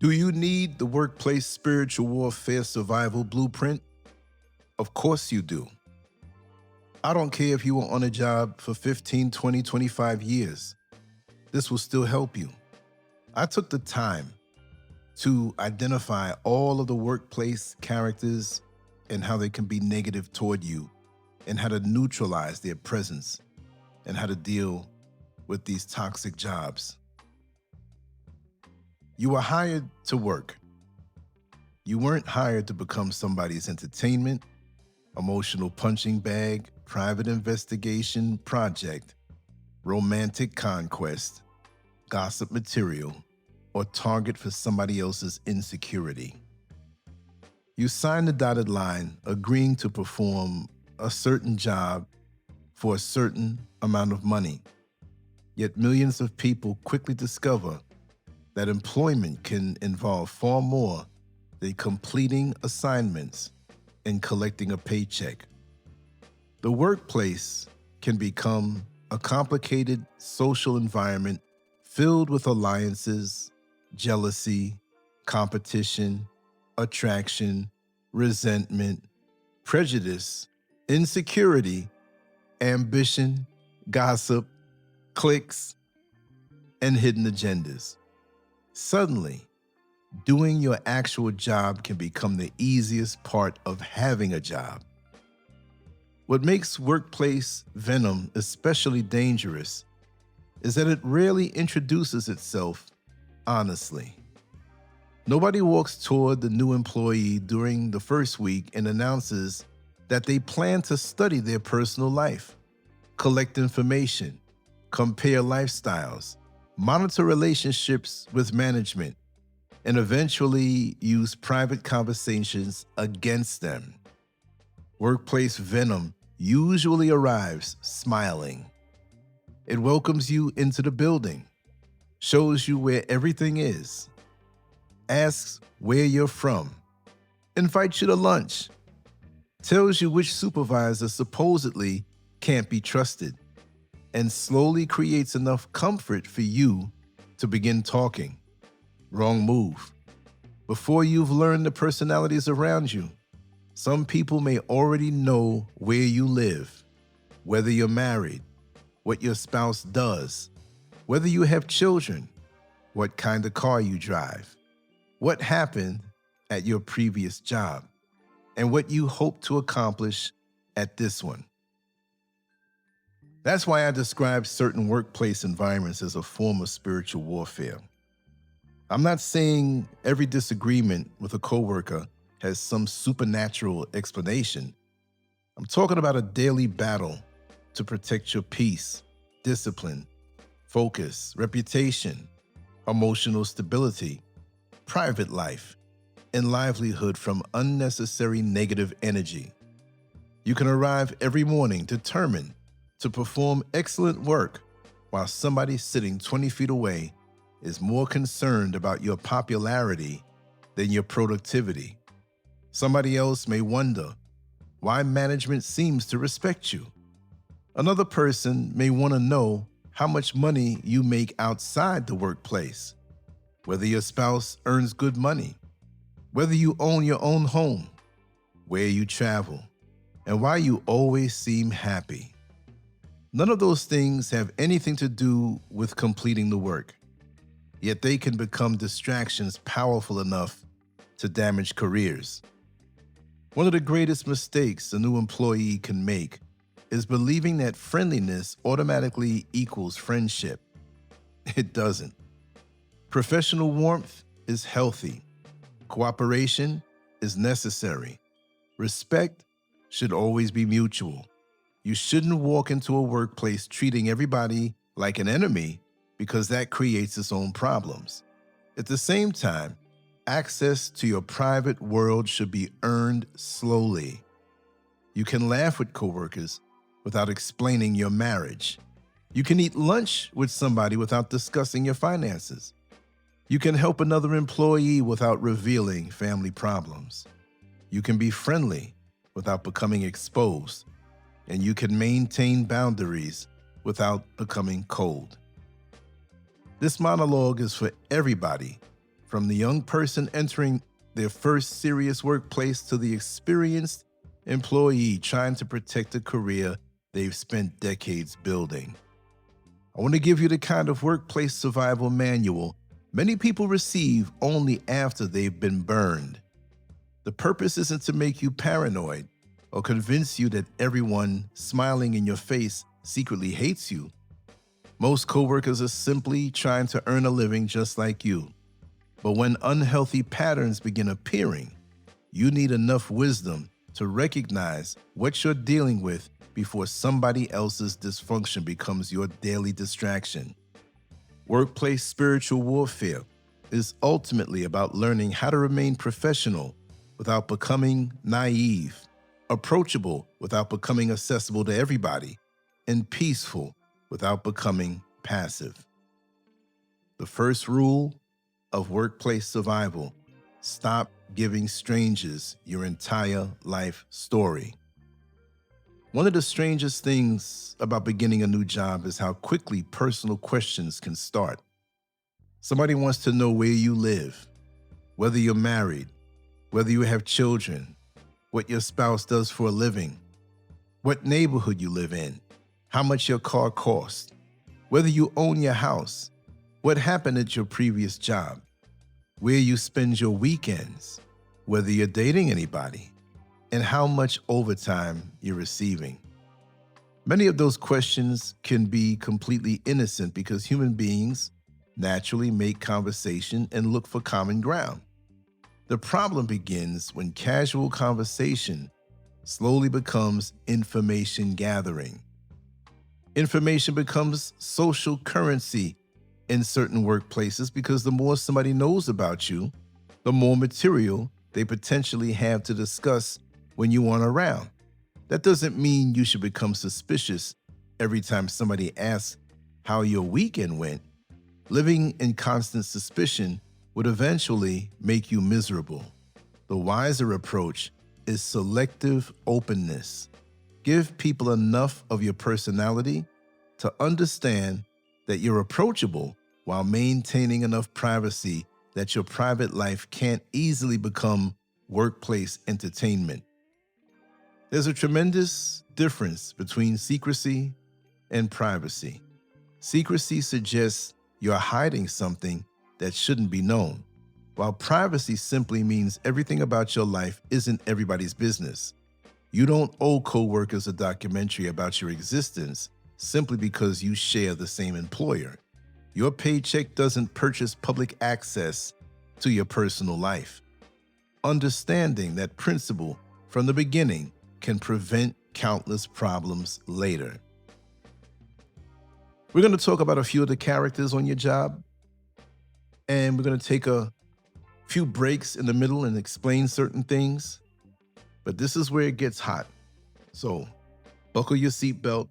Do you need the workplace spiritual warfare survival blueprint? Of course you do. I don't care if you were on a job for 15, 20, 25 years. This will still help you. I took the time to identify all of the workplace characters and how they can be negative toward you and how to neutralize their presence and how to deal with these toxic jobs. You were hired to work. You weren't hired to become somebody's entertainment, emotional punching bag, private investigation project, romantic conquest, gossip material, or target for somebody else's insecurity. You signed the dotted line agreeing to perform a certain job for a certain amount of money. Yet millions of people quickly discover that employment can involve far more than completing assignments and collecting a paycheck. The workplace can become a complicated social environment filled with alliances, jealousy, competition, attraction, resentment, prejudice, insecurity, ambition, gossip, cliques, and hidden agendas. Suddenly, doing your actual job can become the easiest part of having a job. What makes workplace venom especially dangerous is that it rarely introduces itself honestly. Nobody walks toward the new employee during the first week and announces that they plan to study their personal life, collect information, compare lifestyles, monitor relationships with management, and eventually use private conversations against them. Workplace venom usually arrives smiling. It welcomes you into the building, shows you where everything is, asks where you're from, invites you to lunch, tells you which supervisor supposedly can't be trusted, and slowly creates enough comfort for you to begin talking. Wrong move. Before you've learned the personalities around you, some people may already know where you live, whether you're married, what your spouse does, whether you have children, what kind of car you drive, what happened at your previous job, and what you hope to accomplish at this one. That's why I describe certain workplace environments as a form of spiritual warfare. I'm not saying every disagreement with a coworker has some supernatural explanation. I'm talking about a daily battle to protect your peace, discipline, focus, reputation, emotional stability, private life, and livelihood from unnecessary negative energy. You can arrive every morning determined to perform excellent work while somebody sitting 20 feet away is more concerned about your popularity than your productivity. Somebody else may wonder why management seems to respect you. Another person may want to know how much money you make outside the workplace, whether your spouse earns good money, whether you own your own home, where you travel, and why you always seem happy. None of those things have anything to do with completing the work, yet they can become distractions powerful enough to damage careers. One of the greatest mistakes a new employee can make is believing that friendliness automatically equals friendship. It doesn't. Professional warmth is healthy. Cooperation is necessary. Respect should always be mutual. You shouldn't walk into a workplace treating everybody like an enemy because that creates its own problems. At the same time, access to your private world should be earned slowly. You can laugh with coworkers without explaining your marriage. You can eat lunch with somebody without discussing your finances. You can help another employee without revealing family problems. You can be friendly without becoming exposed. And you can maintain boundaries without becoming cold. This monologue is for everybody, From the young person entering their first serious workplace to the experienced employee trying to protect a career they've spent decades building. I want to give you the kind of workplace survival manual many people receive only after they've been burned. The purpose isn't to make you paranoid or convince you that everyone smiling in your face secretly hates you. Most coworkers are simply trying to earn a living just like you. But when unhealthy patterns begin appearing, you need enough wisdom to recognize what you're dealing with before somebody else's dysfunction becomes your daily distraction. Workplace spiritual warfare is ultimately about learning how to remain professional without becoming naive, approachable without becoming accessible to everybody, and peaceful without becoming passive. The first rule of workplace survival: stop giving strangers your entire life story. One of the strangest things about beginning a new job is how quickly personal questions can start. Somebody wants to know where you live, whether you're married, whether you have children, what your spouse does for a living, what neighborhood you live in, how much your car costs, whether you own your house, what happened at your previous job, where you spend your weekends, whether you're dating anybody, and how much overtime you're receiving. Many of those questions can be completely innocent because human beings naturally make conversation and look for common ground. The problem begins when casual conversation slowly becomes information gathering. Information becomes social currency in certain workplaces because the more somebody knows about you, the more material they potentially have to discuss when you aren't around. That doesn't mean you should become suspicious every time somebody asks how your weekend went. Living in constant suspicion would eventually make you miserable. The wiser approach is selective openness. Give people enough of your personality to understand that you're approachable while maintaining enough privacy that your private life can't easily become workplace entertainment. There's a tremendous difference between secrecy and privacy. Secrecy suggests you're hiding something that shouldn't be known, while privacy simply means everything about your life isn't everybody's business. You don't owe coworkers a documentary about your existence simply because you share the same employer. Your paycheck doesn't purchase public access to your personal life. Understanding that principle from the beginning can prevent countless problems later. We're going to talk about a few of the characters on your job, and we're going to take a few breaks in the middle and explain certain things. But this is where it gets hot. So buckle your seatbelt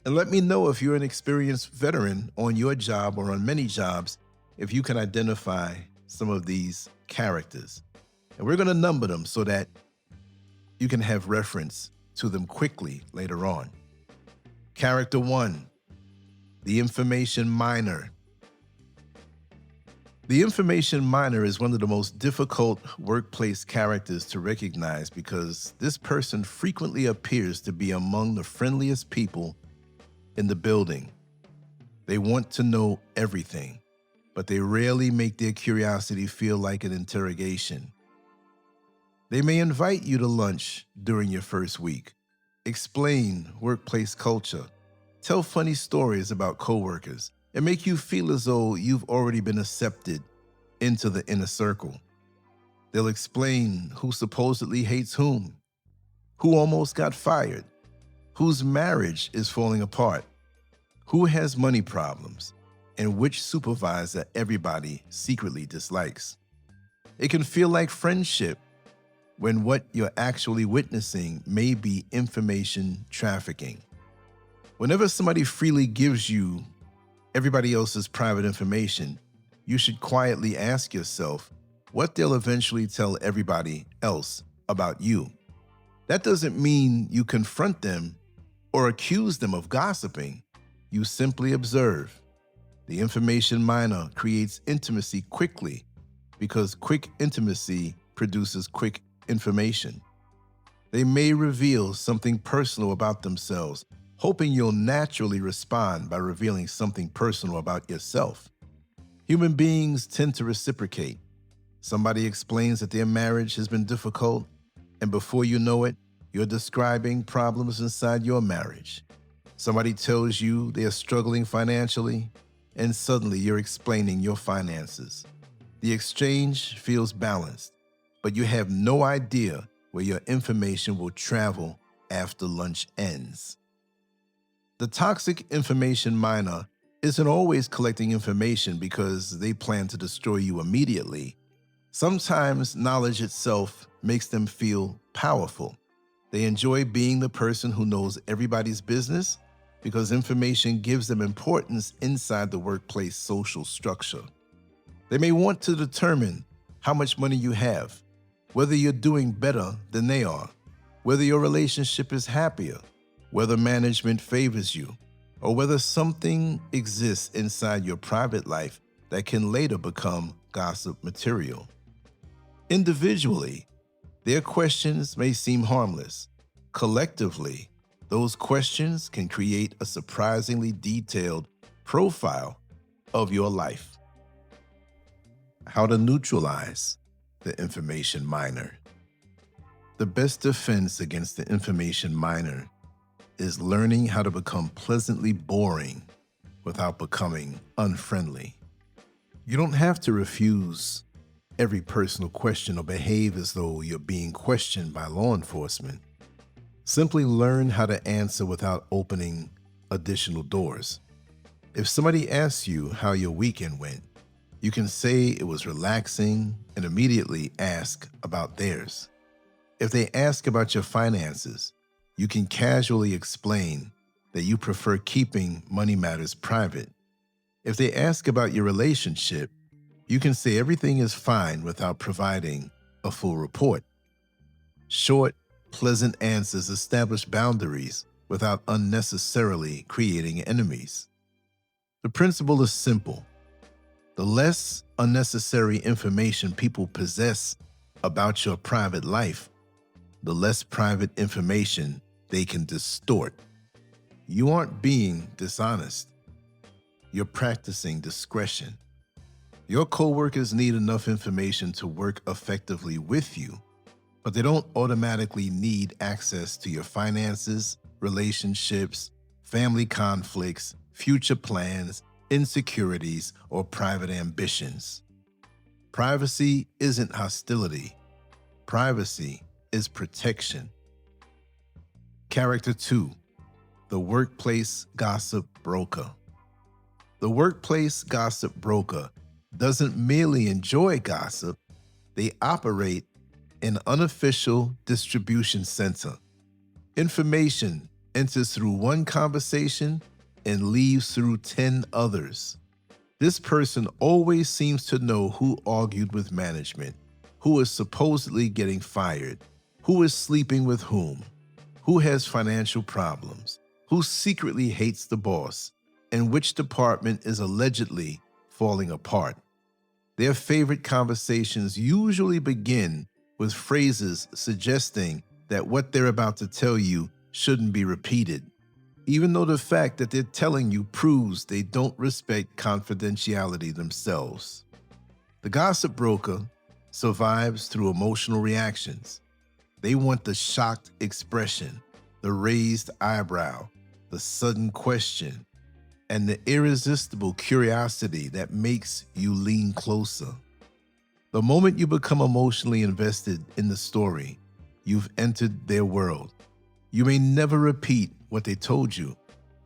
and let me know if you're an experienced veteran on your job or on many jobs, if you can identify some of these characters. And we're going to number them so that you can have reference to them quickly later on. Character 1, the information miner. The information miner is one of the most difficult workplace characters to recognize because this person frequently appears to be among the friendliest people in the building. They want to know everything, but they rarely make their curiosity feel like an interrogation. They may invite you to lunch during your first week, explain workplace culture, tell funny stories about coworkers, and make you feel as though you've already been accepted into the inner circle. They'll explain who supposedly hates whom, who almost got fired, whose marriage is falling apart, who has money problems, and which supervisor everybody secretly dislikes. It can feel like friendship when what you're actually witnessing may be information trafficking. Whenever somebody freely gives you everybody else's private information, you should quietly ask yourself what they'll eventually tell everybody else about you. That doesn't mean you confront them or accuse them of gossiping. You simply observe. The information miner creates intimacy quickly because quick intimacy produces quick information. They may reveal something personal about themselves, hoping you'll naturally respond by revealing something personal about yourself. Human beings tend to reciprocate. Somebody explains that their marriage has been difficult, and before you know it, you're describing problems inside your marriage. Somebody tells you they are struggling financially, and suddenly you're explaining your finances. The exchange feels balanced, but you have no idea where your information will travel after lunch ends. The toxic information miner isn't always collecting information because they plan to destroy you immediately. Sometimes knowledge itself makes them feel powerful. They enjoy being the person who knows everybody's business because information gives them importance inside the workplace social structure. They may want to determine how much money you have, whether you're doing better than they are, whether your relationship is happier, whether management favors you, or whether something exists inside your private life that can later become gossip material. Individually, their questions may seem harmless. Collectively, those questions can create a surprisingly detailed profile of your life. How to neutralize the information miner. The best defense against the information miner is learning how to become pleasantly boring without becoming unfriendly. You don't have to refuse every personal question or behave as though you're being questioned by law enforcement. Simply learn how to answer without opening additional doors. If somebody asks you how your weekend went, you can say it was relaxing and immediately ask about theirs. If they ask about your finances, you can casually explain that you prefer keeping money matters private. If they ask about your relationship, you can say everything is fine without providing a full report. Short, pleasant answers establish boundaries without unnecessarily creating enemies. The principle is simple. The less unnecessary information people possess about your private life, the less private information they can distort. You aren't being dishonest. You're practicing discretion. Your coworkers need enough information to work effectively with you, but they don't automatically need access to your finances, relationships, family conflicts, future plans, insecurities, or private ambitions. Privacy isn't hostility. Privacy is protection. Character 2, the workplace gossip broker. The workplace gossip broker doesn't merely enjoy gossip, they operate an unofficial distribution center. Information enters through one conversation and leaves through 10 others. This person always seems to know who argued with management, who is supposedly getting fired, who is sleeping with who has financial problems, who secretly hates the boss, and which department is allegedly falling apart. Their favorite conversations usually begin with phrases suggesting that what they're about to tell you shouldn't be repeated, even though the fact that they're telling you proves they don't respect confidentiality themselves. The gossip broker survives through emotional reactions. They want the shocked expression, the raised eyebrow, the sudden question, and the irresistible curiosity that makes you lean closer. The moment you become emotionally invested in the story, you've entered their world. You may never repeat what they told you,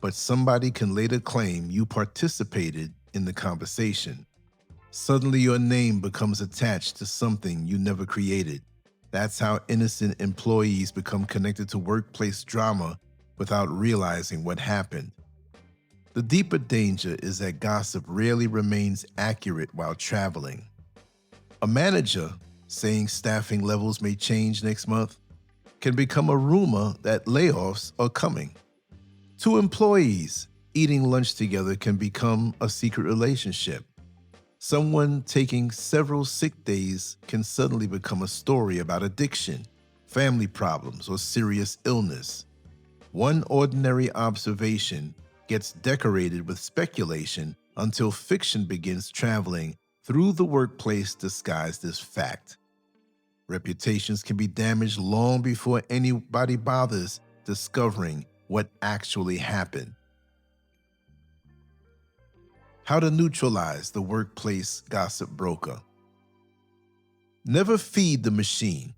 but somebody can later claim you participated in the conversation. Suddenly your name becomes attached to something you never created. That's how innocent employees become connected to workplace drama without realizing what happened. The deeper danger is that gossip rarely remains accurate while traveling. A manager saying staffing levels may change next month can become a rumor that layoffs are coming. Two employees eating lunch together can become a secret relationship. Someone taking several sick days can suddenly become a story about addiction, family problems, or serious illness. One ordinary observation gets decorated with speculation until fiction begins traveling through the workplace disguised as fact. Reputations can be damaged long before anybody bothers discovering what actually happened. How to neutralize the workplace gossip broker. Never feed the machine.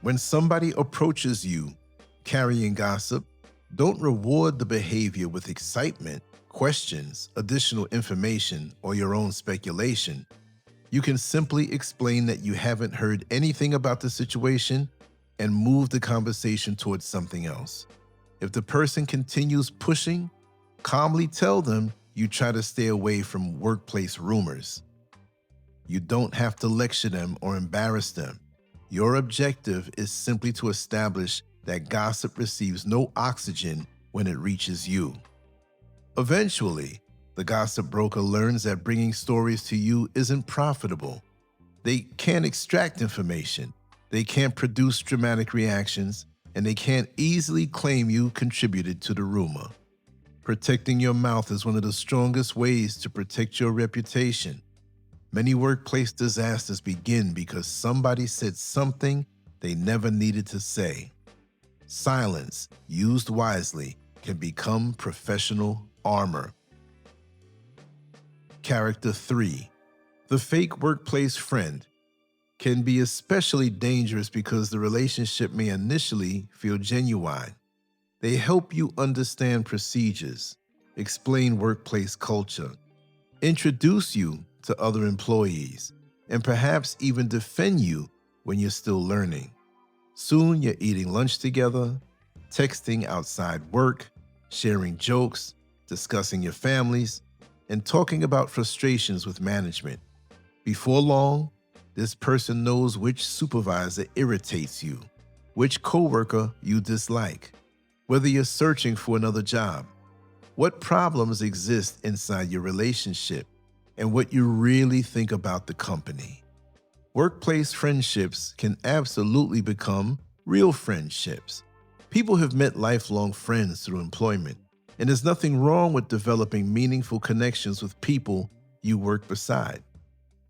When somebody approaches you carrying gossip, don't reward the behavior with excitement, questions, additional information, or your own speculation. You can simply explain that you haven't heard anything about the situation and move the conversation towards something else. If the person continues pushing, calmly tell them you try to stay away from workplace rumors. You don't have to lecture them or embarrass them. Your objective is simply to establish that gossip receives no oxygen when it reaches you. Eventually, the gossip broker learns that bringing stories to you isn't profitable. They can't extract information, they can't produce dramatic reactions, and they can't easily claim you contributed to the rumor. Protecting your mouth is one of the strongest ways to protect your reputation. Many workplace disasters begin because somebody said something they never needed to say. Silence, used wisely, can become professional armor. Character 3. The fake workplace friend can be especially dangerous because the relationship may initially feel genuine. They help you understand procedures, explain workplace culture, introduce you to other employees, and perhaps even defend you when you're still learning. Soon you're eating lunch together, texting outside work, sharing jokes, discussing your families, and talking about frustrations with management. Before long, this person knows which supervisor irritates you, which coworker you dislike, whether you're searching for another job, what problems exist inside your relationship, and what you really think about the company. Workplace friendships can absolutely become real friendships. People have met lifelong friends through employment, and there's nothing wrong with developing meaningful connections with people you work beside.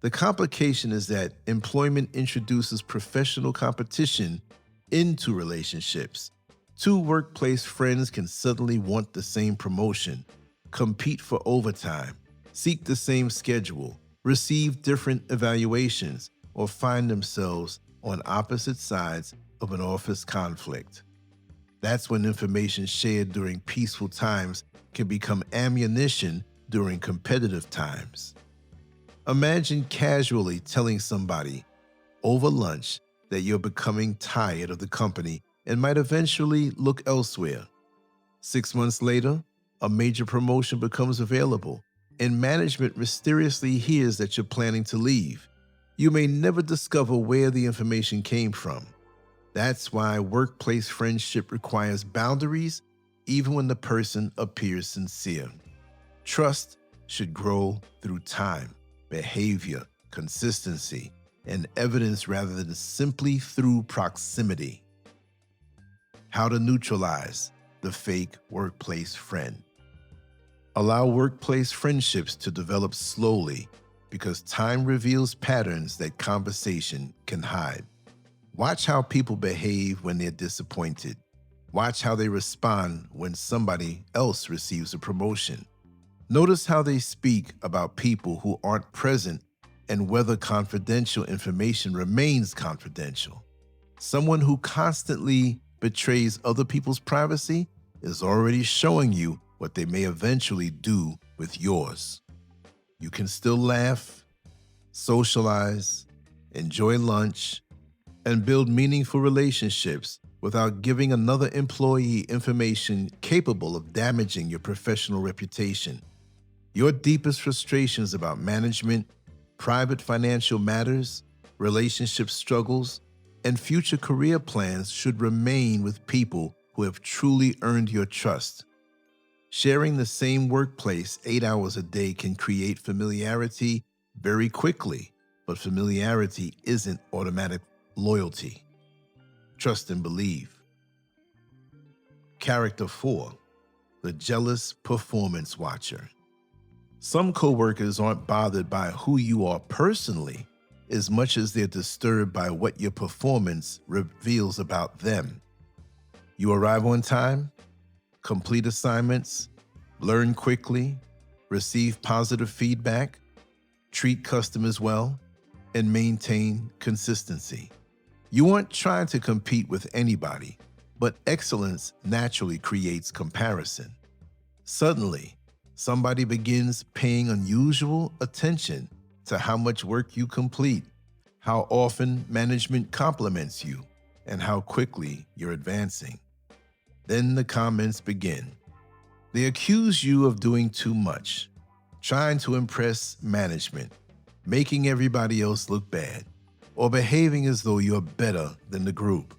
The complication is that employment introduces professional competition into relationships. Two workplace friends can suddenly want the same promotion, compete for overtime, seek the same schedule, receive different evaluations, or find themselves on opposite sides of an office conflict. That's when information shared during peaceful times can become ammunition during competitive times. Imagine casually telling somebody over lunch that you're becoming tired of the company and might eventually look elsewhere. 6 months later, a major promotion becomes available, and management mysteriously hears that you're planning to leave. You may never discover where the information came from. That's why workplace friendship requires boundaries, even when the person appears sincere. Trust should grow through time, behavior, consistency, and evidence rather than simply through proximity. How to neutralize the fake workplace friend. Allow workplace friendships to develop slowly because time reveals patterns that conversation can hide. Watch how people behave when they're disappointed. Watch how they respond when somebody else receives a promotion. Notice how they speak about people who aren't present and whether confidential information remains confidential. Someone who constantly betrays other people's privacy is already showing you what they may eventually do with yours. You can still laugh, socialize, enjoy lunch, and build meaningful relationships without giving another employee information capable of damaging your professional reputation. Your deepest frustrations about management, private financial matters, relationship struggles, and future career plans should remain with people who have truly earned your trust. Sharing the same workplace 8 hours a day can create familiarity very quickly, but familiarity isn't automatic loyalty. Trust and believe. Character 4, the jealous performance watcher. Some coworkers aren't bothered by who you are personally as much as they're disturbed by what your performance reveals about them. You arrive on time, complete assignments, learn quickly, receive positive feedback, treat customers well, and maintain consistency. You aren't trying to compete with anybody, but excellence naturally creates comparison. Suddenly, somebody begins paying unusual attention to how much work you complete, how often management compliments you, and how quickly you're advancing. Then the comments begin. They accuse you of doing too much, trying to impress management, making everybody else look bad, or behaving as though you're better than the group.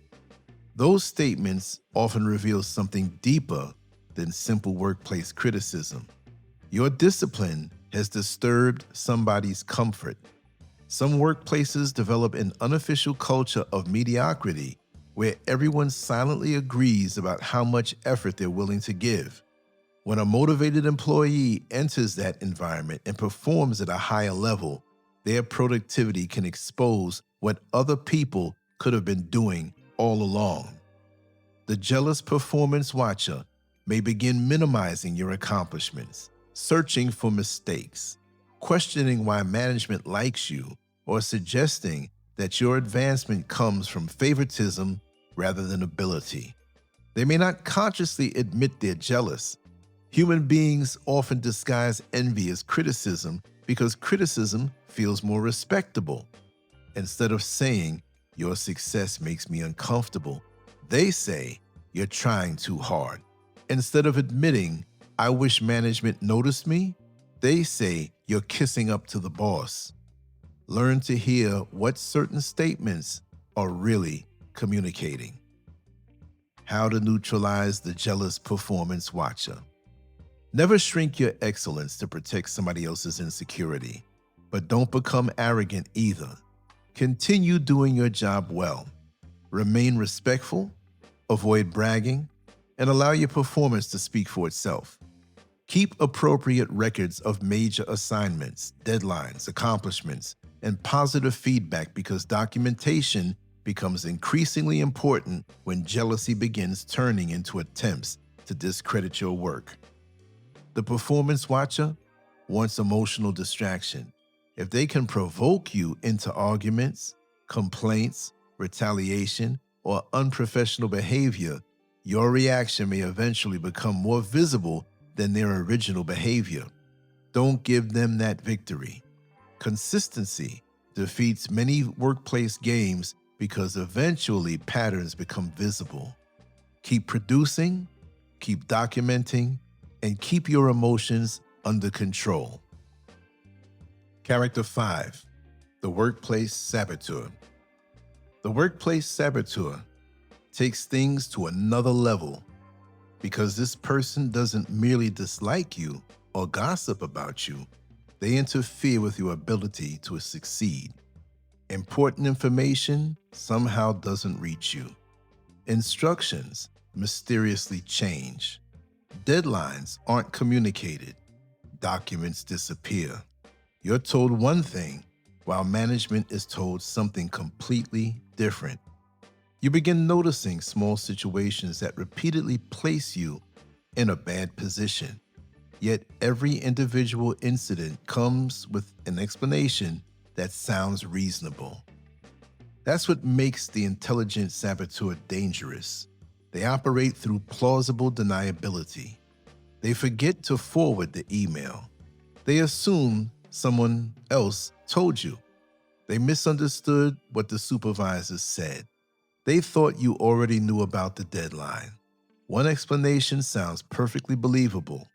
Those statements often reveal something deeper than simple workplace criticism. Your discipline has disturbed somebody's comfort. Some workplaces develop an unofficial culture of mediocrity where everyone silently agrees about how much effort they're willing to give. When a motivated employee enters that environment and performs at a higher level, their productivity can expose what other people could have been doing all along. The jealous performance watcher may begin minimizing your accomplishments, searching for mistakes, questioning why management likes you, or suggesting that your advancement comes from favoritism rather than ability. They may not consciously admit they're jealous. Human beings often disguise envy as criticism because criticism feels more respectable. Instead of saying, "Your success makes me uncomfortable," they say, "You're trying too hard." Instead of admitting, "I wish management noticed me," they say, "You're kissing up to the boss." Learn to hear what certain statements are really communicating. How to neutralize the jealous performance watcher. Never shrink your excellence to protect somebody else's insecurity, but don't become arrogant either. Continue doing your job well. Remain respectful, avoid bragging, and allow your performance to speak for itself. Keep appropriate records of major assignments, deadlines, accomplishments, and positive feedback because documentation becomes increasingly important when jealousy begins turning into attempts to discredit your work. The performance watcher wants emotional distraction. If they can provoke you into arguments, complaints, retaliation, or unprofessional behavior, your reaction may eventually become more visible than their original behavior. Don't give them that victory. Consistency defeats many workplace games because eventually patterns become visible. Keep producing, keep documenting, and keep your emotions under control. Character 5, the workplace saboteur. The workplace saboteur takes things to another level because this person doesn't merely dislike you or gossip about you, they interfere with your ability to succeed. Important information somehow doesn't reach you. Instructions mysteriously change. Deadlines aren't communicated. Documents disappear. You're told one thing while management is told something completely different. You begin noticing small situations that repeatedly place you in a bad position. Yet every individual incident comes with an explanation that sounds reasonable. That's what makes the intelligent saboteur dangerous. They operate through plausible deniability. They forget to forward the email. They assume someone else told you. They misunderstood what the supervisor said. They thought you already knew about the deadline. One explanation sounds perfectly believable.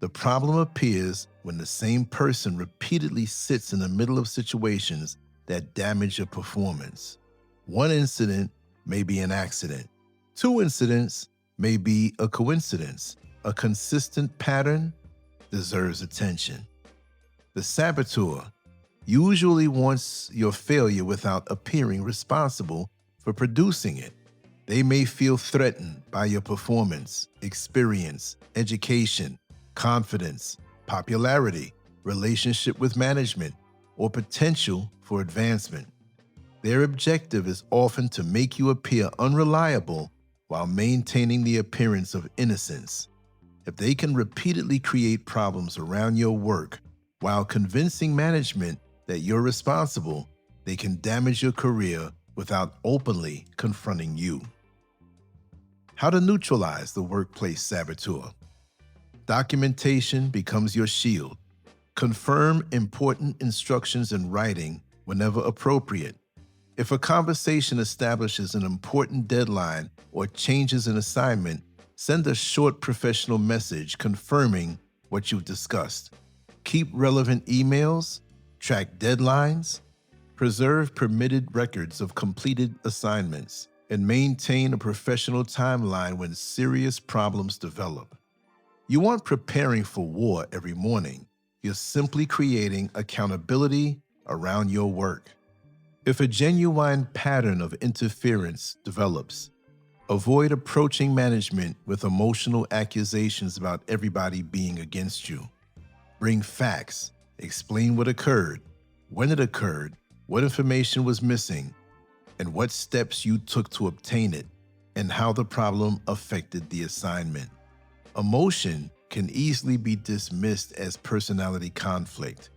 The problem appears when the same person repeatedly sits in the middle of situations that damage your performance. One incident may be an accident. Two incidents may be a coincidence. A consistent pattern deserves attention. The saboteur usually wants your failure without appearing responsible for producing it. They may feel threatened by your performance, experience, education, confidence, popularity, relationship with management, or potential for advancement. Their objective is often to make you appear unreliable while maintaining the appearance of innocence. If they can repeatedly create problems around your work while convincing management that you're responsible, they can damage your career without openly confronting you. How to neutralize the workplace saboteur. Documentation becomes your shield. Confirm important instructions in writing whenever appropriate. If a conversation establishes an important deadline or changes an assignment, send a short professional message confirming what you've discussed. Keep relevant emails, track deadlines, preserve permitted records of completed assignments, and maintain a professional timeline when serious problems develop. You aren't preparing for war every morning. You're simply creating accountability around your work. If a genuine pattern of interference develops, avoid approaching management with emotional accusations about everybody being against you. Bring facts, explain what occurred, when it occurred, what information was missing, and what steps you took to obtain it, and how the problem affected the assignment. Emotion can easily be dismissed as personality conflict.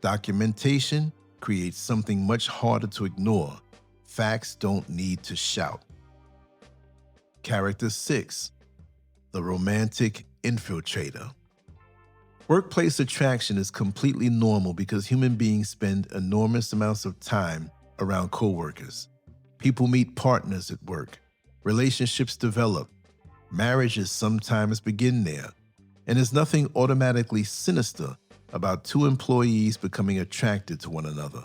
Documentation creates something much harder to ignore. Facts don't need to shout. Character 6. The romantic infiltrator. Workplace attraction is completely normal because human beings spend enormous amounts of time around coworkers. People meet partners at work. Relationships develop. Marriages sometimes begin there. And there's nothing automatically sinister about two employees becoming attracted to one another.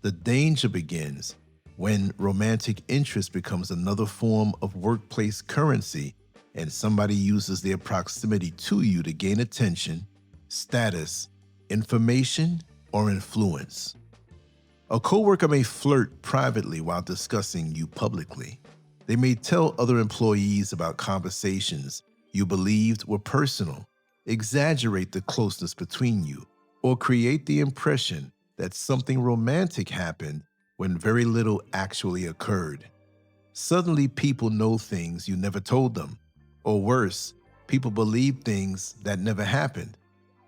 The danger begins when romantic interest becomes another form of workplace currency and somebody uses their proximity to you to gain attention, status, information, or influence. A coworker may flirt privately while discussing you publicly. They may tell other employees about conversations you believed were personal, exaggerate the closeness between you, or create the impression that something romantic happened when very little actually occurred. Suddenly, people know things you never told them, or worse, people believe things that never happened.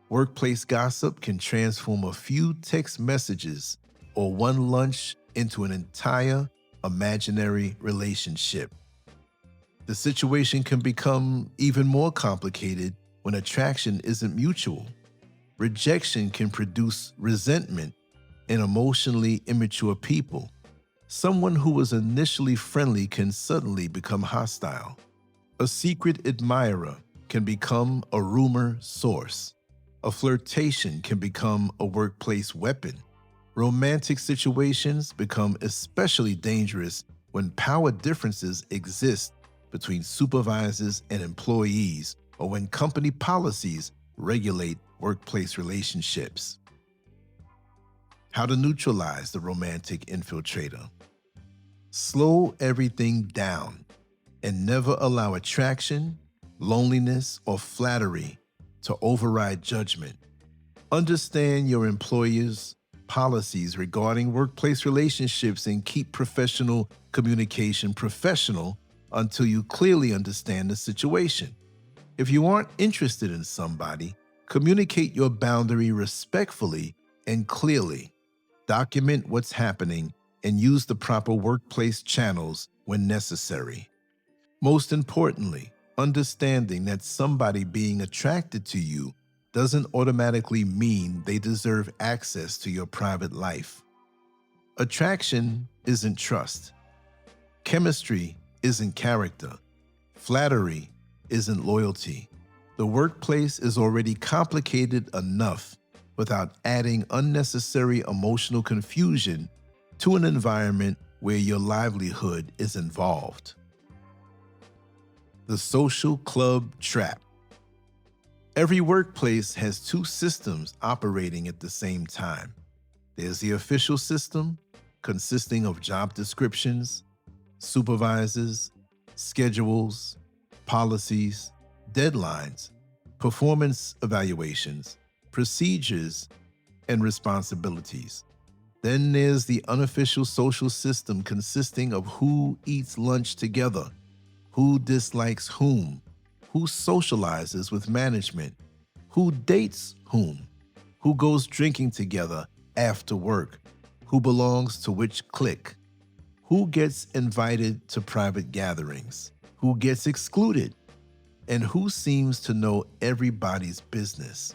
Workplace gossip can transform a few text messages or one lunch into an entire imaginary relationship. The situation can become even more complicated when attraction isn't mutual. Rejection can produce resentment in emotionally immature people. Someone who was initially friendly can suddenly become hostile. A secret admirer can become a rumor source. A flirtation can become a workplace weapon. Romantic situations become especially dangerous when power differences exist between supervisors and employees, or when company policies regulate workplace relationships. How to neutralize the romantic infiltrator. Slow everything down and never allow attraction, loneliness, or flattery to override judgment. Understand your employer's policies regarding workplace relationships and keep professional communication professional until you clearly understand the situation. If you aren't interested in somebody, communicate your boundary respectfully and clearly. Document what's happening and use the proper workplace channels when necessary. Most importantly, understanding that somebody being attracted to you doesn't automatically mean they deserve access to your private life. Attraction isn't trust. Chemistry isn't character. Flattery isn't loyalty. The workplace is already complicated enough without adding unnecessary emotional confusion to an environment where your livelihood is involved. The social club trap. Every workplace has two systems operating at the same time. There's the official system, consisting of job descriptions, supervisors, schedules, policies, deadlines, performance evaluations, procedures, and responsibilities. Then there's the unofficial social system consisting of who eats lunch together, who dislikes whom, who socializes with management, who dates who goes drinking together after work, who belongs to which clique, who gets invited to private gatherings, who gets excluded, and who seems to know everybody's business.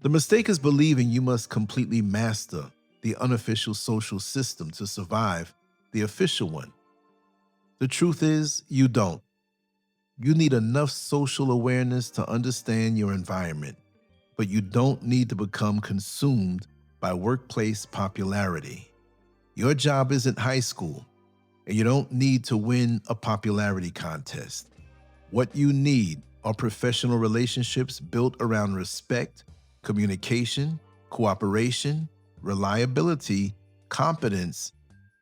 The mistake is believing you must completely master the unofficial social system to survive the official one. The truth is, you don't. You need enough social awareness to understand your environment, but you don't need to become consumed by workplace popularity. Your job isn't high school, and you don't need to win a popularity contest. What you need are professional relationships built around respect, communication, cooperation, reliability, competence,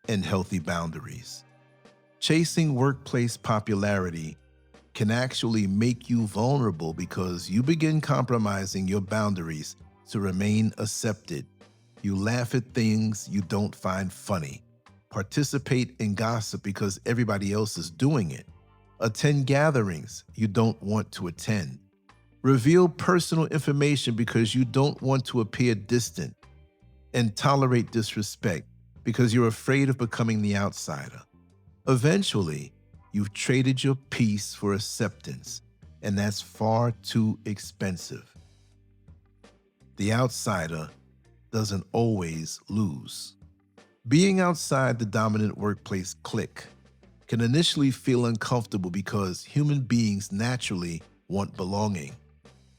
and healthy boundaries. Chasing workplace popularity can actually make you vulnerable because you begin compromising your boundaries to remain accepted. You laugh at things you don't find funny, participate in gossip because everybody else is doing it, attend gatherings you don't want to attend, reveal personal information because you don't want to appear distant, and tolerate disrespect because you're afraid of becoming the outsider. Eventually, you've traded your peace for acceptance, and that's far too expensive. The outsider doesn't always lose. Being outside the dominant workplace clique can initially feel uncomfortable because human beings naturally want belonging.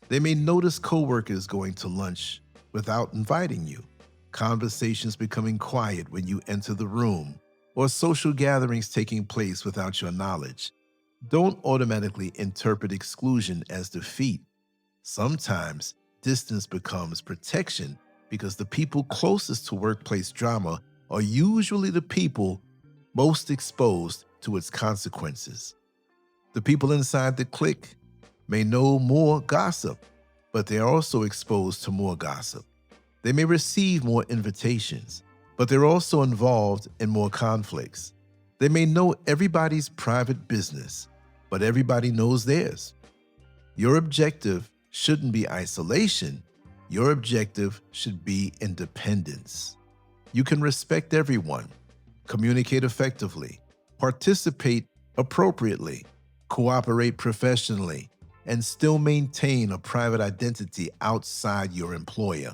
They may notice coworkers going to lunch without inviting you, conversations becoming quiet when you enter the room, or social gatherings taking place without your knowledge. Don't automatically interpret exclusion as defeat. Sometimes distance becomes protection because the people closest to workplace drama are usually the people most exposed to its consequences. The people inside the clique may know more gossip, but they are also exposed to more gossip. They may receive more invitations, but they're also involved in more conflicts. They may know everybody's private business, but everybody knows theirs. Your objective shouldn't be isolation. Your objective should be independence. You can respect everyone, communicate effectively, participate appropriately, cooperate professionally, and still maintain a private identity outside your employer.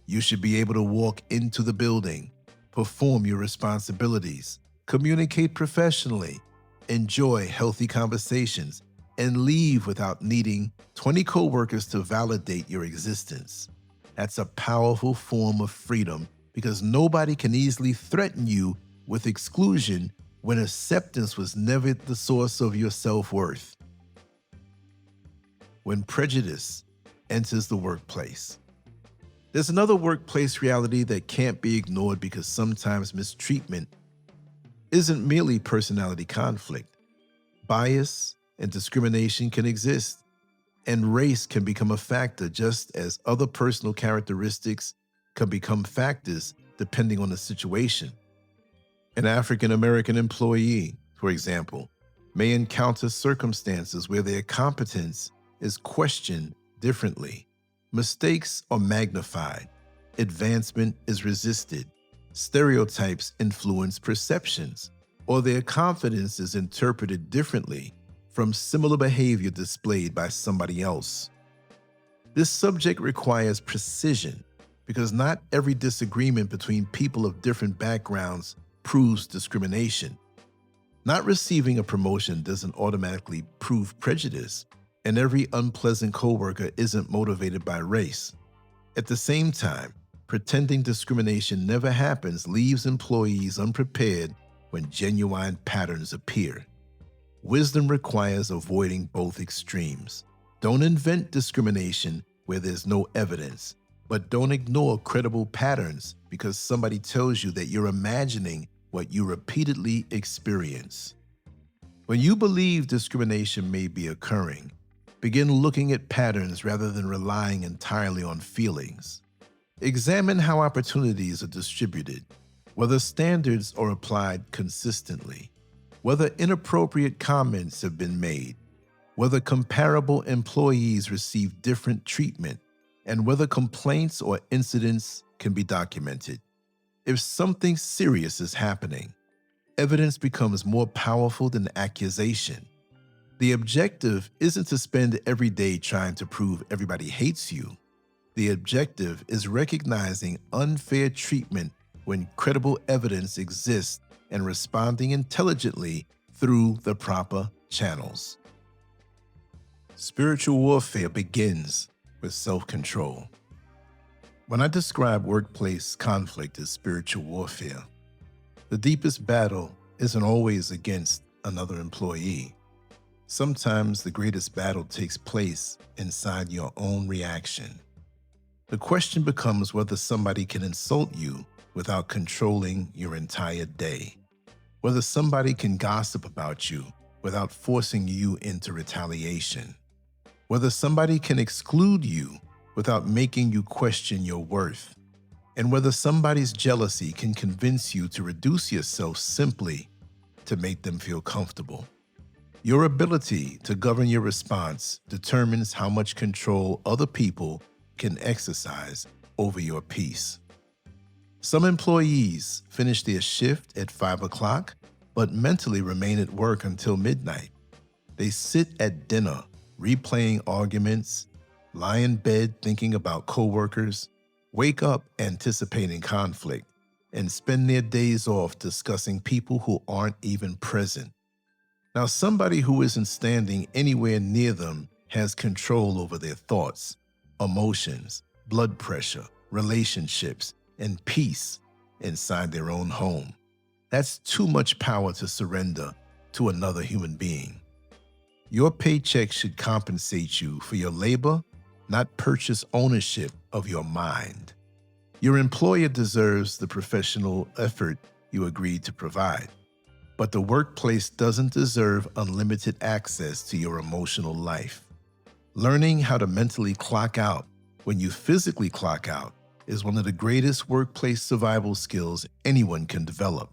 You should be able to walk into the building, perform your responsibilities, communicate professionally, enjoy healthy conversations, and leave without needing 20 coworkers to validate your existence. That's a powerful form of freedom because nobody can easily threaten you with exclusion when acceptance was never the source of your self-worth. When prejudice enters the workplace. There's another workplace reality that can't be ignored because sometimes mistreatment isn't merely personality conflict. Bias and discrimination can exist, and race can become a factor just as other personal characteristics can become factors depending on the situation. An African American employee, for example, may encounter circumstances where their competence is questioned differently. Mistakes are magnified, advancement is resisted, stereotypes influence perceptions, or their confidence is interpreted differently from similar behavior displayed by somebody else. This subject requires precision because not every disagreement between people of different backgrounds proves discrimination. Not receiving a promotion doesn't automatically prove prejudice, and every unpleasant coworker isn't motivated by race. At the same time, pretending discrimination never happens leaves employees unprepared when genuine patterns appear. Wisdom requires avoiding both extremes. Don't invent discrimination where there's no evidence. But don't ignore credible patterns because somebody tells you that you're imagining what you repeatedly experience. When you believe discrimination may be occurring, begin looking at patterns rather than relying entirely on feelings. Examine how opportunities are distributed, whether standards are applied consistently, whether inappropriate comments have been made, whether comparable employees receive different treatment, and whether complaints or incidents can be documented. If something serious is happening, evidence becomes more powerful than accusation. The objective isn't to spend every day trying to prove everybody hates you. The objective is recognizing unfair treatment when credible evidence exists and responding intelligently through the proper channels. Spiritual warfare begins with self-control. When I describe workplace conflict as spiritual warfare, the deepest battle isn't always against another employee. Sometimes the greatest battle takes place inside your own reaction. The question becomes whether somebody can insult you without controlling your entire day, whether somebody can gossip about you without forcing you into retaliation, whether somebody can exclude you without making you question your worth, and whether somebody's jealousy can convince you to reduce yourself simply to make them feel comfortable. Your ability to govern your response determines how much control other people can exercise over your peace. Some employees finish their shift at 5 o'clock, but mentally remain at work until midnight. They sit at dinner, replaying arguments, lie in bed thinking about coworkers, wake up anticipating conflict, and spend their days off discussing people who aren't even present. Now, somebody who isn't standing anywhere near them has control over their thoughts, emotions, blood pressure, relationships, and peace inside their own home. That's too much power to surrender to another human being. Your paycheck should compensate you for your labor, not purchase ownership of your mind. Your employer deserves the professional effort you agreed to provide, but the workplace doesn't deserve unlimited access to your emotional life. Learning how to mentally clock out when you physically clock out is one of the greatest workplace survival skills anyone can develop.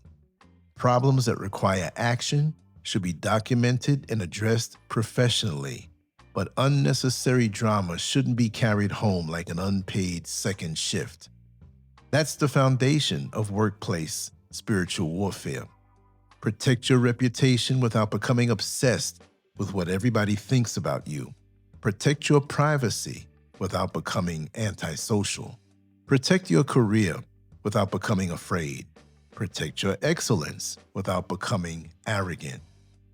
Problems that require action should be documented and addressed professionally, but unnecessary drama shouldn't be carried home like an unpaid second shift. That's the foundation of workplace spiritual warfare. Protect your reputation without becoming obsessed with what everybody thinks about you. Protect your privacy without becoming antisocial. Protect your career without becoming afraid. Protect your excellence without becoming arrogant.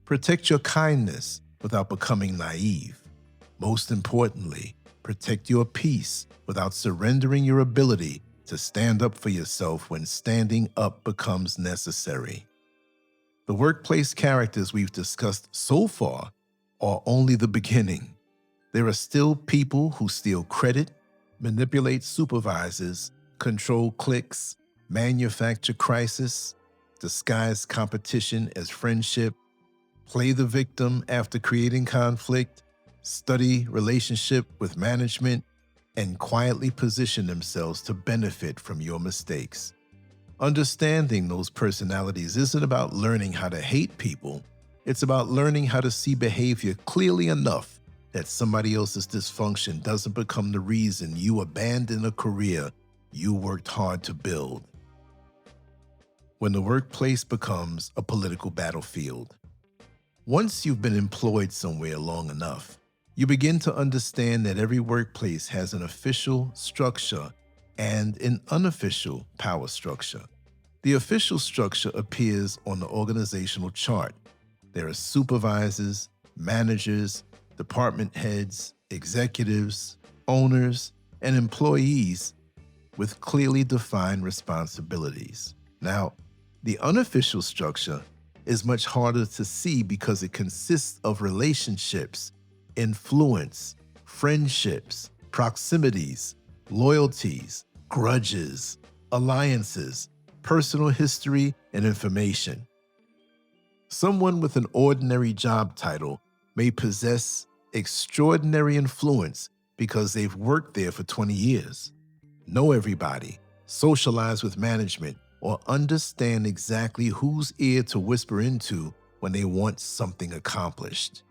Protect your kindness without becoming naive. Most importantly, protect your peace without surrendering your ability to stand up for yourself when standing up becomes necessary. The workplace characters we've discussed so far are only the beginning. There are still people who steal credit, manipulate supervisors, control cliques, manufacture crisis, disguise competition as friendship, play the victim after creating conflict, study relationship with management, and quietly position themselves to benefit from your mistakes. Understanding those personalities isn't about learning how to hate people. It's about learning how to see behavior clearly enough that somebody else's dysfunction doesn't become the reason you abandon a career you worked hard to build. When the workplace becomes a political battlefield. Once you've been employed somewhere long enough, you begin to understand that every workplace has an official structure and an unofficial power structure. The official structure appears on the organizational chart. There are supervisors, managers, department heads, executives, owners, and employees with clearly defined responsibilities. Now, the unofficial structure is much harder to see because it consists of relationships, influence, friendships, proximities, loyalties, grudges, alliances, personal history, and information. Someone with an ordinary job title may possess extraordinary influence because they've worked there for 20 years, know everybody, socialize with management, or understand exactly whose ear to whisper into when they want something accomplished.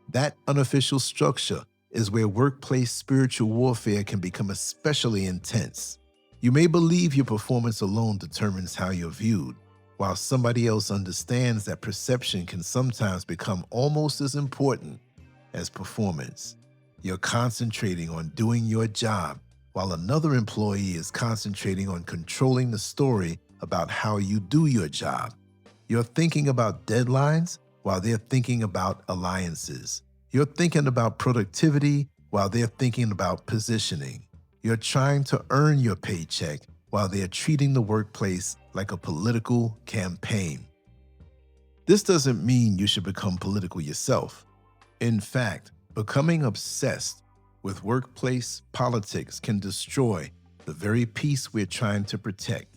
That unofficial structure is where workplace spiritual warfare can become especially intense. You may believe your performance alone determines how you're viewed, while somebody else understands that perception can sometimes become almost as important as performance. You're concentrating on doing your job, while another employee is concentrating on controlling the story about how you do your job. You're thinking about deadlines while they're thinking about alliances. You're thinking about productivity while they're thinking about positioning. You're trying to earn your paycheck while they're treating the workplace like a political campaign. This doesn't mean you should become political yourself. In fact, becoming obsessed with workplace politics can destroy the very peace we're trying to protect.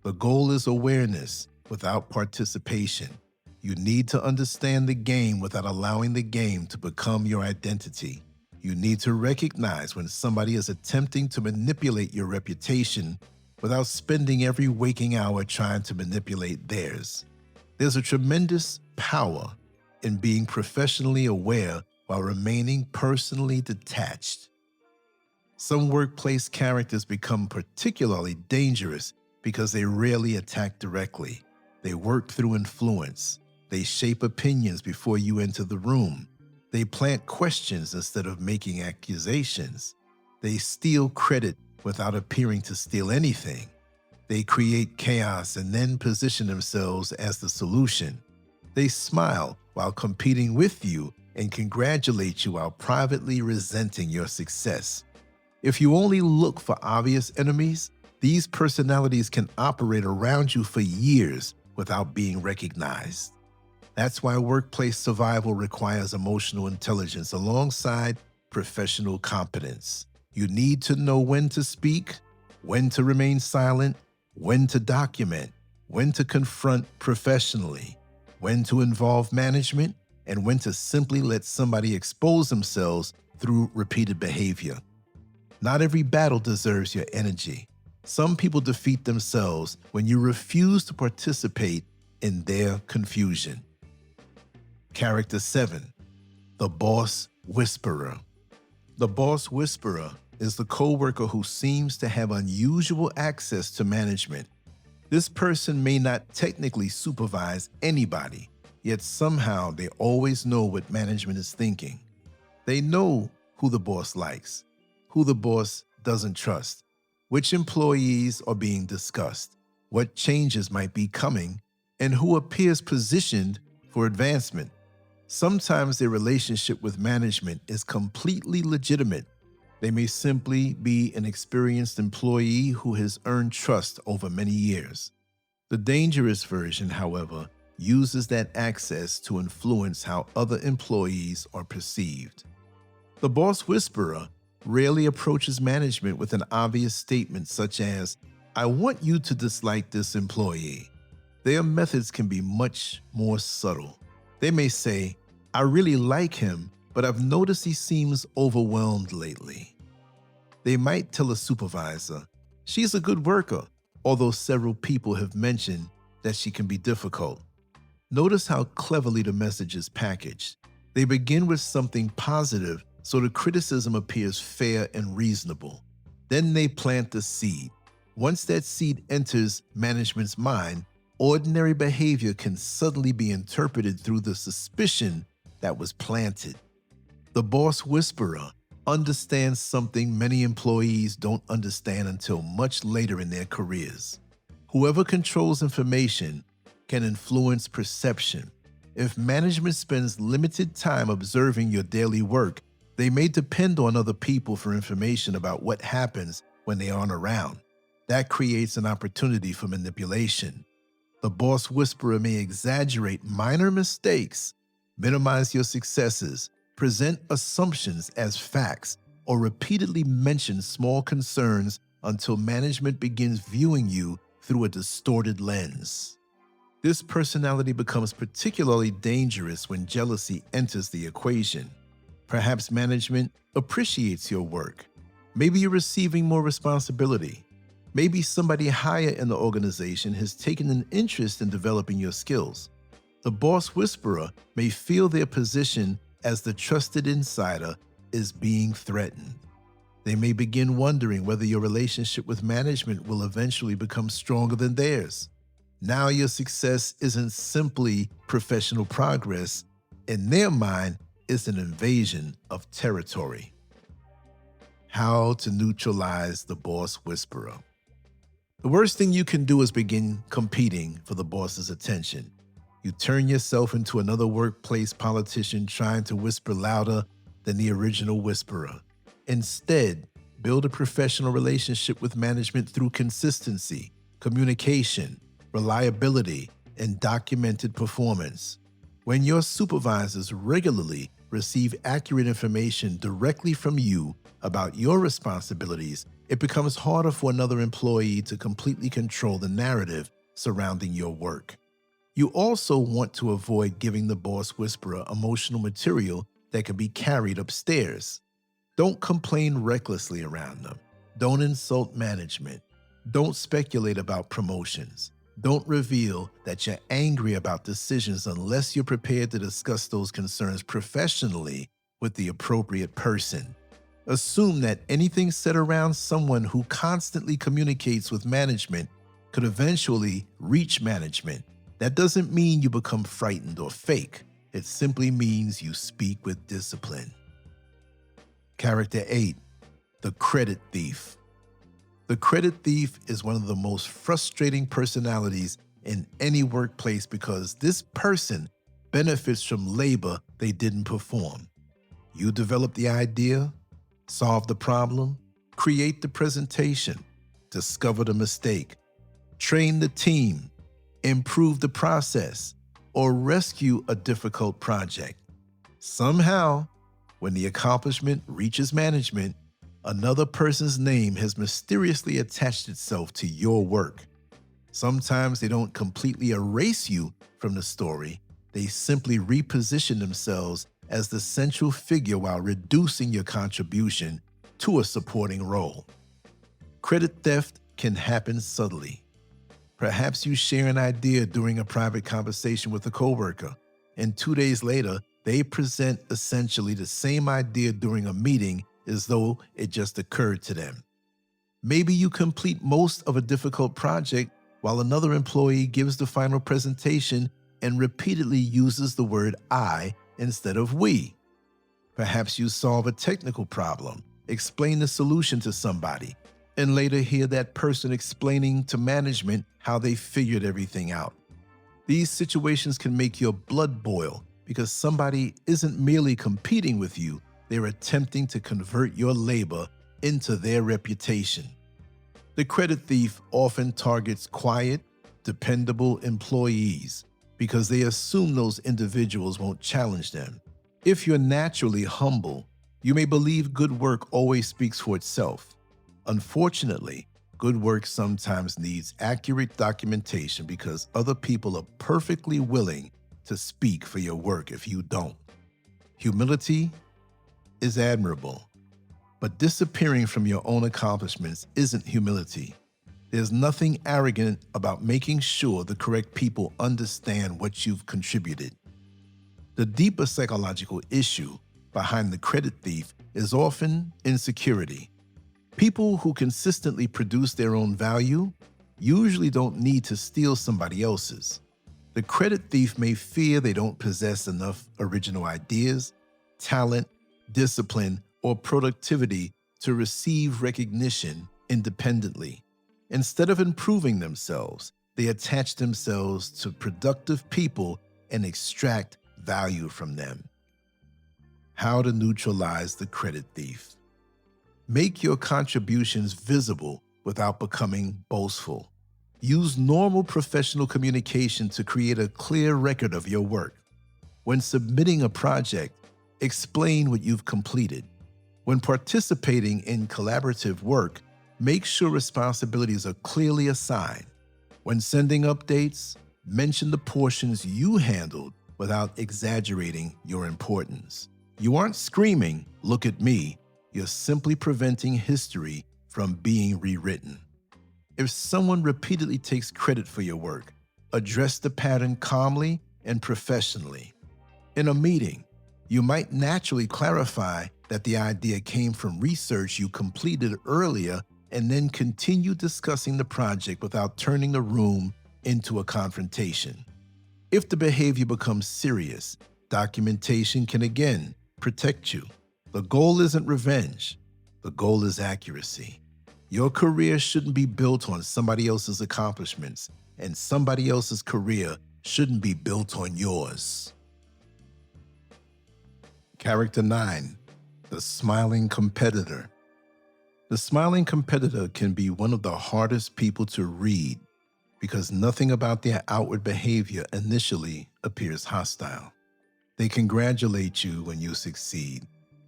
The goal is awareness without participation. You need to understand the game without allowing the game to become your identity. You need to recognize when somebody is attempting to manipulate your reputation without spending every waking hour trying to manipulate theirs. There's a tremendous power in being professionally aware while remaining personally detached. Some workplace characters become particularly dangerous because they rarely attack directly. They work through influence. They shape opinions before you enter the room. They plant questions instead of making accusations. They steal credit without appearing to steal anything. They create chaos and then position themselves as the solution. They smile while competing with you and congratulate you while privately resenting your success. If you only look for obvious enemies, these personalities can operate around you for years without being recognized. That's why workplace survival requires emotional intelligence alongside professional competence. You need to know when to speak, when to remain silent, when to document, when to confront professionally, when to involve management, and when to simply let somebody expose themselves through repeated behavior. Not every battle deserves your energy. Some people defeat themselves when you refuse to participate in their confusion. Character 7, the Boss Whisperer. The Boss Whisperer is the coworker who seems to have unusual access to management. This person may not technically supervise anybody, yet somehow they always know what management is thinking. They know who the boss likes, who the boss doesn't trust, which employees are being discussed, what changes might be coming, and who appears positioned for advancement. Sometimes their relationship with management is completely legitimate. They may simply be an experienced employee who has earned trust over many years. The dangerous version, however, uses that access to influence how other employees are perceived. The Boss Whisperer rarely approaches management with an obvious statement such as, "I want you to dislike this employee." Their methods can be much more subtle. They may say, "I really like him, but I've noticed he seems overwhelmed lately." They might tell a supervisor, "She's a good worker," although several people have mentioned that she can be difficult. Notice how cleverly the message is packaged. They begin with something positive so the criticism appears fair and reasonable. Then they plant the seed. Once that seed enters management's mind, ordinary behavior can suddenly be interpreted through the suspicion that was planted. The Boss Whisperer understands something many employees don't understand until much later in their careers. Whoever controls information can influence perception. If management spends limited time observing your daily work, they may depend on other people for information about what happens when they aren't around. That creates an opportunity for manipulation. The Boss Whisperer may exaggerate minor mistakes, minimize your successes, present assumptions as facts, or repeatedly mention small concerns until management begins viewing you through a distorted lens. This personality becomes particularly dangerous when jealousy enters the equation. Perhaps management appreciates your work. Maybe you're receiving more responsibility. Maybe somebody higher in the organization has taken an interest in developing your skills. The boss whisperer may feel their position as the trusted insider is being threatened. They may begin wondering whether your relationship with management will eventually become stronger than theirs. Now your success isn't simply professional progress. In their mind, it's an invasion of territory. How to neutralize the boss whisperer. The worst thing you can do is begin competing for the boss's attention. You turn yourself into another workplace politician trying to whisper louder than the original whisperer. Instead, build a professional relationship with management through consistency, communication, reliability, and documented performance. When your supervisors regularly receive accurate information directly from you about your responsibilities, it becomes harder for another employee to completely control the narrative surrounding your work. You also want to avoid giving the boss whisperer emotional material that can be carried upstairs. Don't complain recklessly around them. Don't insult management. Don't speculate about promotions. Don't reveal that you're angry about decisions unless you're prepared to discuss those concerns professionally with the appropriate person. Assume that anything said around someone who constantly communicates with management could eventually reach management. That doesn't mean you become frightened or fake. It simply means you speak with discipline. Character 8, the credit thief. The credit thief is one of the most frustrating personalities in any workplace because this person benefits from labor they didn't perform. You develop the idea, solve the problem, create the presentation, discover the mistake, train the team, improve the process, or rescue a difficult project. Somehow, when the accomplishment reaches management, another person's name has mysteriously attached itself to your work. Sometimes they don't completely erase you from the story. They simply reposition themselves as the central figure while reducing your contribution to a supporting role. Credit theft can happen subtly. Perhaps you share an idea during a private conversation with a coworker, and 2 days later, they present essentially the same idea during a meeting as though it just occurred to them. Maybe you complete most of a difficult project while another employee gives the final presentation and repeatedly uses the word I instead of we. Perhaps you solve a technical problem, explain the solution to somebody, and later hear that person explaining to management how they figured everything out. These situations can make your blood boil because somebody isn't merely competing with you, they're attempting to convert your labor into their reputation. The credit thief often targets quiet, dependable employees because they assume those individuals won't challenge them. If you're naturally humble, you may believe good work always speaks for itself. Unfortunately, good work sometimes needs accurate documentation because other people are perfectly willing to speak for your work if you don't. Humility is admirable, but disappearing from your own accomplishments isn't humility. There's nothing arrogant about making sure the correct people understand what you've contributed. The deeper psychological issue behind the credit thief is often insecurity. People who consistently produce their own value usually don't need to steal somebody else's. The credit thief may fear they don't possess enough original ideas, talent, discipline, or productivity to receive recognition independently. Instead of improving themselves, they attach themselves to productive people and extract value from them. How to neutralize the credit thief. Make your contributions visible without becoming boastful. Use normal professional communication to create a clear record of your work. When submitting a project, explain what you've completed. When participating in collaborative work, make sure responsibilities are clearly assigned. When sending updates, mention the portions you handled without exaggerating your importance. You aren't screaming, "Look at me." You're simply preventing history from being rewritten. If someone repeatedly takes credit for your work, address the pattern calmly and professionally. In a meeting, you might naturally clarify that the idea came from research you completed earlier and then continue discussing the project without turning the room into a confrontation. If the behavior becomes serious, documentation can again protect you. The goal isn't revenge. The goal is accuracy. Your career shouldn't be built on somebody else's accomplishments, and somebody else's career shouldn't be built on yours. Character 9, the smiling competitor. The smiling competitor can be one of the hardest people to read because nothing about their outward behavior initially appears hostile. They congratulate you when you succeed.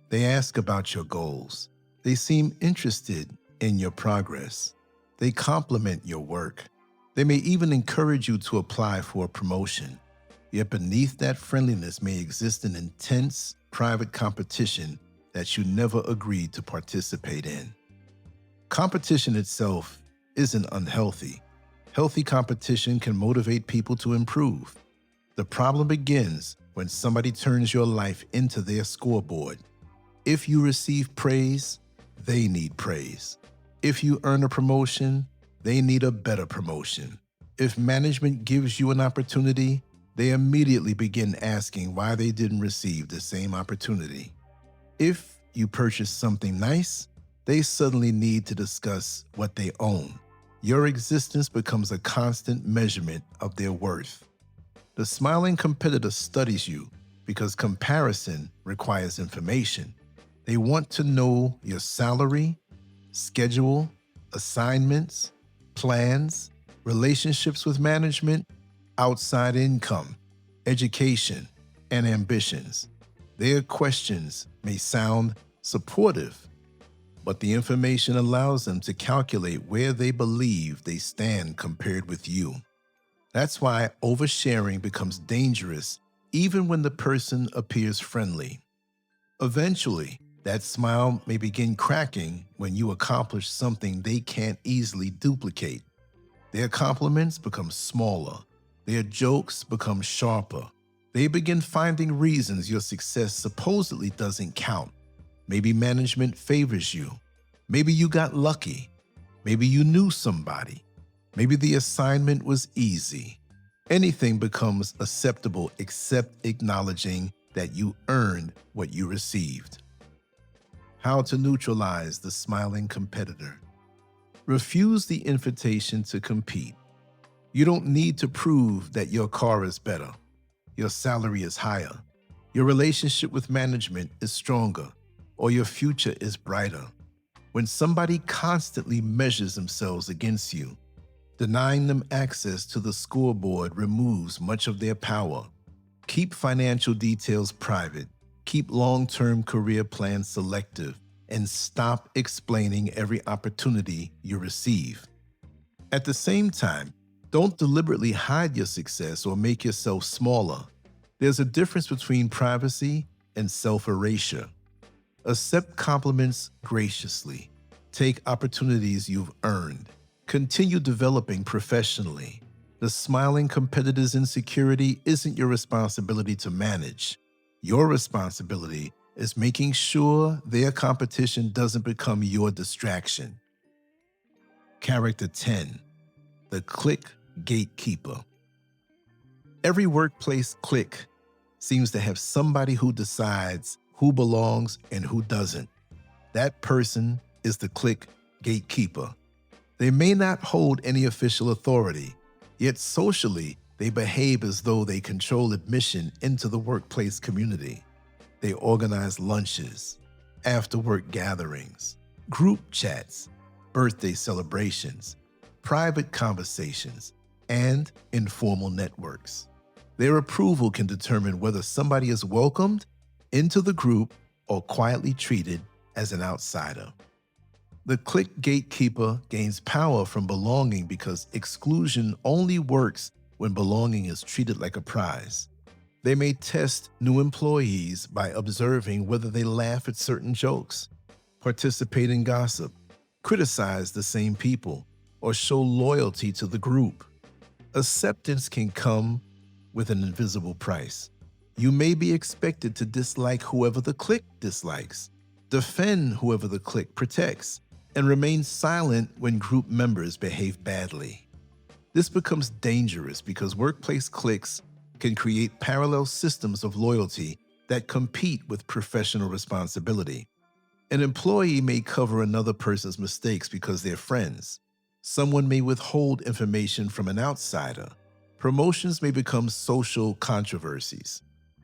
They ask about your goals. They seem interested in your progress. They compliment your work. They may even encourage you to apply for a promotion. Yet beneath that friendliness may exist an intense, private competition that you never agreed to participate in. Competition itself isn't unhealthy. Healthy competition can motivate people to improve. The problem begins when somebody turns your life into their scoreboard. If you receive praise, they need praise. If you earn a promotion, they need a better promotion. If management gives you an opportunity, they immediately begin asking why they didn't receive the same opportunity. If you purchase something nice, they suddenly need to discuss what they own. Your existence becomes a constant measurement of their worth. The smiling competitor studies you because comparison requires information. They want to know your salary, schedule, assignments, plans, relationships with management, outside income, education, and ambitions. Their questions may sound supportive, but the information allows them to calculate where they believe they stand compared with you. That's why oversharing becomes dangerous even when the person appears friendly. Eventually, that smile may begin cracking when you accomplish something they can't easily duplicate. Their compliments become smaller. Their jokes become sharper. They begin finding reasons your success supposedly doesn't count. Maybe management favors you. Maybe you got lucky. Maybe you knew somebody. Maybe the assignment was easy. Anything becomes acceptable except acknowledging that you earned what you received. How to neutralize the smiling competitor. Refuse the invitation to compete. You don't need to prove that your car is better, your salary is higher, your relationship with management is stronger, or your future is brighter. When somebody constantly measures themselves against you, denying them access to the scoreboard removes much of their power. Keep financial details private, keep long-term career plans selective, and stop explaining every opportunity you receive. At the same time, don't deliberately hide your success or make yourself smaller. There's a difference between privacy and self-erasure. Accept compliments graciously. Take opportunities you've earned. Continue developing professionally. The smiling competitor's insecurity isn't your responsibility to manage. Your responsibility is making sure their competition doesn't become your distraction. Character 10, the Clique Gatekeeper. Every workplace clique seems to have somebody who decides who belongs and who doesn't. That person is the Clique Gatekeeper. They may not hold any official authority, yet socially they behave as though they control admission into the workplace community. They organize lunches, after-work gatherings, group chats, birthday celebrations, private conversations, and informal networks. Their approval can determine whether somebody is welcomed into the group or quietly treated as an outsider. The clique gatekeeper gains power from belonging because exclusion only works when belonging is treated like a prize. They may test new employees by observing whether they laugh at certain jokes, participate in gossip, criticize the same people, or show loyalty to the group. Acceptance can come with an invisible price. You may be expected to dislike whoever the clique dislikes, defend whoever the clique protects, and remain silent when group members behave badly. This becomes dangerous because workplace cliques can create parallel systems of loyalty that compete with professional responsibility. An employee may cover another person's mistakes because they're friends. Someone may withhold information from an outsider. Promotions may become social controversies.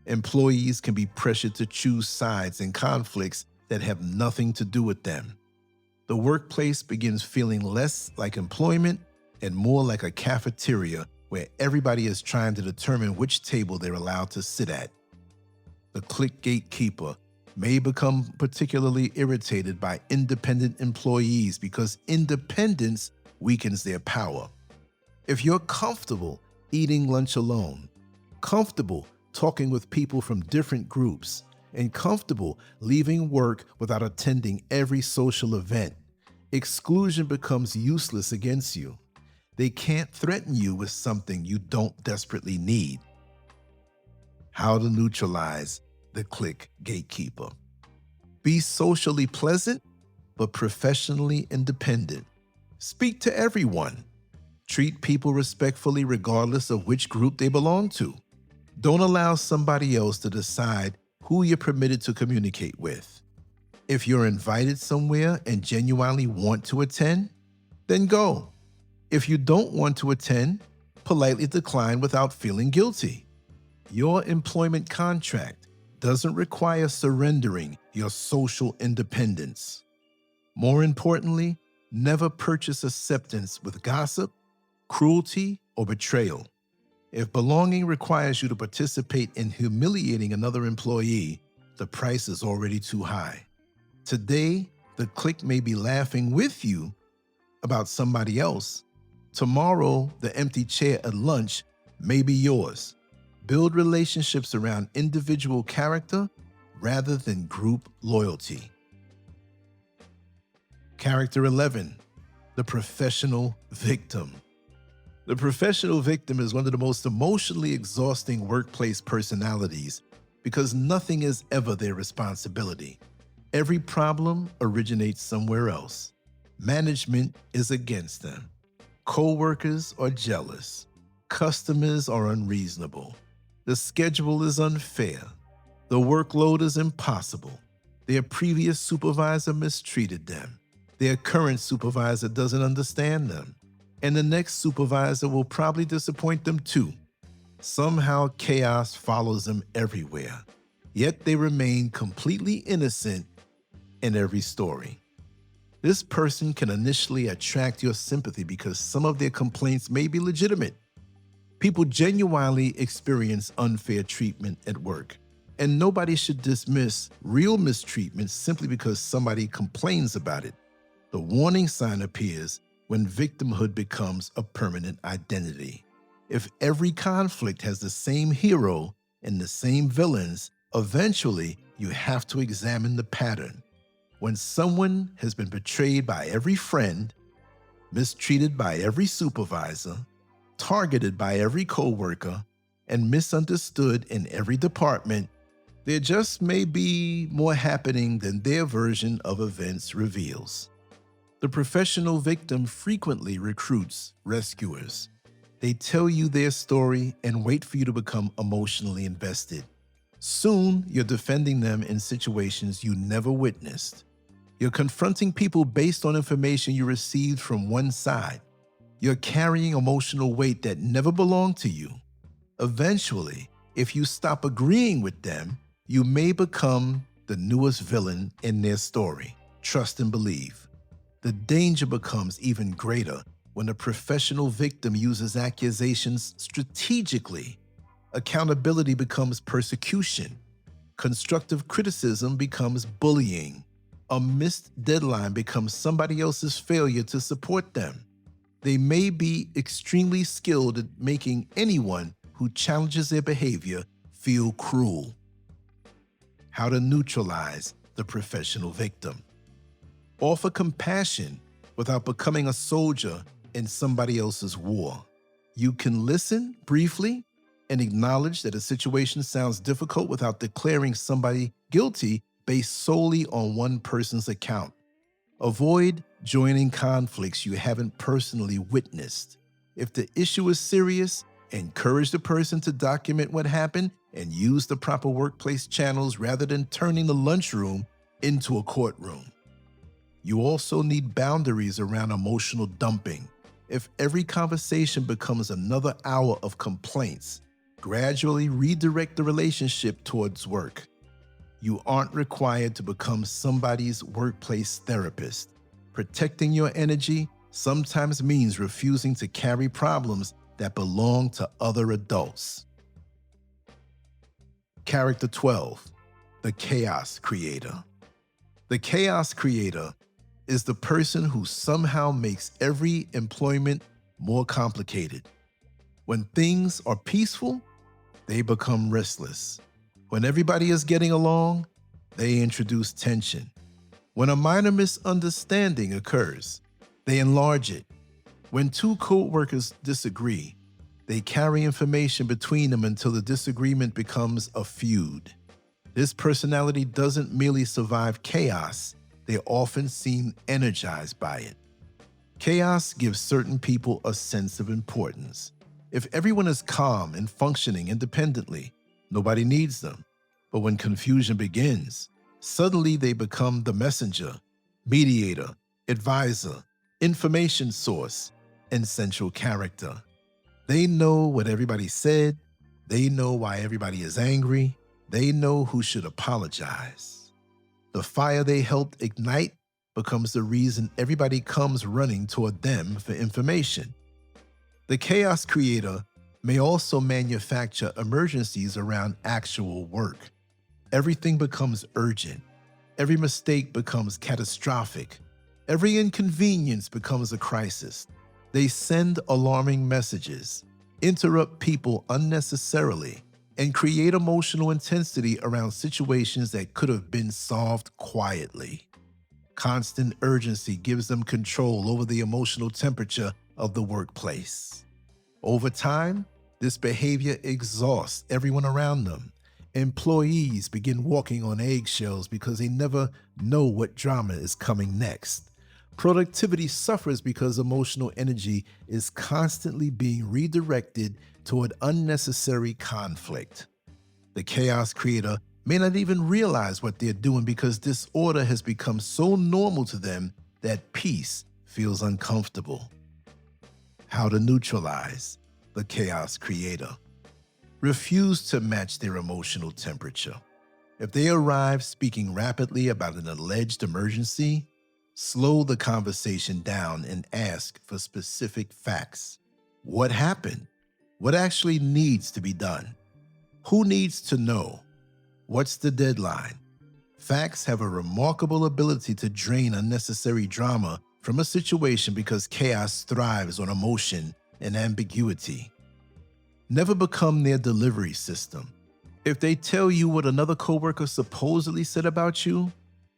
Employees can be pressured to choose sides in conflicts that have nothing to do with them. The workplace begins feeling less like employment and more like a cafeteria where everybody is trying to determine which table they're allowed to sit at. The clique gatekeeper may become particularly irritated by independent employees because independence weakens their power. If you're comfortable eating lunch alone, comfortable talking with people from different groups, and comfortable leaving work without attending every social event, exclusion becomes useless against you. They can't threaten you with something you don't desperately need. How to neutralize the clique gatekeeper. Be socially pleasant, but professionally independent. Speak to everyone. Treat people respectfully regardless of which group they belong to. Don't allow somebody else to decide who you're permitted to communicate with. If you're invited somewhere and genuinely want to attend, then go. If you don't want to attend, politely decline without feeling guilty. Your employment contract doesn't require surrendering your social independence. More importantly, never purchase acceptance with gossip, cruelty, or betrayal. If belonging requires you to participate in humiliating another employee, the price is already too high. Today, the clique may be laughing with you about somebody else. Tomorrow, the empty chair at lunch may be yours. Build relationships around individual character rather than group loyalty. Character 11, the professional victim. The professional victim is one of the most emotionally exhausting workplace personalities because nothing is ever their responsibility. Every problem originates somewhere else. Management is against them. Coworkers are jealous. Customers are unreasonable. The schedule is unfair. The workload is impossible. Their previous supervisor mistreated them. Their current supervisor doesn't understand them. And the next supervisor will probably disappoint them too. Somehow chaos follows them everywhere, yet they remain completely innocent in every story. This person can initially attract your sympathy because some of their complaints may be legitimate. People genuinely experience unfair treatment at work, and nobody should dismiss real mistreatment simply because somebody complains about it. The warning sign appears when victimhood becomes a permanent identity. If every conflict has the same hero and the same villains, eventually you have to examine the pattern. When someone has been betrayed by every friend, mistreated by every supervisor, targeted by every coworker, and misunderstood in every department, there just may be more happening than their version of events reveals. The professional victim frequently recruits rescuers. They tell you their story and wait for you to become emotionally invested. Soon, you're defending them in situations you never witnessed. You're confronting people based on information you received from one side. You're carrying emotional weight that never belonged to you. Eventually, if you stop agreeing with them, you may become the newest villain in their story. Trust and believe. The danger becomes even greater when a professional victim uses accusations strategically. Accountability becomes persecution. Constructive criticism becomes bullying. A missed deadline becomes somebody else's failure to support them. They may be extremely skilled at making anyone who challenges their behavior feel cruel. How to neutralize the professional victim. Offer compassion without becoming a soldier in somebody else's war. You can listen briefly and acknowledge that a situation sounds difficult without declaring somebody guilty based solely on one person's account. Avoid joining conflicts you haven't personally witnessed. If the issue is serious, encourage the person to document what happened and use the proper workplace channels rather than turning the lunchroom into a courtroom. You also need boundaries around emotional dumping. If every conversation becomes another hour of complaints, gradually redirect the relationship towards work. You aren't required to become somebody's workplace therapist. Protecting your energy sometimes means refusing to carry problems that belong to other adults. Character 12, the chaos creator. The chaos creator is the person who somehow makes every employment more complicated. When things are peaceful, they become restless. When everybody is getting along, they introduce tension. When a minor misunderstanding occurs, they enlarge it. When two co-workers disagree, they carry information between them until the disagreement becomes a feud. This personality doesn't merely survive chaos, they often seem energized by it. Chaos gives certain people a sense of importance. If everyone is calm and functioning independently, nobody needs them. But when confusion begins, suddenly they become the messenger, mediator, advisor, information source, and central character. They know what everybody said, they know why everybody is angry, they know who should apologize. The fire they helped ignite becomes the reason everybody comes running toward them for information. The chaos creator may also manufacture emergencies around actual work. Everything becomes urgent. Every mistake becomes catastrophic. Every inconvenience becomes a crisis. They send alarming messages, interrupt people unnecessarily, and create emotional intensity around situations that could have been solved quietly. Constant urgency gives them control over the emotional temperature of the workplace. Over time, this behavior exhausts everyone around them. Employees begin walking on eggshells because they never know what drama is coming next. Productivity suffers because emotional energy is constantly being redirected toward unnecessary conflict. The chaos creator may not even realize what they're doing because disorder has become so normal to them that peace feels uncomfortable. How to neutralize the chaos creator. Refuse to match their emotional temperature. If they arrive speaking rapidly about an alleged emergency, slow the conversation down and ask for specific facts. What happened? What actually needs to be done? Who needs to know? What's the deadline? Facts have a remarkable ability to drain unnecessary drama from a situation because chaos thrives on emotion and ambiguity. Never become their delivery system. If they tell you what another coworker supposedly said about you,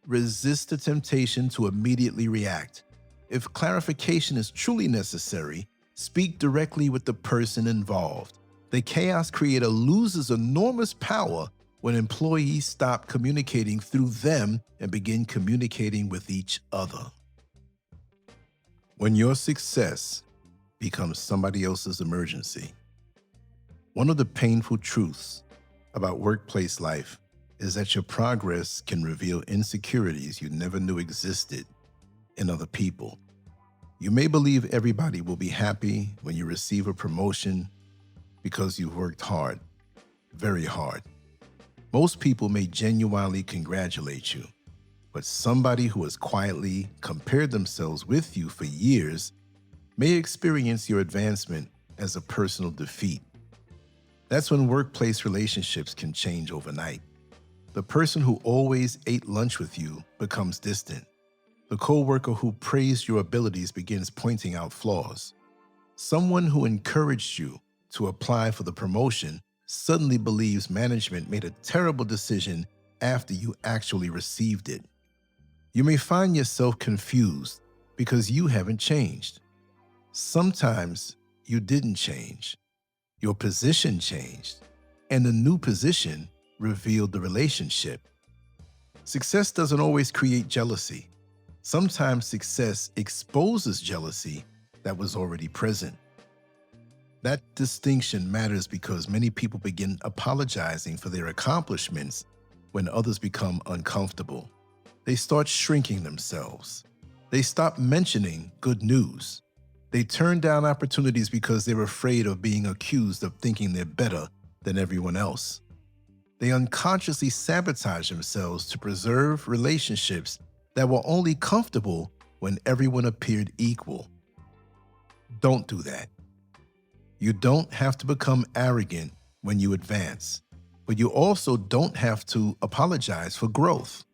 resist the temptation to immediately react. If clarification is truly necessary, speak directly with the person involved. The chaos creator loses enormous power when employees stop communicating through them and begin communicating with each other. When your success becomes somebody else's emergency. One of the painful truths about workplace life is that your progress can reveal insecurities you never knew existed in other people. You may believe everybody will be happy when you receive a promotion because you worked hard, very hard. Most people may genuinely congratulate you, but somebody who has quietly compared themselves with you for years may experience your advancement as a personal defeat. That's when workplace relationships can change overnight. The person who always ate lunch with you becomes distant. The coworker who praised your abilities begins pointing out flaws. Someone who encouraged you to apply for the promotion suddenly believes management made a terrible decision after you actually received it. You may find yourself confused because you haven't changed. Sometimes you didn't change. Your position changed, and the new position revealed the relationship. Success doesn't always create jealousy. Sometimes success exposes jealousy that was already present. That distinction matters because many people begin apologizing for their accomplishments when others become uncomfortable. They start shrinking themselves. They stop mentioning good news. They turn down opportunities because they're afraid of being accused of thinking they're better than everyone else. They unconsciously sabotage themselves to preserve relationships that were only comfortable when everyone appeared equal. Don't do that. You don't have to become arrogant when you advance, but you also don't have to apologize for growth.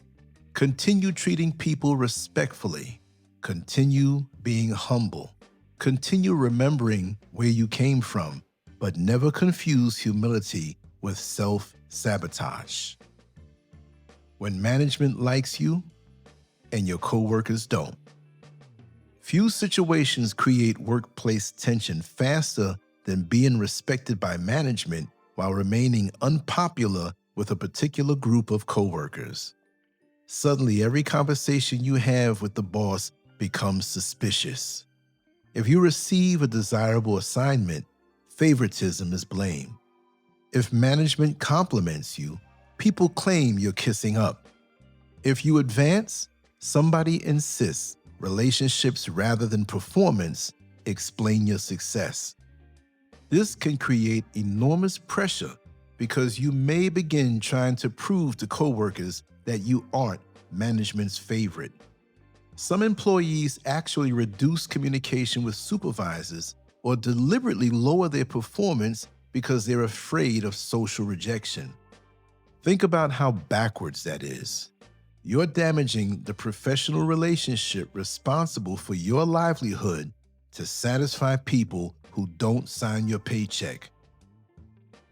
Continue treating people respectfully. Continue being humble. Continue remembering where you came from, but never confuse humility with self-sabotage. When management likes you and your coworkers don't. Few situations create workplace tension faster than being respected by management while remaining unpopular with a particular group of coworkers. Suddenly, every conversation you have with the boss becomes suspicious. If you receive a desirable assignment, favoritism is blamed. If management compliments you, people claim you're kissing up. If you advance, somebody insists relationships rather than performance explain your success. This can create enormous pressure because you may begin trying to prove to coworkers that you aren't management's favorite. Some employees actually reduce communication with supervisors or deliberately lower their performance because they're afraid of social rejection. Think about how backwards that is. You're damaging the professional relationship responsible for your livelihood to satisfy people who don't sign your paycheck.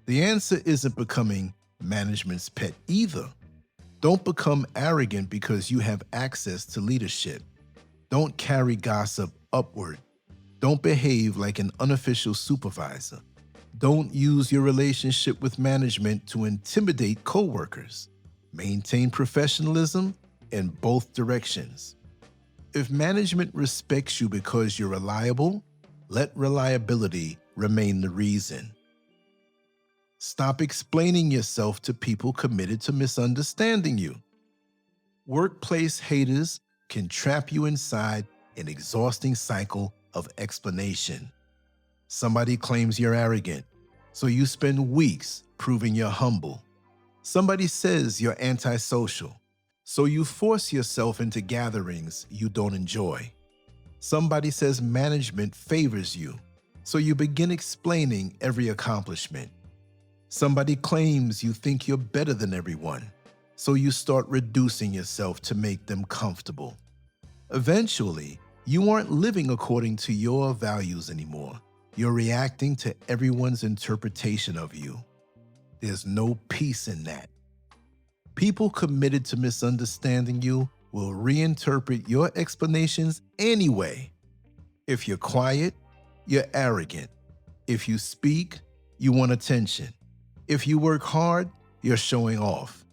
The answer isn't becoming management's pet either. Don't become arrogant because you have access to leadership. Don't carry gossip upward. Don't behave like an unofficial supervisor. Don't use your relationship with management to intimidate coworkers. Maintain professionalism in both directions. If management respects you because you're reliable, let reliability remain the reason. Stop explaining yourself to people committed to misunderstanding you. Workplace haters can trap you inside an exhausting cycle of explanation. Somebody claims you're arrogant, so you spend weeks proving you're humble. Somebody says you're antisocial, so you force yourself into gatherings you don't enjoy. Somebody says management favors you, so you begin explaining every accomplishment. Somebody claims you think you're better than everyone, so you start reducing yourself to make them comfortable. Eventually, you aren't living according to your values anymore. You're reacting to everyone's interpretation of you. There's no peace in that. People committed to misunderstanding you will reinterpret your explanations anyway. If you're quiet, you're arrogant. If you speak, you want attention. If you work hard, you're showing off.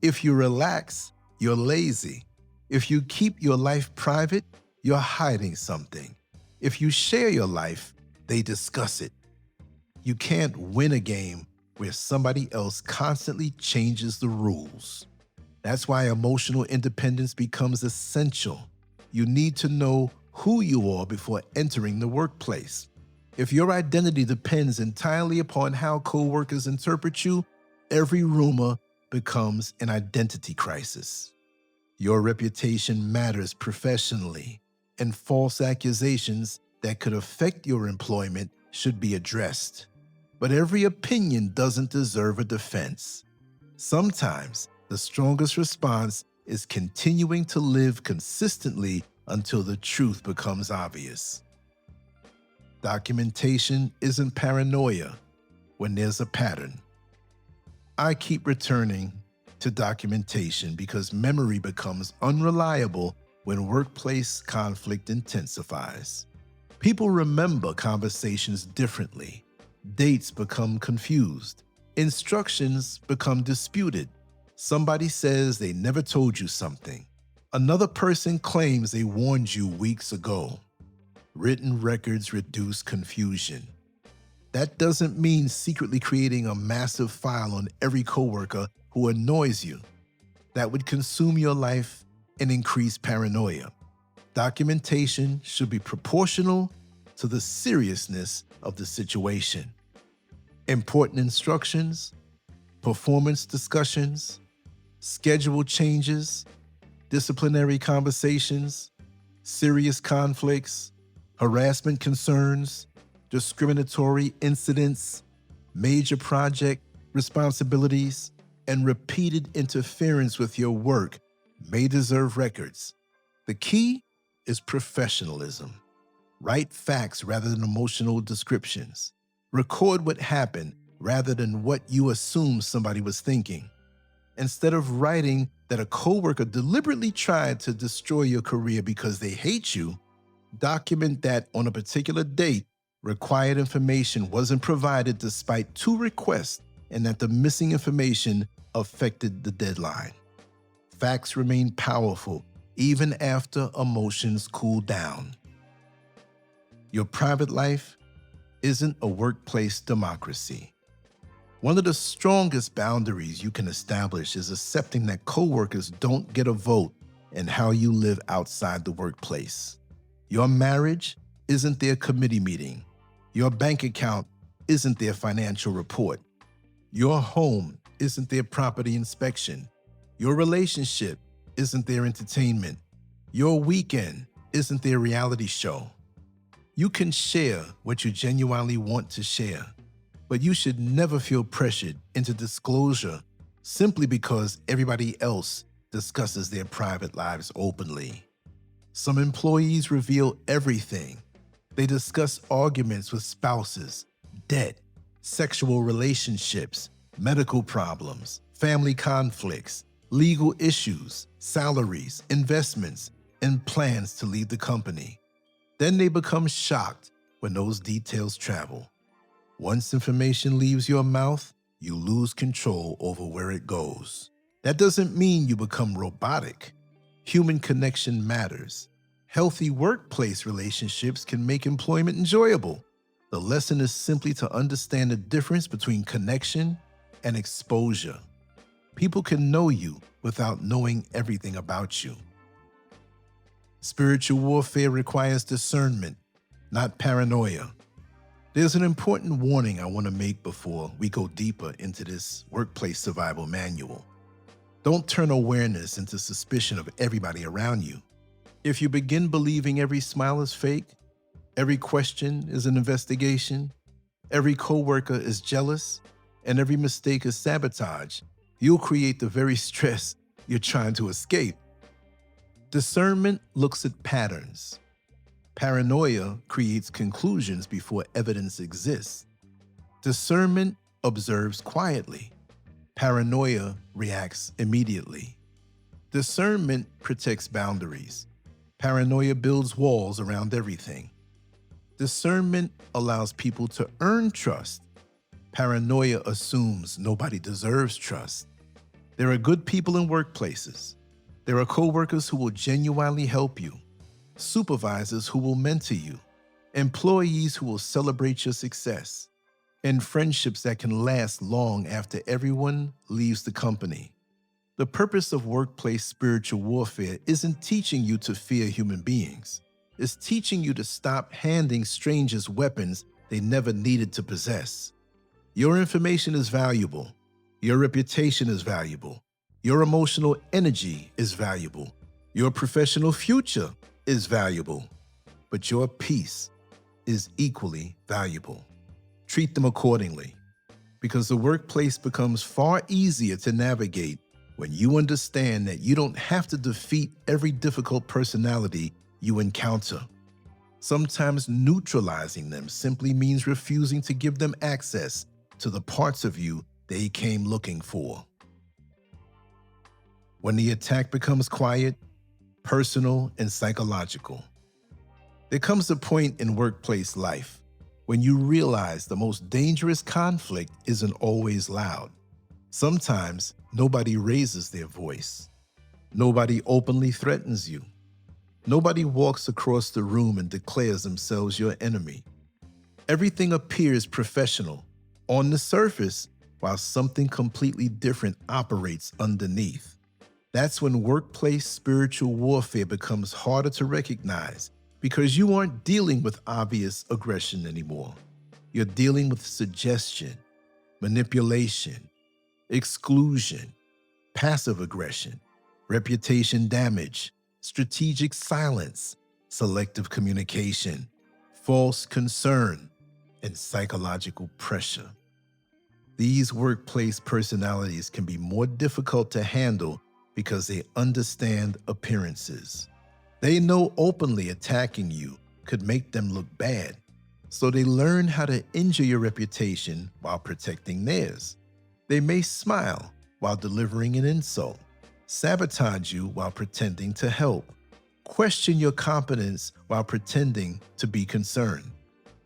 If you relax, you're lazy. If you keep your life private, you're hiding something. If you share your life, they discuss it. You can't win a game where somebody else constantly changes the rules. That's why emotional independence becomes essential. You need to know who you are before entering the workplace. If your identity depends entirely upon how coworkers interpret you, every rumor becomes an identity crisis. Your reputation matters professionally, and false accusations that could affect your employment should be addressed. But every opinion doesn't deserve a defense. Sometimes The strongest response is continuing to live consistently until the truth becomes obvious. Documentation isn't paranoia when there's a pattern. I keep returning to documentation because memory becomes unreliable when workplace conflict intensifies. People remember conversations differently. Dates become confused. Instructions become disputed. Somebody says they never told you something. Another person claims they warned you weeks ago. Written records reduce confusion. That doesn't mean secretly creating a massive file on every coworker who annoys you. That would consume your life and increase paranoia. Documentation should be proportional to the seriousness of the situation. Important instructions, performance discussions, schedule changes, disciplinary conversations, serious conflicts, harassment concerns, discriminatory incidents, major project responsibilities, and repeated interference with your work may deserve records. The key is professionalism. Write facts rather than emotional descriptions. Record what happened rather than what you assume somebody was thinking. Instead of writing that a coworker deliberately tried to destroy your career because they hate you, document that on a particular date, required information wasn't provided despite 2 requests and that the missing information affected the deadline. Facts remain powerful even after emotions cool down. Your private life isn't a workplace democracy. One of the strongest boundaries you can establish is accepting that coworkers don't get a vote in how you live outside the workplace. Your marriage isn't their committee meeting. Your bank account isn't their financial report. Your home isn't their property inspection. Your relationship isn't their entertainment. Your weekend isn't their reality show. You can share what you genuinely want to share, but you should never feel pressured into disclosure simply because everybody else discusses their private lives openly. Some employees reveal everything. They discuss arguments with spouses, debt, sexual relationships, medical problems, family conflicts, legal issues, salaries, investments, and plans to leave the company. Then they become shocked when those details travel. Once information leaves your mouth, you lose control over where it goes. That doesn't mean you become robotic. Human connection matters. Healthy workplace relationships can make employment enjoyable. The lesson is simply to understand the difference between connection and exposure. People can know you without knowing everything about you. Spiritual warfare requires discernment, not paranoia. There's an important warning I want to make before we go deeper into this workplace survival manual. Don't turn awareness into suspicion of everybody around you. If you begin believing every smile is fake, every question is an investigation, every coworker is jealous, and every mistake is sabotage, you'll create the very stress you're trying to escape. Discernment looks at patterns. Paranoia creates conclusions before evidence exists. Discernment observes quietly. Paranoia reacts immediately. Discernment protects boundaries. Paranoia builds walls around everything. Discernment allows people to earn trust. Paranoia assumes nobody deserves trust. There are good people in workplaces. There are coworkers who will genuinely help you, supervisors who will mentor you, employees who will celebrate your success, and friendships that can last long after everyone leaves the company. The purpose of workplace spiritual warfare isn't teaching you to fear human beings. It's teaching you to stop handing strangers weapons they never needed to possess. Your information is valuable. Your reputation is valuable. Your emotional energy is valuable. Your professional future is valuable. But your peace is equally valuable. Treat them accordingly, because the workplace becomes far easier to navigate When you understand that you don't have to defeat every difficult personality you encounter. Sometimes neutralizing them simply means refusing to give them access to the parts of you they came looking for. When the attack becomes quiet, personal, and psychological. There comes a point in workplace life when you realize the most dangerous conflict isn't always loud. Sometimes nobody raises their voice. Nobody openly threatens you. Nobody walks across the room and declares themselves your enemy. Everything appears professional on the surface while something completely different operates underneath. That's when workplace spiritual warfare becomes harder to recognize because you aren't dealing with obvious aggression anymore. You're dealing with suggestion, manipulation, exclusion, passive aggression, reputation damage, strategic silence, selective communication, false concern, and psychological pressure. These workplace personalities can be more difficult to handle because they understand appearances. They know openly attacking you could make them look bad, so they learn how to injure your reputation while protecting theirs. They may smile while delivering an insult, sabotage you while pretending to help, question your competence while pretending to be concerned,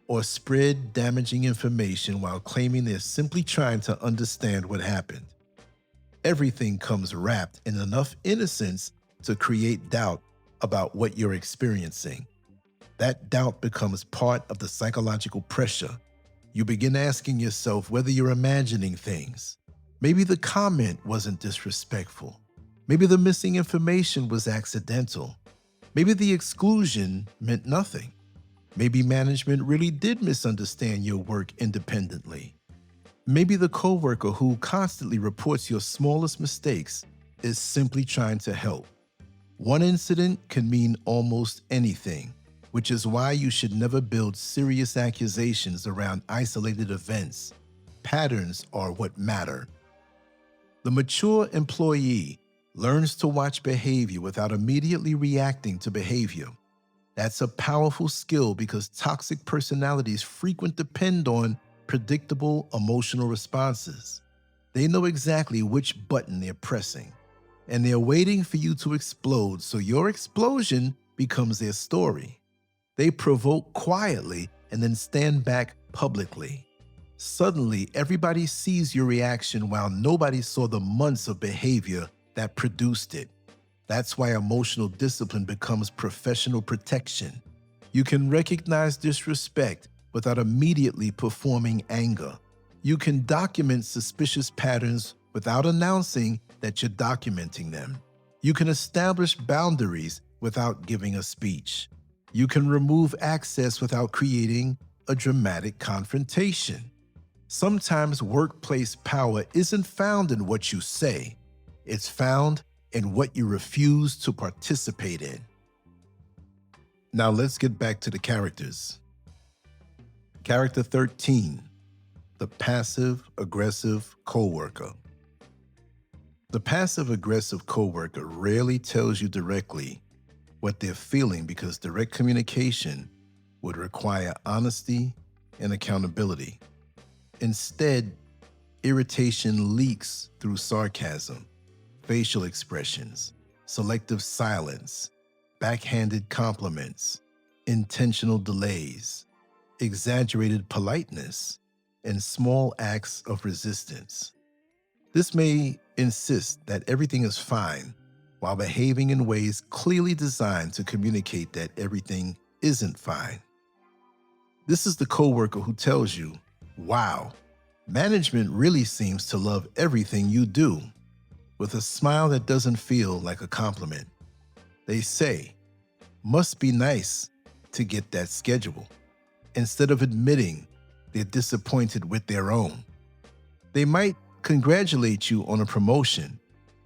or spread damaging information while claiming they're simply trying to understand what happened. Everything comes wrapped in enough innocence to create doubt about what you're experiencing. That doubt becomes part of the psychological pressure. You begin asking yourself whether you're imagining things. Maybe the comment wasn't disrespectful. Maybe the missing information was accidental. Maybe the exclusion meant nothing. Maybe management really did misunderstand your work independently. Maybe the coworker who constantly reports your smallest mistakes is simply trying to help. One incident can mean almost anything, which is why you should never build serious accusations around isolated events. Patterns are what matter. The mature employee learns to watch behavior without immediately reacting to behavior. That's a powerful skill because toxic personalities frequently depend on predictable emotional responses. They know exactly which button they're pressing, and they're waiting for you to explode so your explosion becomes their story. They provoke quietly and then stand back publicly. Suddenly, everybody sees your reaction while nobody saw the months of behavior that produced it. That's why emotional discipline becomes professional protection. You can recognize disrespect without immediately performing anger. You can document suspicious patterns without announcing that you're documenting them. You can establish boundaries without giving a speech. You can remove access without creating a dramatic confrontation. Sometimes workplace power isn't found in what you say. It's found in what you refuse to participate in. Now let's get back to the characters. Character 13, the passive-aggressive coworker. The passive-aggressive coworker rarely tells you directly what they're feeling because direct communication would require honesty and accountability. Instead, irritation leaks through sarcasm, facial expressions, selective silence, backhanded compliments, intentional delays, exaggerated politeness, and small acts of resistance. This may insist that everything is fine while behaving in ways clearly designed to communicate that everything isn't fine. This is the coworker who tells you, "Wow, management really seems to love everything you do," with a smile that doesn't feel like a compliment. They say, "Must be nice to get that schedule," instead of admitting they're disappointed with their own. They might congratulate you on a promotion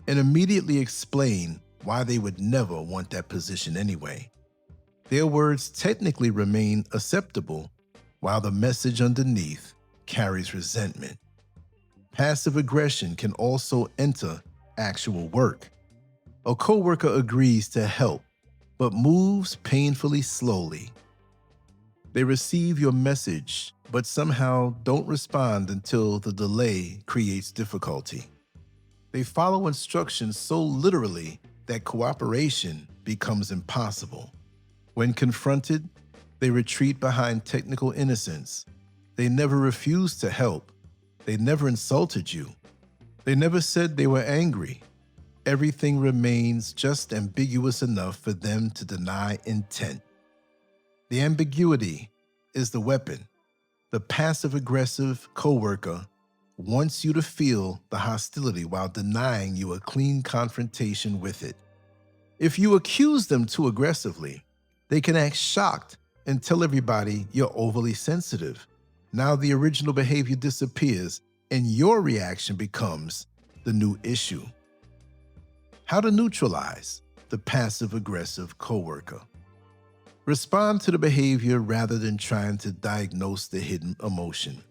and immediately explain why they would never want that position anyway. Their words technically remain acceptable, while the message underneath carries resentment. Passive aggression can also enter actual work. A coworker agrees to help, but moves painfully slowly. They receive your message, but somehow don't respond until the delay creates difficulty. They follow instructions so literally that cooperation becomes impossible. When confronted, they retreat behind technical innocence. They never refused to help. They never insulted you. They never said they were angry. Everything remains just ambiguous enough for them to deny intent. The ambiguity is the weapon. The passive-aggressive coworker wants you to feel the hostility while denying you a clean confrontation with it. If you accuse them too aggressively, they can act shocked and tell everybody you're overly sensitive. Now the original behavior disappears and your reaction becomes the new issue. How to neutralize the passive-aggressive coworker. Respond to the behavior rather than trying to diagnose the hidden emotion.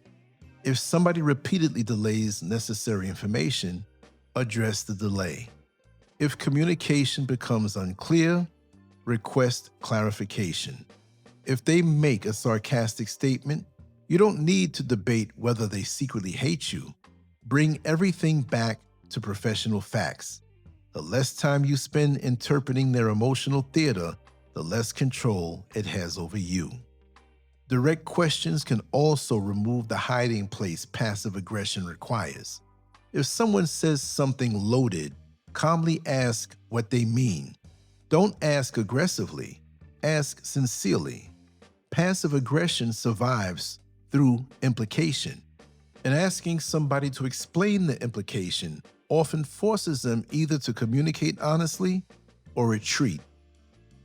If somebody repeatedly delays necessary information, address the delay. If communication becomes unclear, request clarification. If they make a sarcastic statement, you don't need to debate whether they secretly hate you. Bring everything back to professional facts. The less time you spend interpreting their emotional theater, the less control it has over you. Direct questions can also remove the hiding place passive aggression requires. If someone says something loaded, calmly ask what they mean. Don't ask aggressively, ask sincerely. Passive aggression survives through implication, and asking somebody to explain the implication often forces them either to communicate honestly or retreat.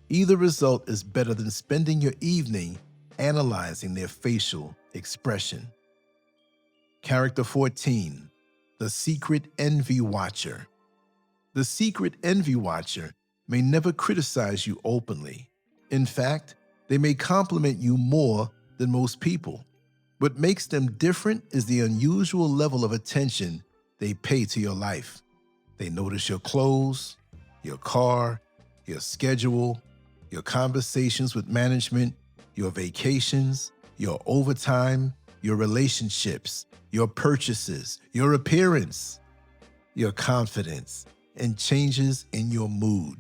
Either result is better than spending your evening analyzing their facial expression. Character 14, the secret envy watcher. The secret envy watcher may never criticize you openly. In fact, they may compliment you more than most people. What makes them different is the unusual level of attention they pay to your life. They notice your clothes, your car, your schedule, your conversations with management, your vacations, your overtime, your relationships, your purchases, your appearance, your confidence, and changes in your mood.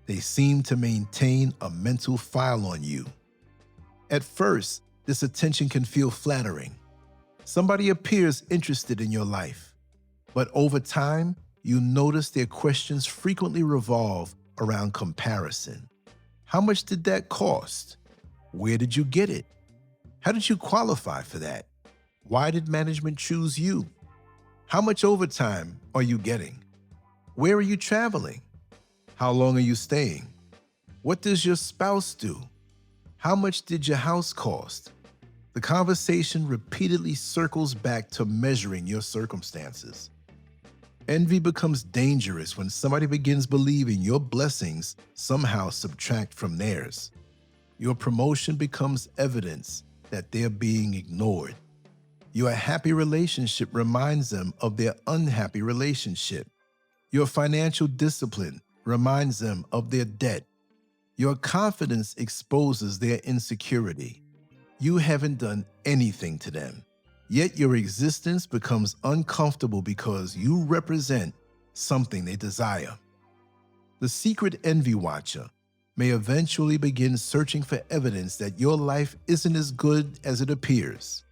They seem to maintain a mental file on you. At first, this attention can feel flattering. Somebody appears interested in your life, but over time, you notice their questions frequently revolve around comparison. How much did that cost? Where did you get it? How did you qualify for that? Why did management choose you? How much overtime are you getting? Where are you traveling? How long are you staying? What does your spouse do? How much did your house cost? The conversation repeatedly circles back to measuring your circumstances. Envy becomes dangerous when somebody begins believing your blessings somehow subtract from theirs. Your promotion becomes evidence that they're being ignored. Your happy relationship reminds them of their unhappy relationship. Your financial discipline reminds them of their debt. Your confidence exposes their insecurity. You haven't done anything to them, yet your existence becomes uncomfortable because you represent something they desire. The secret envy watcher may eventually begin searching for evidence that your life isn't as good as it appears.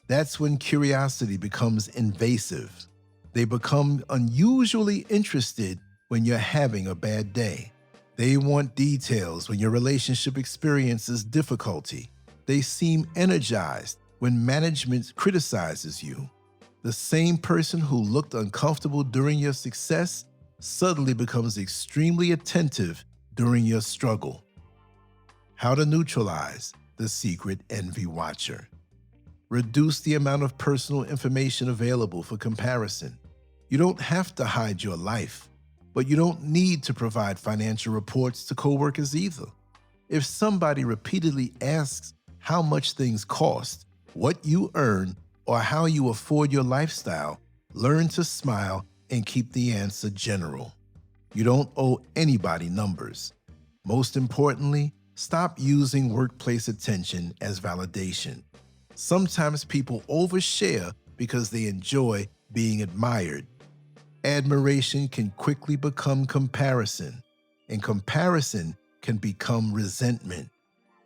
That's when curiosity becomes invasive. They become unusually interested when you're having a bad day. They want details when your relationship experiences difficulty. They seem energized when management criticizes you. The same person who looked uncomfortable during your success suddenly becomes extremely attentive during your struggle. How to neutralize the secret envy watcher. Reduce the amount of personal information available for comparison. You don't have to hide your life, but you don't need to provide financial reports to coworkers either. If somebody repeatedly asks how much things cost, what you earn, or how you afford your lifestyle, learn to smile and keep the answer general. You don't owe anybody numbers. Most importantly, stop using workplace attention as validation. Sometimes people overshare because they enjoy being admired. Admiration can quickly become comparison, and comparison can become resentment.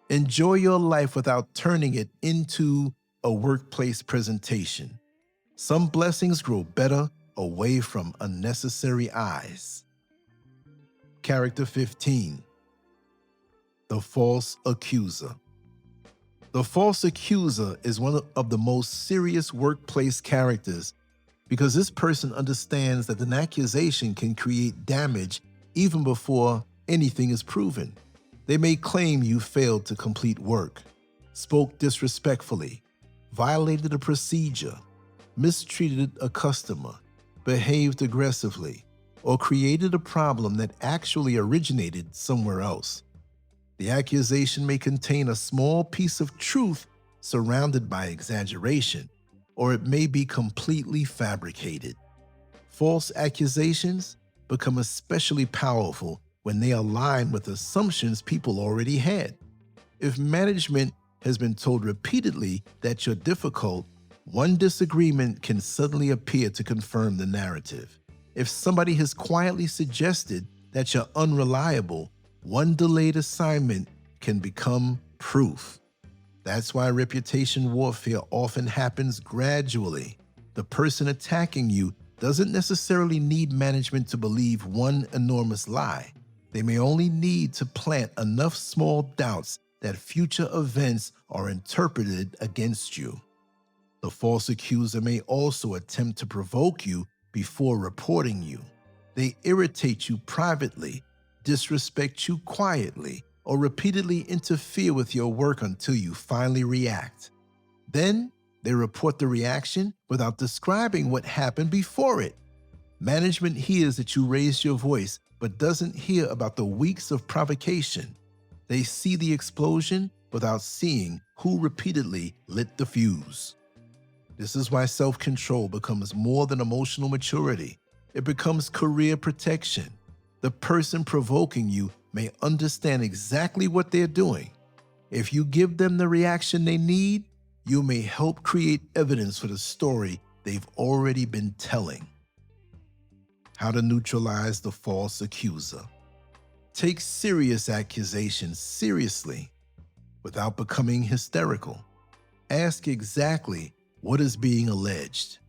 Enjoy your life without turning it into a workplace presentation. Some blessings grow better away from unnecessary eyes. Character 15. The false accuser. The false accuser is one of the most serious workplace characters because this person understands that an accusation can create damage even before anything is proven. They may claim you failed to complete work, spoke disrespectfully, violated a procedure, mistreated a customer, behaved aggressively, or created a problem that actually originated somewhere else. The accusation may contain a small piece of truth surrounded by exaggeration, or it may be completely fabricated. False accusations become especially powerful when they align with assumptions people already had. If management has been told repeatedly that you're difficult, one disagreement can suddenly appear to confirm the narrative. If somebody has quietly suggested that you're unreliable, one delayed assignment can become proof. That's why reputation warfare often happens gradually. The person attacking you doesn't necessarily need management to believe one enormous lie. They may only need to plant enough small doubts that future events are interpreted against you. The false accuser may also attempt to provoke you before reporting you. They irritate you privately, disrespect you quietly, or repeatedly interfere with your work until you finally react. Then, they report the reaction without describing what happened before it. Management hears that you raised your voice, but doesn't hear about the weeks of provocation. They see the explosion without seeing who repeatedly lit the fuse. This is why self-control becomes more than emotional maturity. It becomes career protection. The person provoking you may understand exactly what they're doing. If you give them the reaction they need, you may help create evidence for the story they've already been telling. How to neutralize the false accuser. Take serious accusations seriously without becoming hysterical. Ask exactly what is being alleged.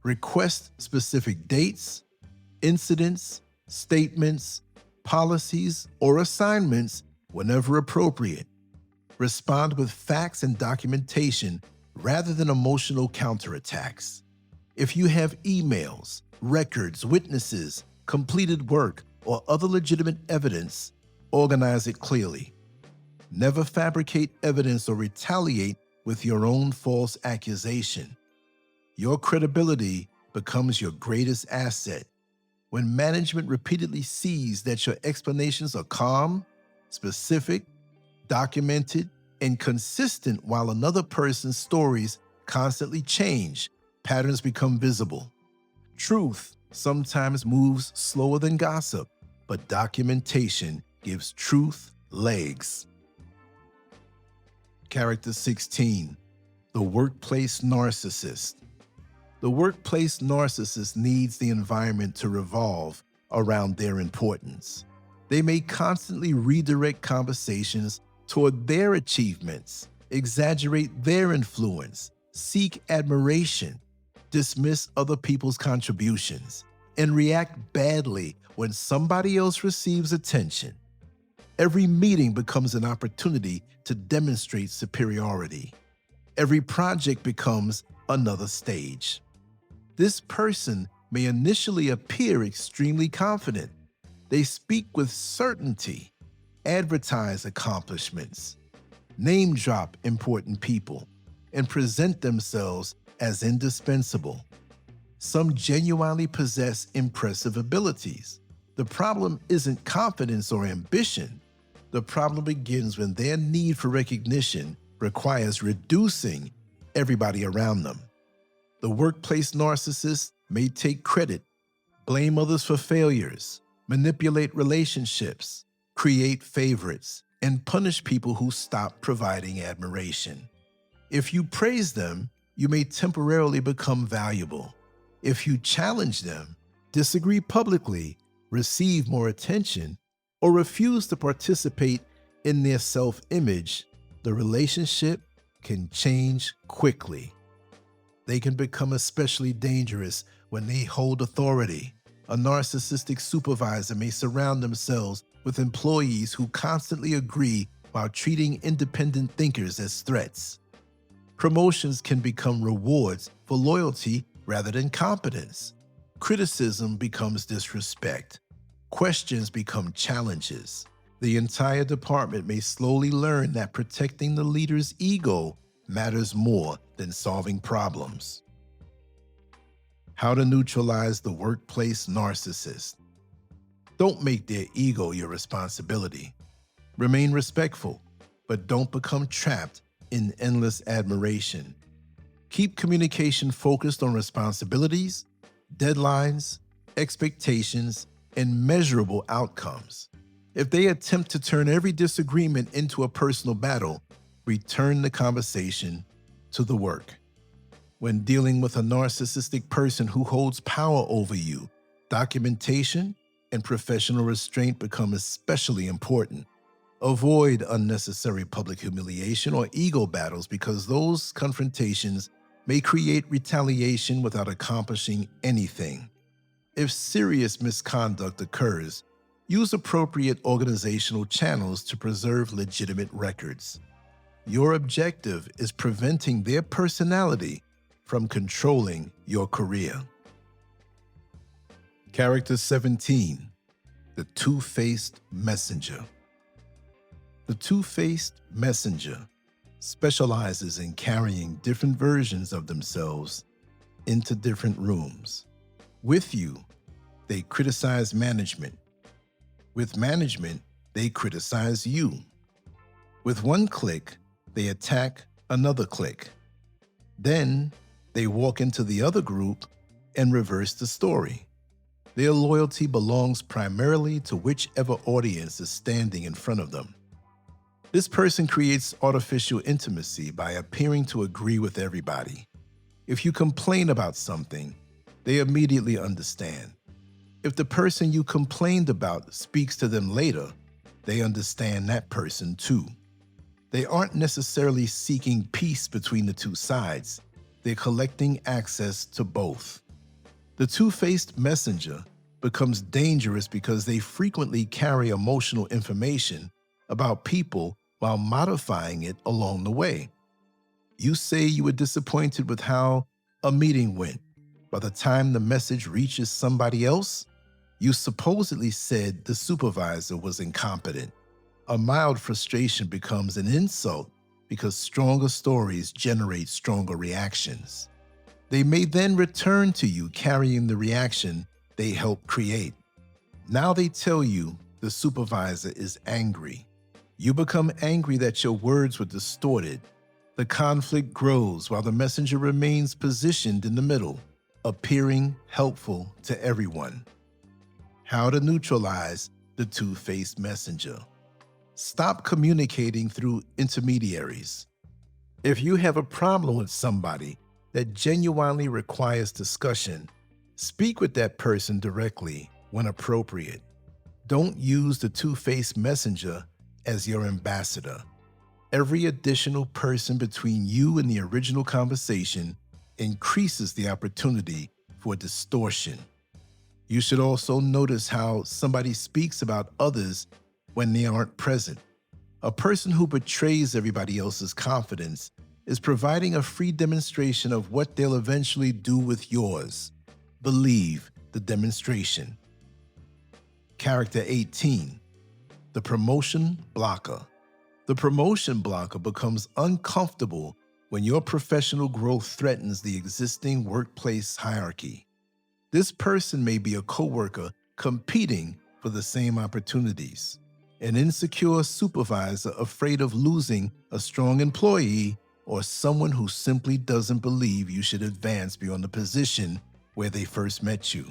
Request specific dates, incidents, statements, policies, or assignments whenever appropriate. Respond with facts and documentation rather than emotional counterattacks. If you have emails, records, witnesses, completed work, or other legitimate evidence, organize it clearly. Never fabricate evidence or retaliate with your own false accusation. Your credibility becomes your greatest asset. When management repeatedly sees that your explanations are calm, specific, documented, and consistent while another person's stories constantly change, patterns become visible. Truth sometimes moves slower than gossip, but documentation gives truth legs. Character 16. The workplace narcissist. The workplace narcissist needs the environment to revolve around their importance. They may constantly redirect conversations toward their achievements, exaggerate their influence, seek admiration, dismiss other people's contributions, and react badly when somebody else receives attention. Every meeting becomes an opportunity to demonstrate superiority. Every project becomes another stage. This person may initially appear extremely confident. They speak with certainty, advertise accomplishments, name drop important people, and present themselves as indispensable. Some genuinely possess impressive abilities. The problem isn't confidence or ambition. The problem begins when their need for recognition requires reducing everybody around them. The workplace narcissist may take credit, blame others for failures, manipulate relationships, create favorites, and punish people who stop providing admiration. If you praise them, you may temporarily become valuable. If you challenge them, disagree publicly, receive more attention, or refuse to participate in their self-image, the relationship can change quickly. They can become especially dangerous when they hold authority. A narcissistic supervisor may surround themselves with employees who constantly agree while treating independent thinkers as threats. Promotions can become rewards for loyalty rather than competence. Criticism becomes disrespect. Questions become challenges. The entire department may slowly learn that protecting the leader's ego matters more than solving problems. How to neutralize the workplace narcissist. Don't make their ego your responsibility. Remain respectful, but don't become trapped in endless admiration. Keep communication focused on responsibilities, deadlines, expectations, and measurable outcomes. If they attempt to turn every disagreement into a personal battle, return the conversation to the work. When dealing with a narcissistic person who holds power over you, documentation and professional restraint become especially important. Avoid unnecessary public humiliation or ego battles because those confrontations may create retaliation without accomplishing anything. If serious misconduct occurs, use appropriate organizational channels to preserve legitimate records. Your objective is preventing their personality from controlling your career. Character 17, the two-faced messenger. The two-faced messenger specializes in carrying different versions of themselves into different rooms. With you, they criticize management. With management, they criticize you. With one clique, they attack another clique. Then, they walk into the other group and reverse the story. Their loyalty belongs primarily to whichever audience is standing in front of them. This person creates artificial intimacy by appearing to agree with everybody. If you complain about something, they immediately understand. If the person you complained about speaks to them later, they understand that person too. They aren't necessarily seeking peace between the two sides. They're collecting access to both. The two-faced messenger becomes dangerous because they frequently carry emotional information about people while modifying it along the way. You say you were disappointed with how a meeting went. By the time the message reaches somebody else, you supposedly said the supervisor was incompetent. A mild frustration becomes an insult because stronger stories generate stronger reactions. They may then return to you carrying the reaction they helped create. Now they tell you the supervisor is angry. You become angry that your words were distorted. The conflict grows while the messenger remains positioned in the middle, appearing helpful to everyone. How to neutralize the two-faced messenger. Stop communicating through intermediaries. If you have a problem with somebody that genuinely requires discussion, speak with that person directly when appropriate. Don't use the two-faced messenger as your ambassador. Every additional person between you and the original conversation increases the opportunity for distortion. You should also notice how somebody speaks about others when they aren't present. A person who betrays everybody else's confidence is providing a free demonstration of what they'll eventually do with yours. Believe the demonstration. Character 18, the promotion blocker. The promotion blocker becomes uncomfortable when your professional growth threatens the existing workplace hierarchy. This person may be a coworker competing for the same opportunities, an insecure supervisor afraid of losing a strong employee, or someone who simply doesn't believe you should advance beyond the position where they first met you.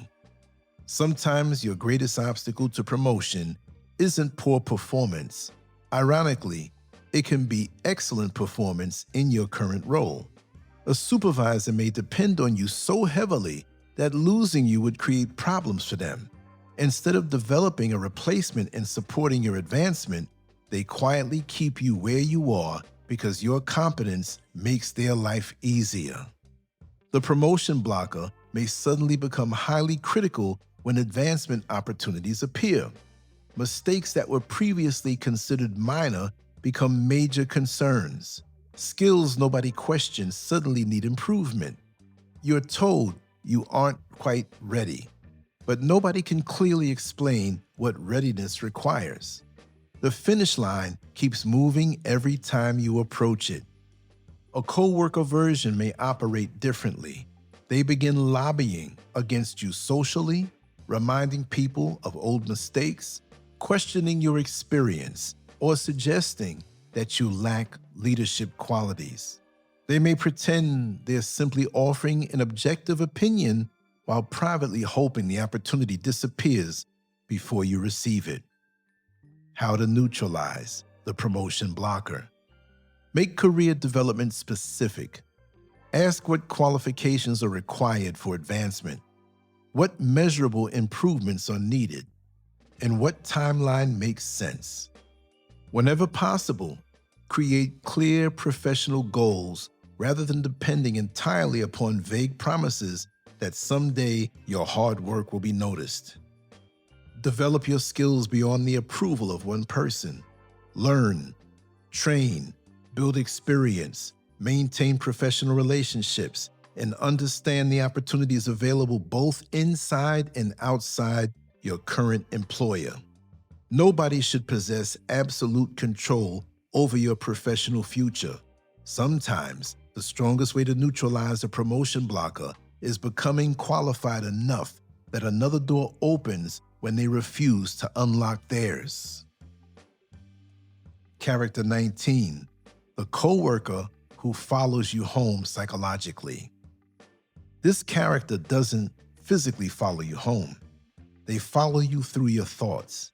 Sometimes your greatest obstacle to promotion isn't poor performance. Ironically, it can be excellent performance in your current role. A supervisor may depend on you so heavily that losing you would create problems for them. Instead of developing a replacement and supporting your advancement, they quietly keep you where you are because your competence makes their life easier. The promotion blocker may suddenly become highly critical when advancement opportunities appear. Mistakes that were previously considered minor become major concerns. Skills nobody questioned suddenly need improvement. You're told you aren't quite ready, but nobody can clearly explain what readiness requires. The finish line keeps moving every time you approach it. A coworker version may operate differently. They begin lobbying against you socially, reminding people of old mistakes, questioning your experience, or suggesting that you lack leadership qualities. They may pretend they're simply offering an objective opinion while privately hoping the opportunity disappears before you receive it. How to neutralize the promotion blocker. Make career development specific. Ask what qualifications are required for advancement, what measurable improvements are needed, and what timeline makes sense. Whenever possible, create clear professional goals rather than depending entirely upon vague promises that someday your hard work will be noticed. Develop your skills beyond the approval of one person. Learn, train, build experience, maintain professional relationships, and understand the opportunities available both inside and outside your current employer. Nobody should possess absolute control over your professional future. Sometimes, the strongest way to neutralize a promotion blocker is becoming qualified enough that another door opens when they refuse to unlock theirs. Character 19, the coworker who follows you home psychologically. This character doesn't physically follow you home. They follow you through your thoughts.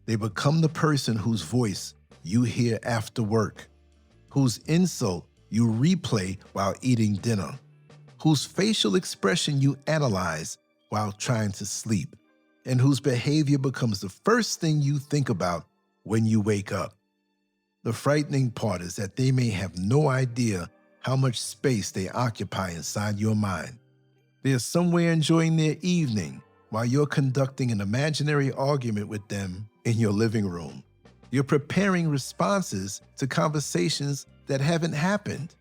They become the person whose voice you hear after work, whose insult you replay while eating dinner, whose facial expression you analyze while trying to sleep, and whose behavior becomes the first thing you think about when you wake up. The frightening part is that they may have no idea how much space they occupy inside your mind. They are somewhere enjoying their evening while you're conducting an imaginary argument with them in your living room. You're preparing responses to conversations that haven't happened.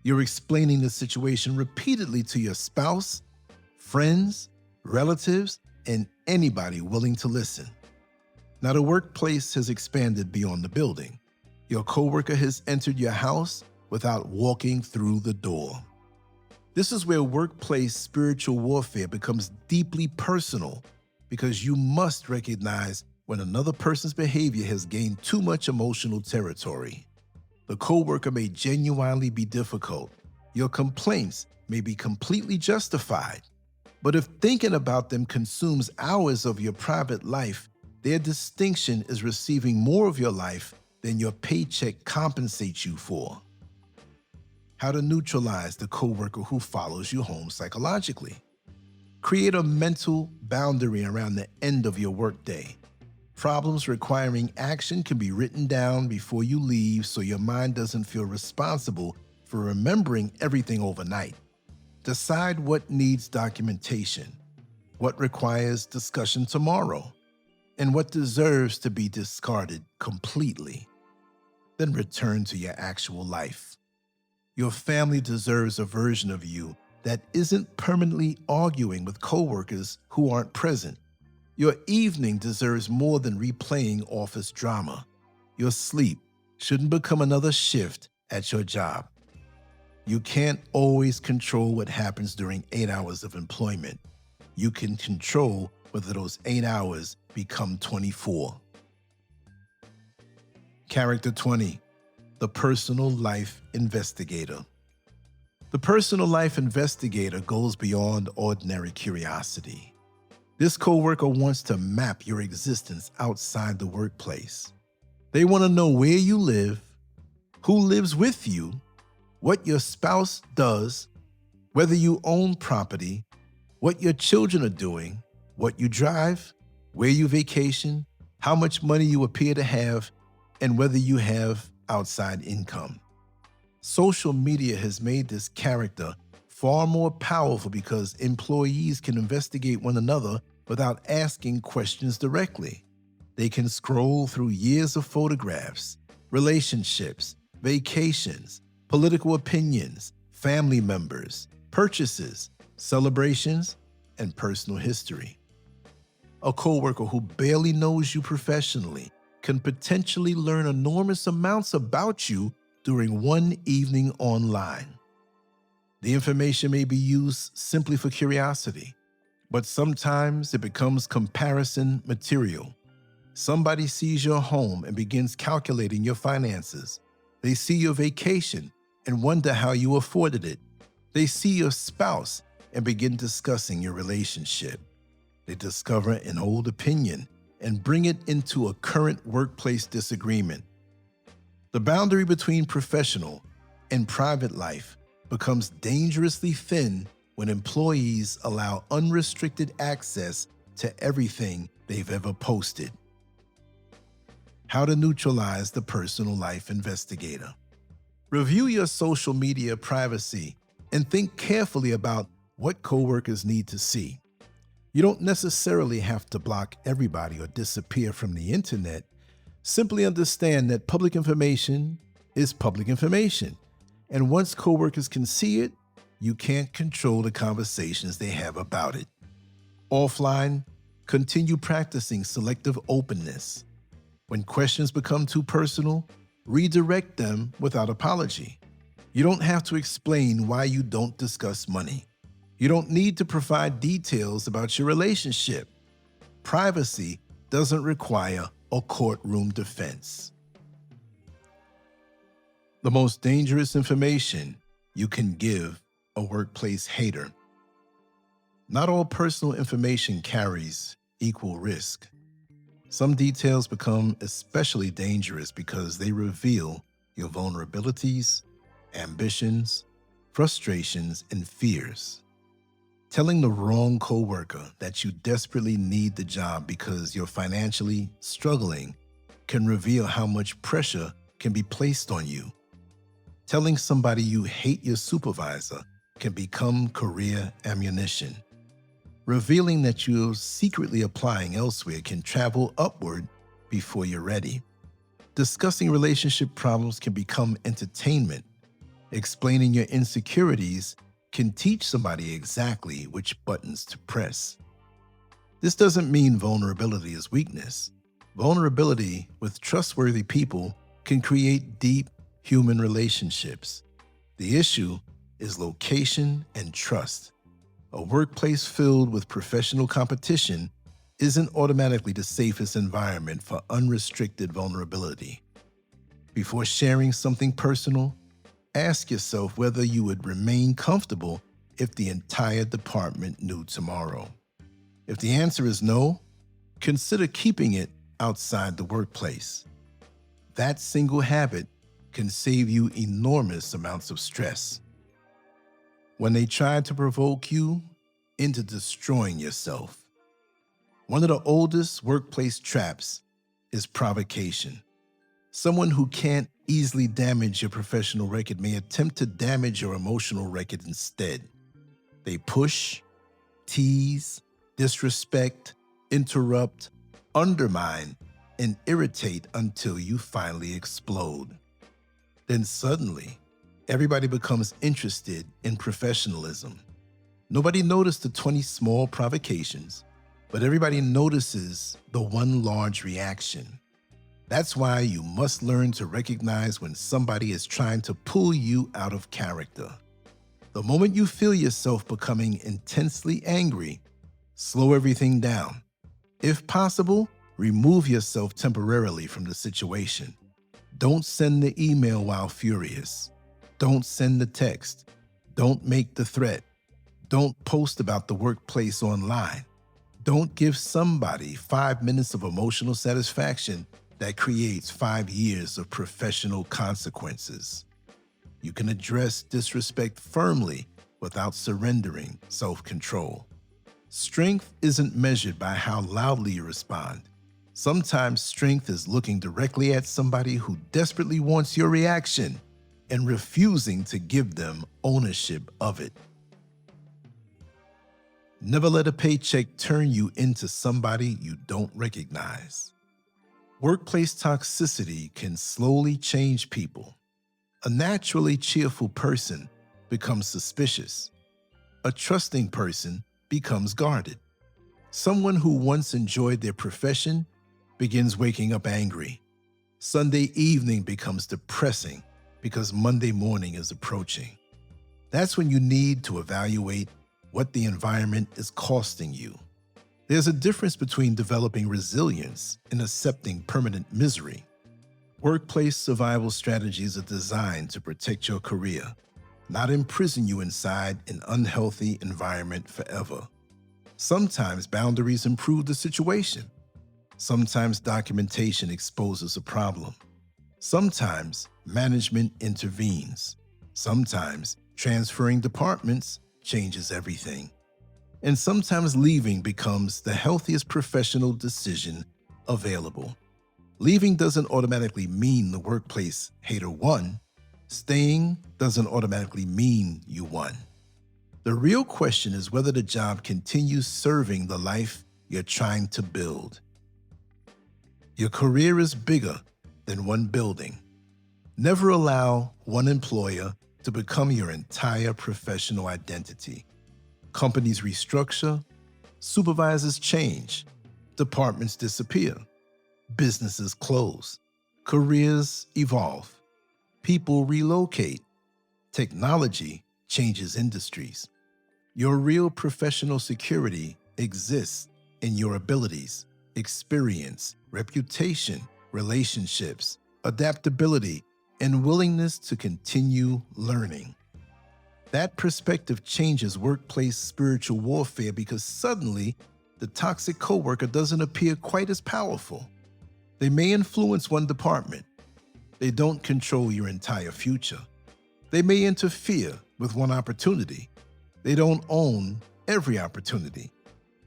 You're explaining the situation repeatedly to your spouse, friends, relatives, and anybody willing to listen. Now, the workplace has expanded beyond the building. Your coworker has entered your house without walking through the door. This is where workplace spiritual warfare becomes deeply personal because you must recognize when another person's behavior has gained too much emotional territory. The coworker may genuinely be difficult. Your complaints may be completely justified. But if thinking about them consumes hours of your private life, their distinction is receiving more of your life than your paycheck compensates you for. How to neutralize the coworker who follows you home psychologically. Create a mental boundary around the end of your workday. Problems requiring action can be written down before you leave so your mind doesn't feel responsible for remembering everything overnight. Decide what needs documentation, what requires discussion tomorrow, and what deserves to be discarded completely. Then return to your actual life. Your family deserves a version of you that isn't permanently arguing with coworkers who aren't present. Your evening deserves more than replaying office drama. Your sleep shouldn't become another shift at your job. You can't always control what happens during 8 hours of employment. You can control whether those 8 hours become 24. Character 20, the personal life investigator. The personal life investigator goes beyond ordinary curiosity. This coworker wants to map your existence outside the workplace. They want to know where you live, who lives with you, what your spouse does, whether you own property, what your children are doing, what you drive, where you vacation, how much money you appear to have, and whether you have outside income. Social media has made this character far more powerful because employees can investigate one another without asking questions directly. They can scroll through years of photographs, relationships, vacations, political opinions, family members, purchases, celebrations, and personal history. A coworker who barely knows you professionally can potentially learn enormous amounts about you during one evening online. The information may be used simply for curiosity, but sometimes it becomes comparison material. Somebody sees your home and begins calculating your finances. They see your vacation and wonder how you afforded it. They see your spouse and begin discussing your relationship. They discover an old opinion and bring it into a current workplace disagreement. The boundary between professional and private life becomes dangerously thin when employees allow unrestricted access to everything they've ever posted. How to neutralize the personal life investigator. Review your social media privacy and think carefully about what coworkers need to see. You don't necessarily have to block everybody or disappear from the internet. Simply understand that public information is public information. And once coworkers can see it, you can't control the conversations they have about it. Offline, continue practicing selective openness. When questions become too personal, redirect them without apology. You don't have to explain why you don't discuss money. You don't need to provide details about your relationship. Privacy doesn't require a courtroom defense. The most dangerous information you can give a workplace hater. Not all personal information carries equal risk. Some details become especially dangerous because they reveal your vulnerabilities, ambitions, frustrations, and fears. Telling the wrong coworker that you desperately need the job because you're financially struggling can reveal how much pressure can be placed on you. Telling somebody you hate your supervisor can become career ammunition. Revealing that you're secretly applying elsewhere can travel upward before you're ready. Discussing relationship problems can become entertainment. Explaining your insecurities can teach somebody exactly which buttons to press. This doesn't mean vulnerability is weakness. Vulnerability with trustworthy people can create deep human relationships. The issue is location and trust. A workplace filled with professional competition isn't automatically the safest environment for unrestricted vulnerability. Before sharing something personal, ask yourself whether you would remain comfortable if the entire department knew tomorrow. If the answer is no, consider keeping it outside the workplace. That single habit can save you enormous amounts of stress. When they try to provoke you into destroying yourself. One of the oldest workplace traps is provocation. Someone who can't easily damage your professional record may attempt to damage your emotional record instead. They push, tease, disrespect, interrupt, undermine, and irritate until you finally explode. Then suddenly, everybody becomes interested in professionalism. Nobody noticed the 20 small provocations, but everybody notices the one large reaction. That's why you must learn to recognize when somebody is trying to pull you out of character. The moment you feel yourself becoming intensely angry, slow everything down. If possible, remove yourself temporarily from the situation. Don't send the email while furious. Don't send the text. Don't make the threat. Don't post about the workplace online. Don't give somebody 5 minutes of emotional satisfaction that creates 5 years of professional consequences. You can address disrespect firmly without surrendering self-control. Strength isn't measured by how loudly you respond. Sometimes strength is looking directly at somebody who desperately wants your reaction and refusing to give them ownership of it. Never let a paycheck turn you into somebody you don't recognize. Workplace toxicity can slowly change people. A naturally cheerful person becomes suspicious. A trusting person becomes guarded. Someone who once enjoyed their profession begins waking up angry. Sunday evening becomes depressing because Monday morning is approaching. That's when you need to evaluate what the environment is costing you. There's a difference between developing resilience and accepting permanent misery. Workplace survival strategies are designed to protect your career, not imprison you inside an unhealthy environment forever. Sometimes boundaries improve the situation. Sometimes documentation exposes a problem. Sometimes management intervenes. Sometimes transferring departments changes everything. And sometimes leaving becomes the healthiest professional decision available. Leaving doesn't automatically mean the workplace hater won. Staying doesn't automatically mean you won. The real question is whether the job continues serving the life you're trying to build. Your career is bigger than one building. Never allow one employer to become your entire professional identity. Companies restructure, supervisors change, departments disappear, businesses close, careers evolve, people relocate, technology changes industries. Your real professional security exists in your abilities, experience, reputation, relationships, adaptability, and willingness to continue learning. That perspective changes workplace spiritual warfare because suddenly the toxic coworker doesn't appear quite as powerful. They may influence one department. They don't control your entire future. They may interfere with one opportunity. They don't own every opportunity.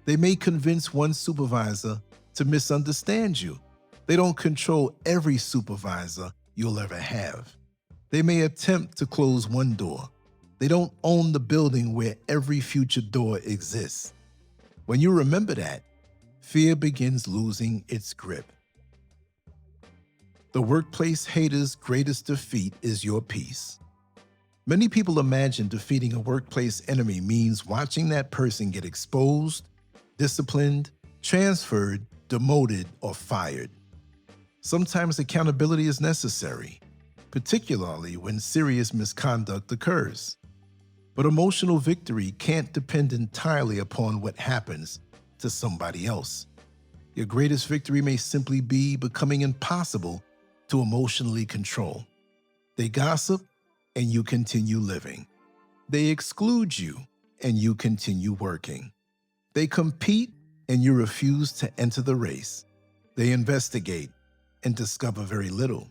They may convince one supervisor to misunderstand you. They don't control every supervisor you'll ever have. They may attempt to close one door. They don't own the building where every future door exists. When you remember that, fear begins losing its grip. The workplace hater's greatest defeat is your peace. Many people imagine defeating a workplace enemy means watching that person get exposed, disciplined, transferred, demoted, or fired. Sometimes accountability is necessary, particularly when serious misconduct occurs. But emotional victory can't depend entirely upon what happens to somebody else. Your greatest victory may simply be becoming impossible to emotionally control. They gossip and you continue living. They exclude you and you continue working. They compete and you refuse to enter the race. They investigate and discover very little.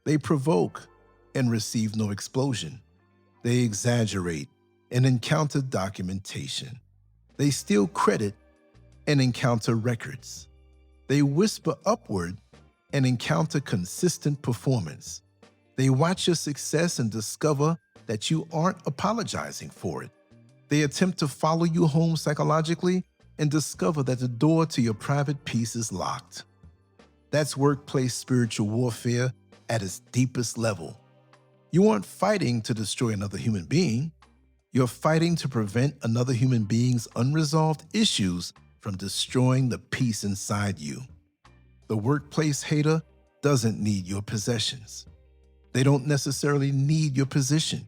They provoke and receive no explosion. They exaggerate and encounter documentation. They steal credit and encounter records. They whisper upward and encounter consistent performance. They watch your success and discover that you aren't apologizing for it. They attempt to follow you home psychologically and discover that the door to your private peace is locked. That's workplace spiritual warfare at its deepest level. You aren't fighting to destroy another human being. You're fighting to prevent another human being's unresolved issues from destroying the peace inside you. The workplace hater doesn't need your possessions. They don't necessarily need your position.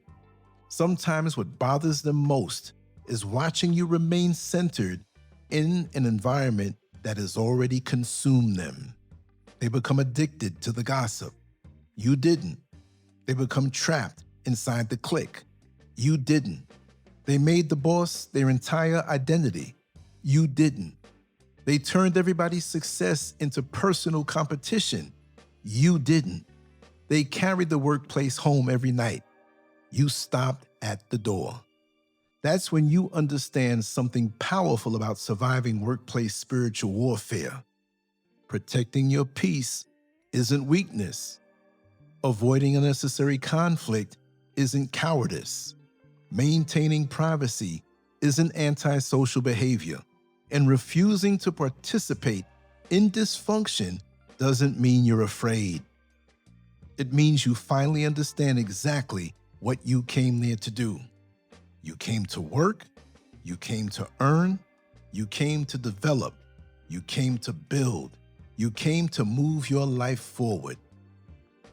Sometimes what bothers them most is watching you remain centered in an environment that has already consumed them. They become addicted to the gossip. You didn't. They become trapped inside the clique. You didn't. They made the boss their entire identity. You didn't. They turned everybody's success into personal competition. You didn't. They carried the workplace home every night. You stopped at the door. That's when you understand something powerful about surviving workplace spiritual warfare. Protecting your peace isn't weakness. Avoiding unnecessary conflict isn't cowardice. Maintaining privacy isn't antisocial behavior. And refusing to participate in dysfunction doesn't mean you're afraid. It means you finally understand exactly what you came there to do. You came to work, you came to earn, you came to develop, you came to build, you came to move your life forward.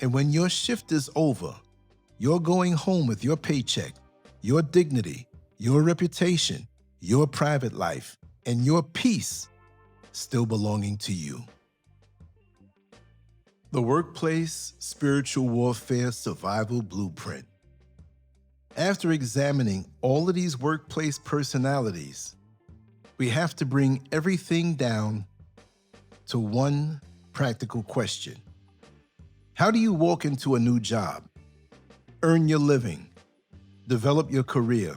And when your shift is over, you're going home with your paycheck, your dignity, your reputation, your private life, and your peace still belonging to you. The Workplace Spiritual Warfare Survival Blueprint. After examining all of these workplace personalities, we have to bring everything down to one practical question. How do you walk into a new job, earn your living, develop your career,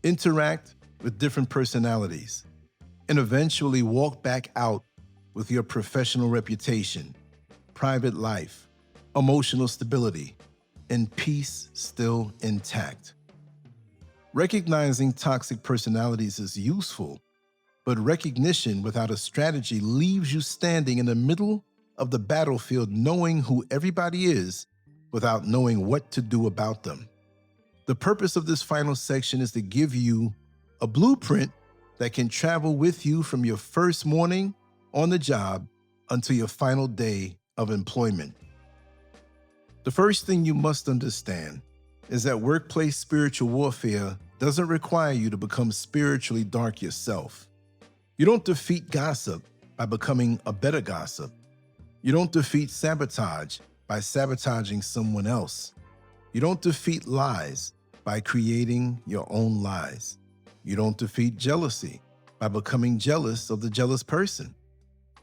interact with different personalities, and eventually walk back out with your professional reputation, private life, emotional stability, and peace still intact? Recognizing toxic personalities is useful, but recognition without a strategy leaves you standing in the middle of the battlefield knowing who everybody is without knowing what to do about them. The purpose of this final section is to give you a blueprint that can travel with you from your first morning on the job until your final day of employment. The first thing you must understand is that workplace spiritual warfare doesn't require you to become spiritually dark yourself. You don't defeat gossip by becoming a better gossip. You don't defeat sabotage by sabotaging someone else. You don't defeat lies by creating your own lies. You don't defeat jealousy by becoming jealous of the jealous person.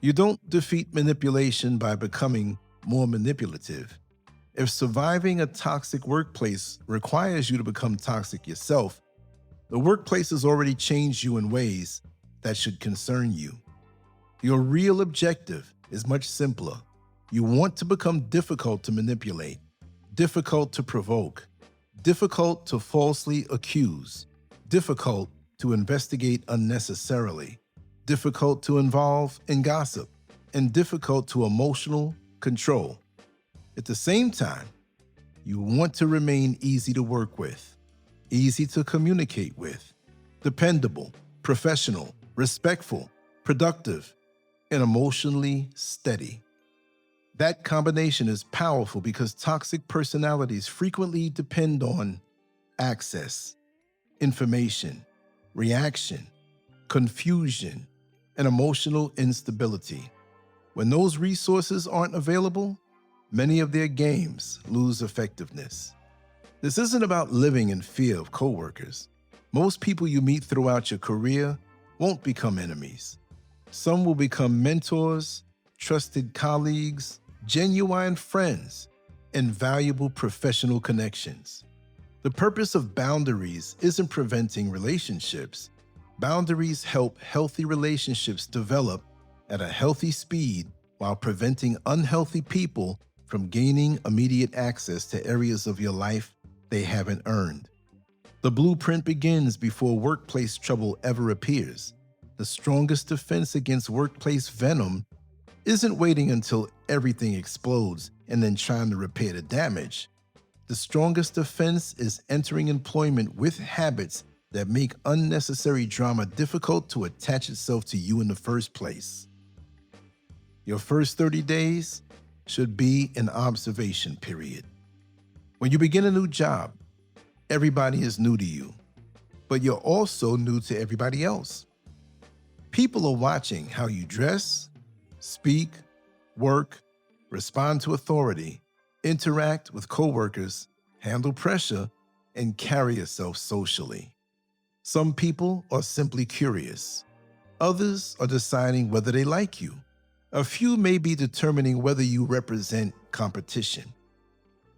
You don't defeat manipulation by becoming more manipulative. If surviving a toxic workplace requires you to become toxic yourself, the workplace has already changed you in ways that should concern you. Your real objective is much simpler. You want to become difficult to manipulate, difficult to provoke, difficult to falsely accuse, difficult to investigate unnecessarily, difficult to involve in gossip, and difficult to emotional control. At the same time, you want to remain easy to work with, easy to communicate with, dependable, professional, respectful, productive, and emotionally steady. That combination is powerful because toxic personalities frequently depend on access, information, reaction, confusion, and emotional instability. When those resources aren't available, many of their games lose effectiveness. This isn't about living in fear of coworkers. Most people you meet throughout your career won't become enemies. Some will become mentors, trusted colleagues, genuine friends, and valuable professional connections. The purpose of boundaries isn't preventing relationships. Boundaries help healthy relationships develop at a healthy speed while preventing unhealthy people from gaining immediate access to areas of your life they haven't earned. The blueprint begins before workplace trouble ever appears. The strongest defense against workplace venom isn't waiting until everything explodes and then trying to repair the damage. The strongest defense is entering employment with habits that make unnecessary drama difficult to attach itself to you in the first place. Your first 30 days should be an observation period. When you begin a new job, everybody is new to you, but you're also new to everybody else. People are watching how you dress, speak, work, respond to authority, interact with coworkers, handle pressure, and carry yourself socially. Some people are simply curious. Others are deciding whether they like you. A few may be determining whether you represent competition.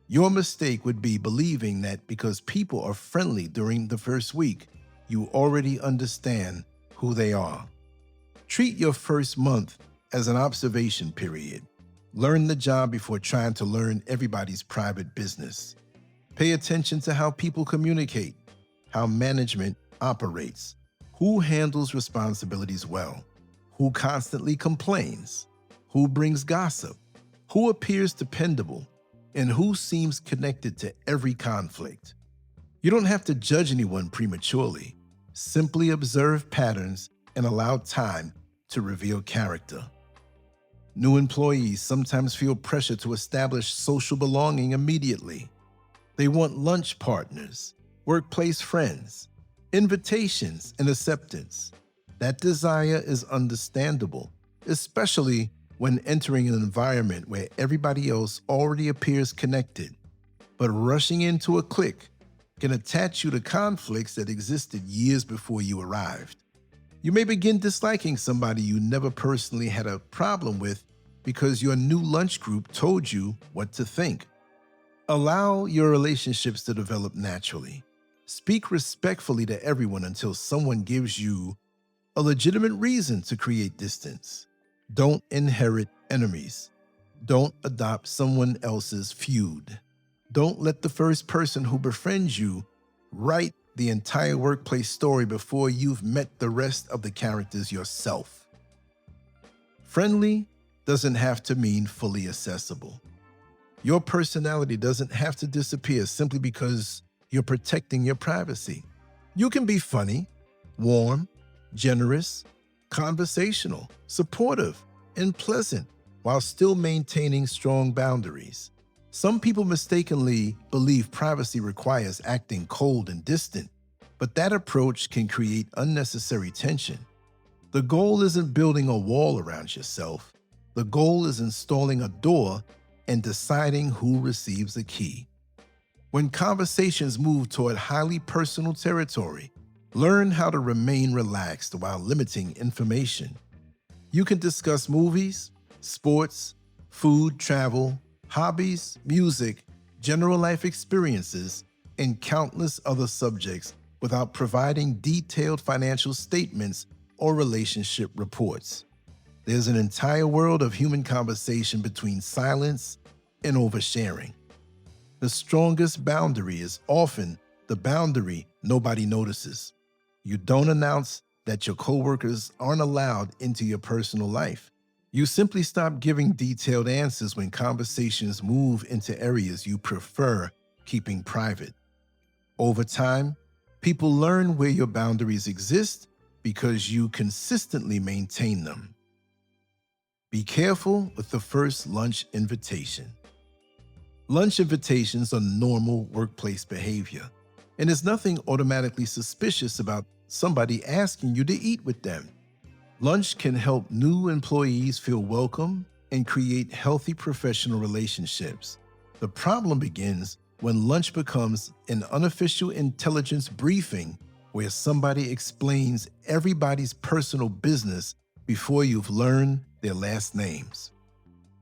Your mistake would be believing that because people are friendly during the first week, you already understand who they are. Treat your first month as an observation period. Learn the job before trying to learn everybody's private business. Pay attention to how people communicate, how management operates, who handles responsibilities well, who constantly complains, who brings gossip, who appears dependable, and who seems connected to every conflict. You don't have to judge anyone prematurely. Simply observe patterns and allow time to reveal character. New employees sometimes feel pressure to establish social belonging immediately. They want lunch partners, workplace friends, invitations, and acceptance. That desire is understandable, especially when entering an environment where everybody else already appears connected. But rushing into a clique can attach you to conflicts that existed years before you arrived. You may begin disliking somebody you never personally had a problem with because your new lunch group told you what to think. Allow your relationships to develop naturally. Speak respectfully to everyone until someone gives you a legitimate reason to create distance. Don't inherit enemies. Don't adopt someone else's feud. Don't let the first person who befriends you write the entire workplace story before you've met the rest of the characters yourself. Friendly doesn't have to mean fully accessible. Your personality doesn't have to disappear simply because you're protecting your privacy. You can be funny, warm, generous, conversational, supportive, and pleasant while still maintaining strong boundaries. Some people mistakenly believe privacy requires acting cold and distant, but that approach can create unnecessary tension. The goal isn't building a wall around yourself. The goal is installing a door and deciding who receives the key. When conversations move toward highly personal territory, learn how to remain relaxed while limiting information. You can discuss movies, sports, food, travel, hobbies, music, general life experiences, and countless other subjects without providing detailed financial statements or relationship reports. There's an entire world of human conversation between silence and oversharing. The strongest boundary is often the boundary nobody notices. You don't announce that your coworkers aren't allowed into your personal life. You simply stop giving detailed answers when conversations move into areas you prefer keeping private. Over time, people learn where your boundaries exist because you consistently maintain them. Be careful with the first lunch invitation. Lunch invitations are normal workplace behavior, and there's nothing automatically suspicious about somebody asking you to eat with them. Lunch can help new employees feel welcome and create healthy professional relationships. The problem begins when lunch becomes an unofficial intelligence briefing where somebody explains everybody's personal business before you've learned their last names.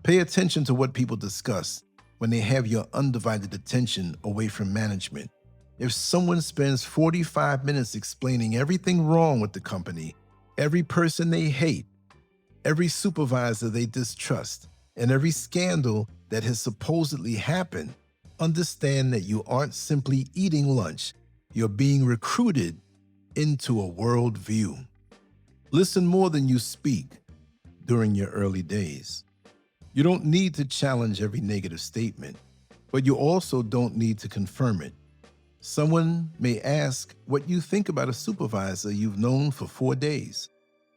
Pay attention to what people discuss when they have your undivided attention away from management. If someone spends 45 minutes explaining everything wrong with the company, every person they hate, every supervisor they distrust, and every scandal that has supposedly happened, understand that you aren't simply eating lunch, you're being recruited into a worldview. Listen more than you speak during your early days. You don't need to challenge every negative statement, but you also don't need to confirm it. Someone may ask what you think about a supervisor you've known for 4 days.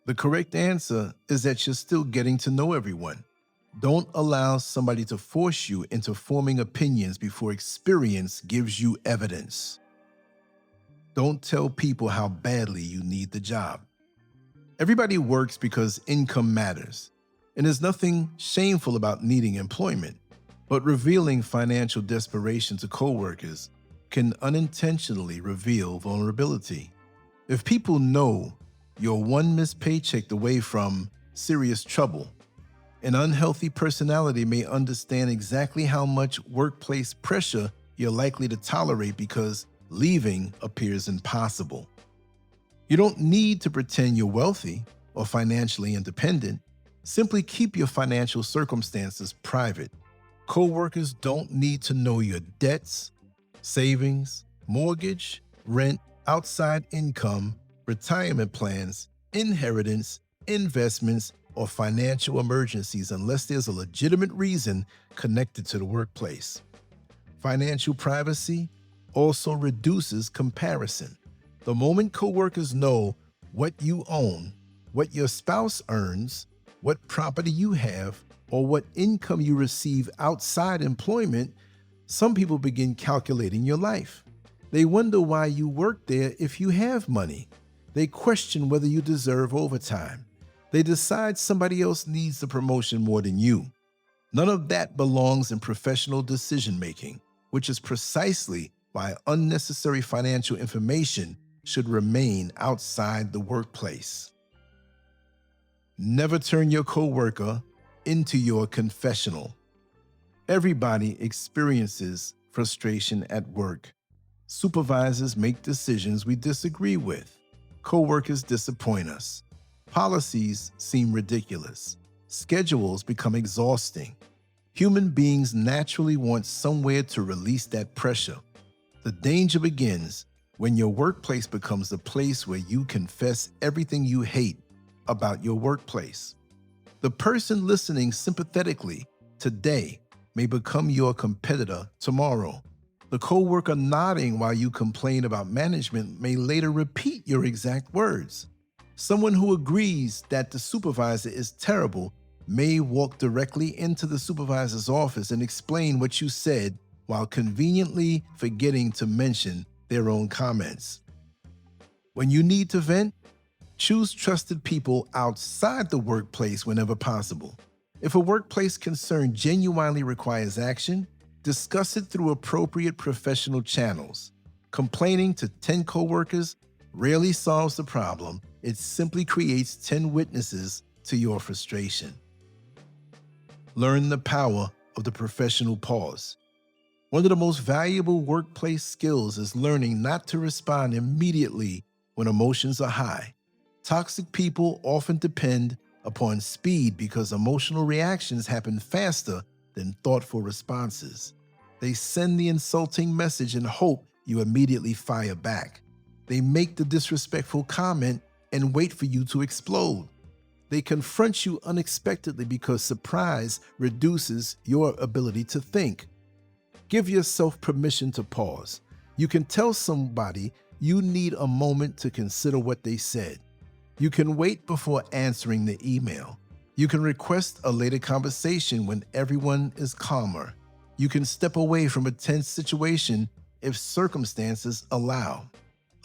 The correct answer is that you're still getting to know everyone. Don't allow somebody to force you into forming opinions before experience gives you evidence. Don't tell people how badly you need the job. Everybody works because income matters, and there's nothing shameful about needing employment, but revealing financial desperation to coworkers can unintentionally reveal vulnerability. If people know you're one missed paycheck away from serious trouble. An unhealthy personality may understand exactly how much workplace pressure you're likely to tolerate because leaving appears impossible. You don't need to pretend you're wealthy or financially independent. Simply keep your financial circumstances private. Coworkers don't need to know your debts, savings, mortgage, rent, outside income, retirement plans, inheritance, investments, or financial emergencies unless there's a legitimate reason connected to the workplace. Financial privacy also reduces comparison. The moment coworkers know what you own, what your spouse earns, what property you have, or what income you receive outside employment, some people begin calculating your life. They wonder why you work there if you have money. They question whether you deserve overtime. They decide somebody else needs the promotion more than you. None of that belongs in professional decision-making, which is precisely why unnecessary financial information should remain outside the workplace. Never turn your coworker into your confessional. Everybody experiences frustration at work. Supervisors make decisions we disagree with. Coworkers disappoint us. Policies seem ridiculous. Schedules become exhausting. Human beings naturally want somewhere to release that pressure. The danger begins when your workplace becomes a place where you confess everything you hate about your workplace. The person listening sympathetically today may become your competitor tomorrow. The coworker nodding while you complain about management may later repeat your exact words. Someone who agrees that the supervisor is terrible may walk directly into the supervisor's office and explain what you said while conveniently forgetting to mention their own comments. When you need to vent, choose trusted people outside the workplace whenever possible. If a workplace concern genuinely requires action, discuss it through appropriate professional channels. Complaining to 10 coworkers rarely solves the problem. It simply creates 10 witnesses to your frustration. Learn the power of the professional pause. One of the most valuable workplace skills is learning not to respond immediately when emotions are high. Toxic people often depend upon speed because emotional reactions happen faster than thoughtful responses. They send the insulting message and hope you immediately fire back. They make the disrespectful comment and wait for you to explode. They confront you unexpectedly because surprise reduces your ability to think. Give yourself permission to pause. You can tell somebody you need a moment to consider what they said. You can wait before answering the email. You can request a later conversation when everyone is calmer. You can step away from a tense situation if circumstances allow.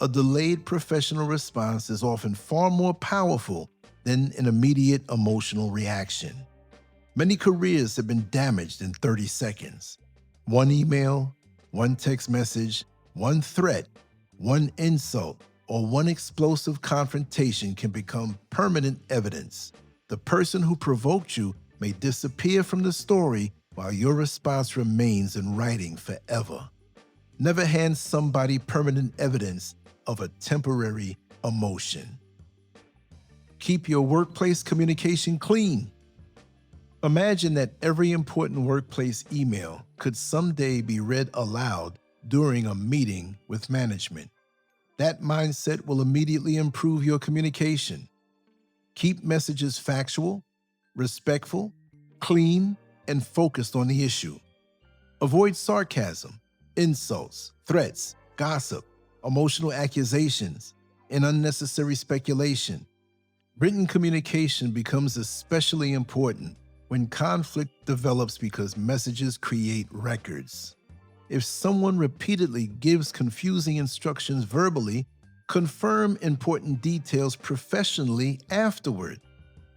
A delayed professional response is often far more powerful than an immediate emotional reaction. Many careers have been damaged in 30 seconds. One email, one text message, one threat, one insult, or one explosive confrontation can become permanent evidence. The person who provoked you may disappear from the story while your response remains in writing forever. Never hand somebody permanent evidence of a temporary emotion. Keep your workplace communication clean. Imagine that every important workplace email could someday be read aloud during a meeting with management. That mindset will immediately improve your communication. Keep messages factual, respectful, clean, and focused on the issue. Avoid sarcasm, insults, threats, gossip, emotional accusations, and unnecessary speculation. Written communication becomes especially important when conflict develops because messages create records. If someone repeatedly gives confusing instructions verbally, confirm important details professionally afterward.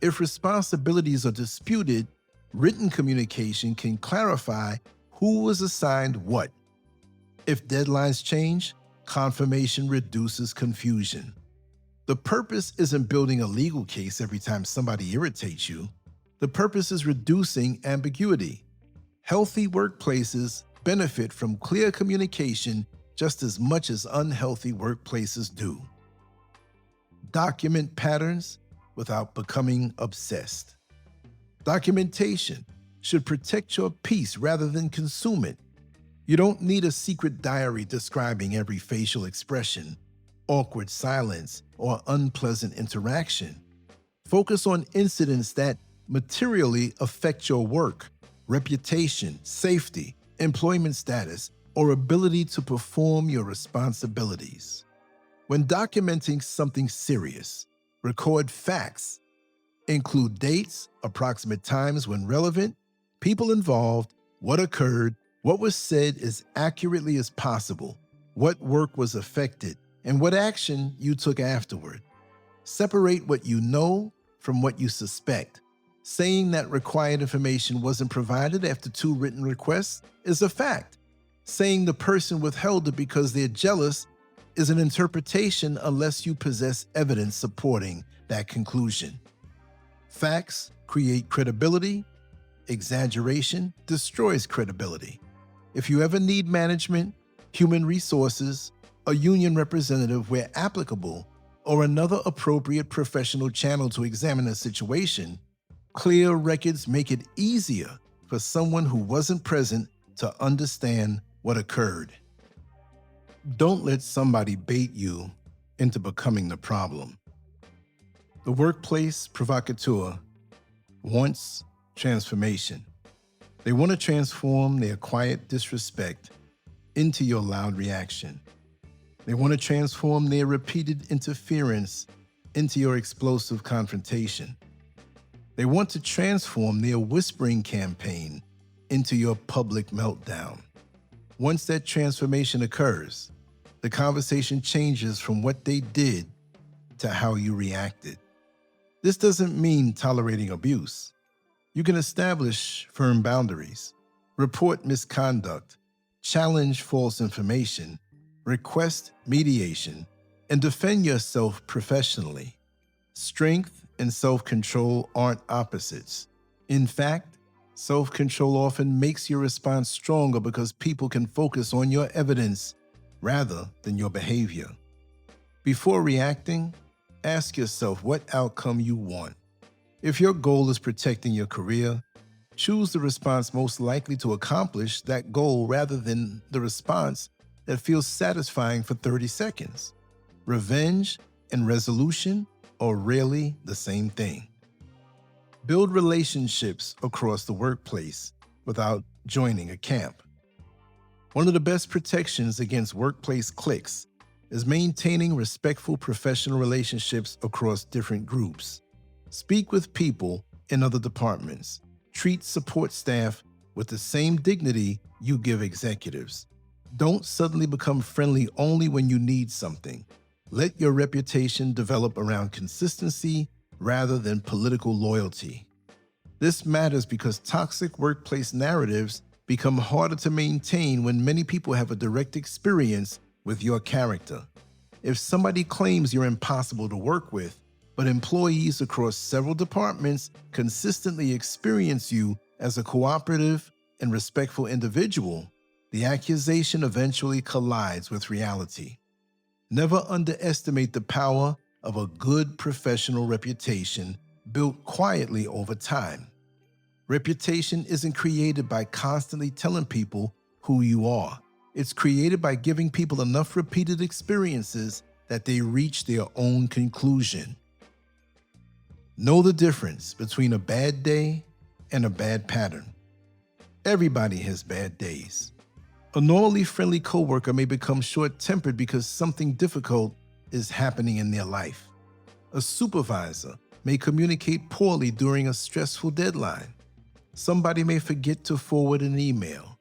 If responsibilities are disputed, written communication can clarify who was assigned what. If deadlines change, confirmation reduces confusion. The purpose isn't building a legal case every time somebody irritates you. The purpose is reducing ambiguity. Healthy workplaces benefit from clear communication just as much as unhealthy workplaces do. Document patterns without becoming obsessed. Documentation should protect your peace rather than consume it. You don't need a secret diary describing every facial expression, awkward silence, or unpleasant interaction. Focus on incidents that materially affect your work, reputation, safety, employment status, or ability to perform your responsibilities. When documenting something serious, record facts. Include dates, approximate times when relevant, people involved, what occurred, what was said as accurately as possible, what work was affected, and what action you took afterward. Separate what you know from what you suspect. Saying that required information wasn't provided after 2 written requests is a fact. Saying the person withheld it because they're jealous is an interpretation unless you possess evidence supporting that conclusion. Facts create credibility. Exaggeration destroys credibility. If you ever need management, human resources, a union representative where applicable, or another appropriate professional channel to examine a situation, clear records make it easier for someone who wasn't present to understand what occurred. Don't let somebody bait you into becoming the problem. The workplace provocateur wants transformation. They want to transform their quiet disrespect into your loud reaction. They want to transform their repeated interference into your explosive confrontation. They want to transform their whispering campaign into your public meltdown. Once that transformation occurs, the conversation changes from what they did to how you reacted. This doesn't mean tolerating abuse. You can establish firm boundaries, report misconduct, challenge false information, request mediation, and defend yourself professionally. Strength and self-control aren't opposites. In fact, self-control often makes your response stronger because people can focus on your evidence rather than your behavior. Before reacting, ask yourself what outcome you want. If your goal is protecting your career, choose the response most likely to accomplish that goal rather than the response that feels satisfying for 30 seconds. Revenge and resolution are rarely the same thing. Build relationships across the workplace without joining a camp. One of the best protections against workplace cliques is maintaining respectful professional relationships across different groups. Speak with people in other departments. Treat support staff with the same dignity you give executives. Don't suddenly become friendly only when you need something. Let your reputation develop around consistency rather than political loyalty. This matters because toxic workplace narratives become harder to maintain when many people have a direct experience with your character. If somebody claims you're impossible to work with, but employees across several departments consistently experience you as a cooperative and respectful individual, the accusation eventually collides with reality. Never underestimate the power of a good professional reputation built quietly over time. Reputation isn't created by constantly telling people who you are. It's created by giving people enough repeated experiences that they reach their own conclusion. Know the difference between a bad day and a bad pattern. Everybody has bad days. A normally friendly coworker may become short-tempered because something difficult is happening in their life. A supervisor may communicate poorly during a stressful deadline. Somebody may forget to forward an email.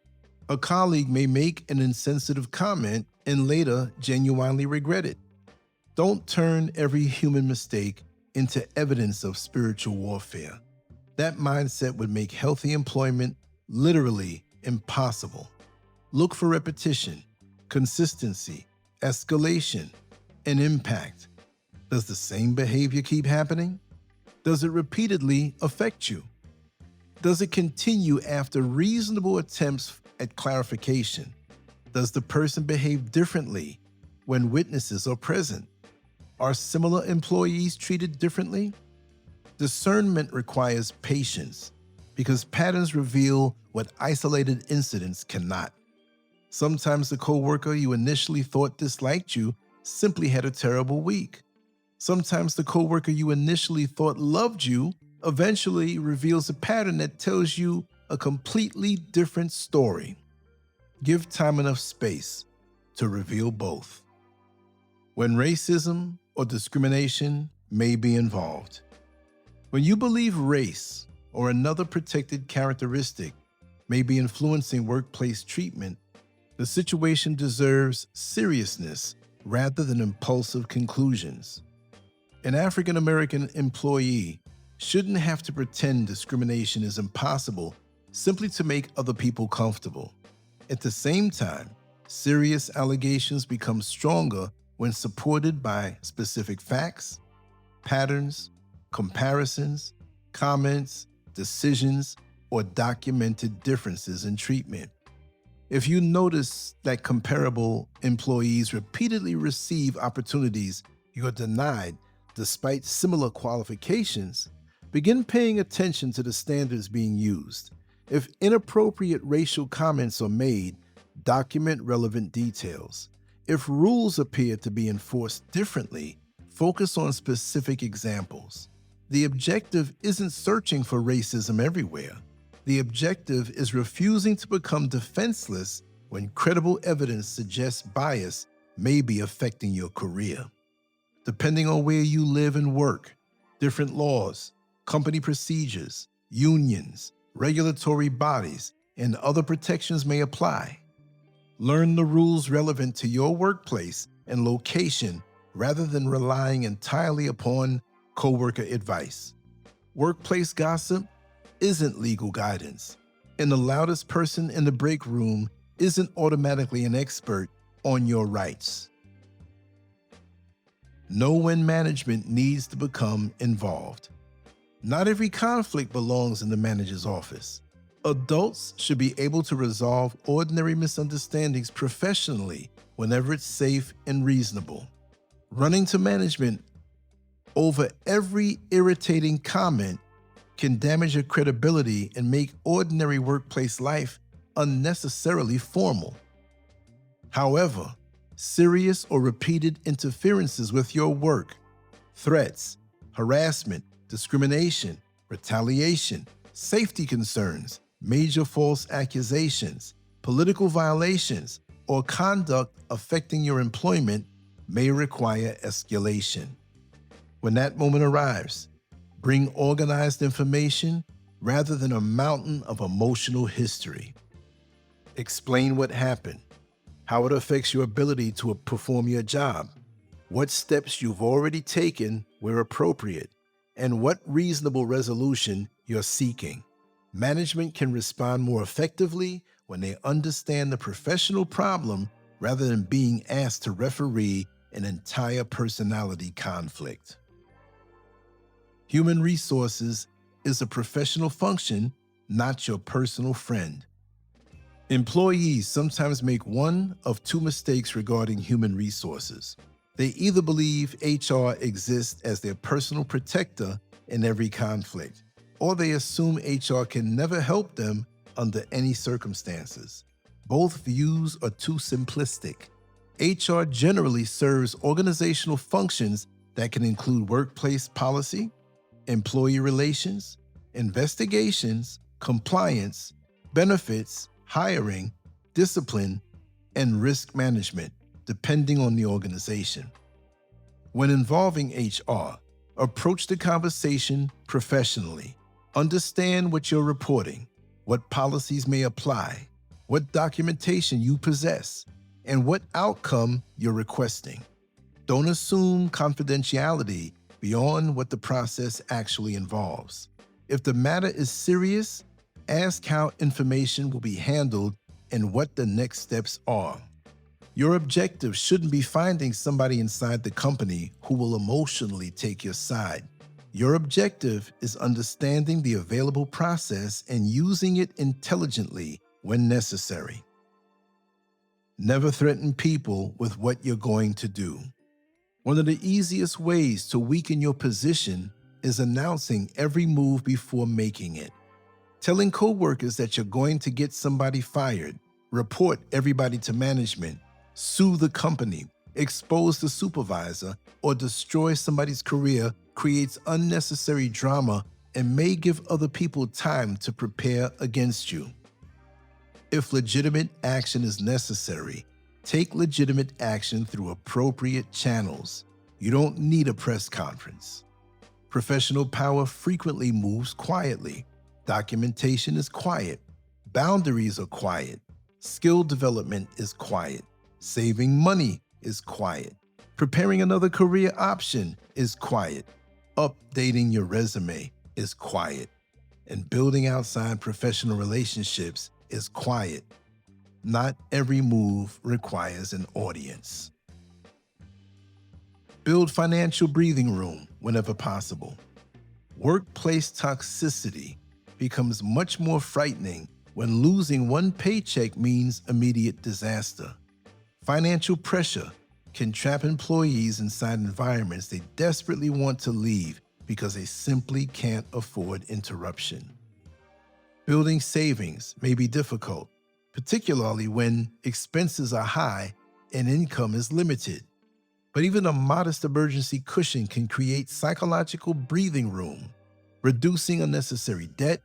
A colleague may make an insensitive comment and later genuinely regret it. Don't turn every human mistake into evidence of spiritual warfare. That mindset would make healthy employment literally impossible. Look for repetition, consistency, escalation, and impact. Does the same behavior keep happening? Does it repeatedly affect you? Does it continue after reasonable attempts at clarification? Does the person behave differently when witnesses are present? Are similar employees treated differently? Discernment requires patience because patterns reveal what isolated incidents cannot. Sometimes the coworker you initially thought disliked you simply had a terrible week. Sometimes the coworker you initially thought loved you eventually reveals a pattern that tells you a completely different story. Give time enough space to reveal both. When racism or discrimination may be involved. When you believe race or another protected characteristic may be influencing workplace treatment, the situation deserves seriousness rather than impulsive conclusions. An African American employee shouldn't have to pretend discrimination is impossible simply to make other people comfortable. At the same time, serious allegations become stronger when supported by specific facts, patterns, comparisons, comments, decisions, or documented differences in treatment. If you notice that comparable employees repeatedly receive opportunities you're denied despite similar qualifications, begin paying attention to the standards being used. If inappropriate racial comments are made, document relevant details. If rules appear to be enforced differently, focus on specific examples. The objective isn't searching for racism everywhere. The objective is refusing to become defenseless when credible evidence suggests bias may be affecting your career. Depending on where you live and work, different laws, company procedures, unions, regulatory bodies, and other protections may apply. Learn the rules relevant to your workplace and location rather than relying entirely upon coworker advice. Workplace gossip isn't legal guidance, and the loudest person in the break room isn't automatically an expert on your rights. Know when management needs to become involved. Not every conflict belongs in the manager's office. Adults should be able to resolve ordinary misunderstandings professionally whenever it's safe and reasonable. Running to management over every irritating comment can damage your credibility and make ordinary workplace life unnecessarily formal. However, serious or repeated interferences with your work, threats, harassment, discrimination, retaliation, safety concerns, major false accusations, political violations, or conduct affecting your employment may require escalation. When that moment arrives, bring organized information rather than a mountain of emotional history. Explain what happened, how it affects your ability to perform your job, what steps you've already taken where appropriate, and what reasonable resolution you're seeking. Management can respond more effectively when they understand the professional problem rather than being asked to referee an entire personality conflict. Human resources is a professional function, not your personal friend. Employees sometimes make one of two mistakes regarding human resources. They either believe HR exists as their personal protector in every conflict, or they assume HR can never help them under any circumstances. Both views are too simplistic. HR generally serves organizational functions that can include workplace policy, employee relations, investigations, compliance, benefits, hiring, discipline, and risk management, depending on the organization. When involving HR, approach the conversation professionally. Understand what you're reporting, what policies may apply, what documentation you possess, and what outcome you're requesting. Don't assume confidentiality beyond what the process actually involves. If the matter is serious, ask how information will be handled and what the next steps are. Your objective shouldn't be finding somebody inside the company who will emotionally take your side. Your objective is understanding the available process and using it intelligently when necessary. Never threaten people with what you're going to do. One of the easiest ways to weaken your position is announcing every move before making it. Telling coworkers that you're going to get somebody fired, report everybody to management, sue the company, expose the supervisor, or destroy somebody's career creates unnecessary drama and may give other people time to prepare against you. If legitimate action is necessary, take legitimate action through appropriate channels. You don't need a press conference. Professional power frequently moves quietly. Documentation is quiet. Boundaries are quiet. Skill development is quiet. Saving money is quiet. Preparing another career option is quiet. Updating your resume is quiet. And building outside professional relationships is quiet. Not every move requires an audience. Build financial breathing room whenever possible. Workplace toxicity becomes much more frightening when losing one paycheck means immediate disaster. Financial pressure can trap employees inside environments they desperately want to leave because they simply can't afford interruption. Building savings may be difficult, particularly when expenses are high and income is limited. But even a modest emergency cushion can create psychological breathing room, reducing unnecessary debt,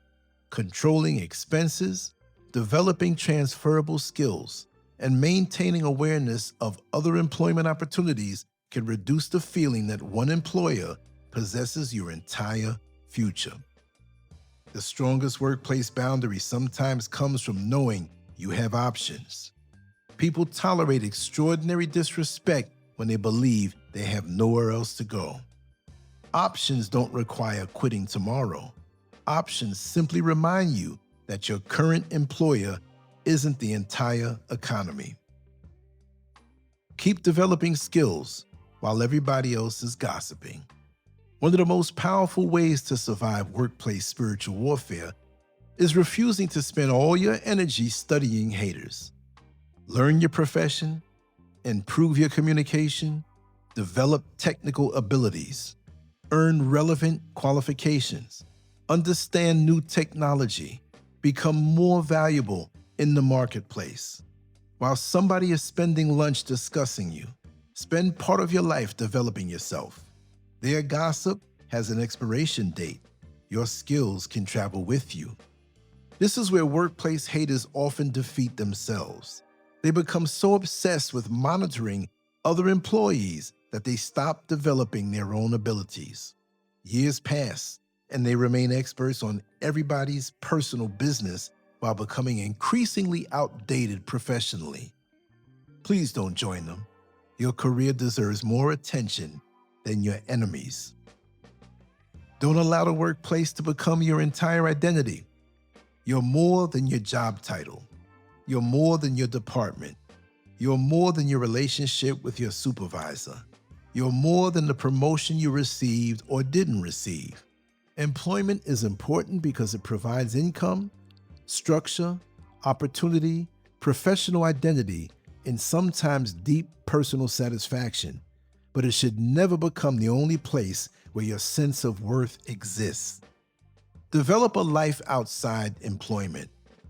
controlling expenses, developing transferable skills, and maintaining awareness of other employment opportunities can reduce the feeling that one employer possesses your entire future. The strongest workplace boundary sometimes comes from knowing you have options. People tolerate extraordinary disrespect when they believe they have nowhere else to go. Options don't require quitting tomorrow. Options simply remind you that your current employer isn't the entire economy. Keep developing skills while everybody else is gossiping. One of the most powerful ways to survive workplace spiritual warfare is refusing to spend all your energy studying haters. Learn your profession, improve your communication, develop technical abilities, earn relevant qualifications, understand new technology, become more valuable in the marketplace. While somebody is spending lunch discussing you, spend part of your life developing yourself. Their gossip has an expiration date. Your skills can travel with you. This is where workplace haters often defeat themselves. They become so obsessed with monitoring other employees that they stop developing their own abilities. Years pass, and they remain experts on everybody's personal business while becoming increasingly outdated professionally. Please don't join them. Your career deserves more attention than your enemies. Don't allow the workplace to become your entire identity. You're more than your job title. You're more than your department. You're more than your relationship with your supervisor. You're more than the promotion you received or didn't receive. Employment is important because it provides income, structure, opportunity, professional identity, and sometimes deep personal satisfaction. But it should never become the only place where your sense of worth exists. Develop a life outside employment.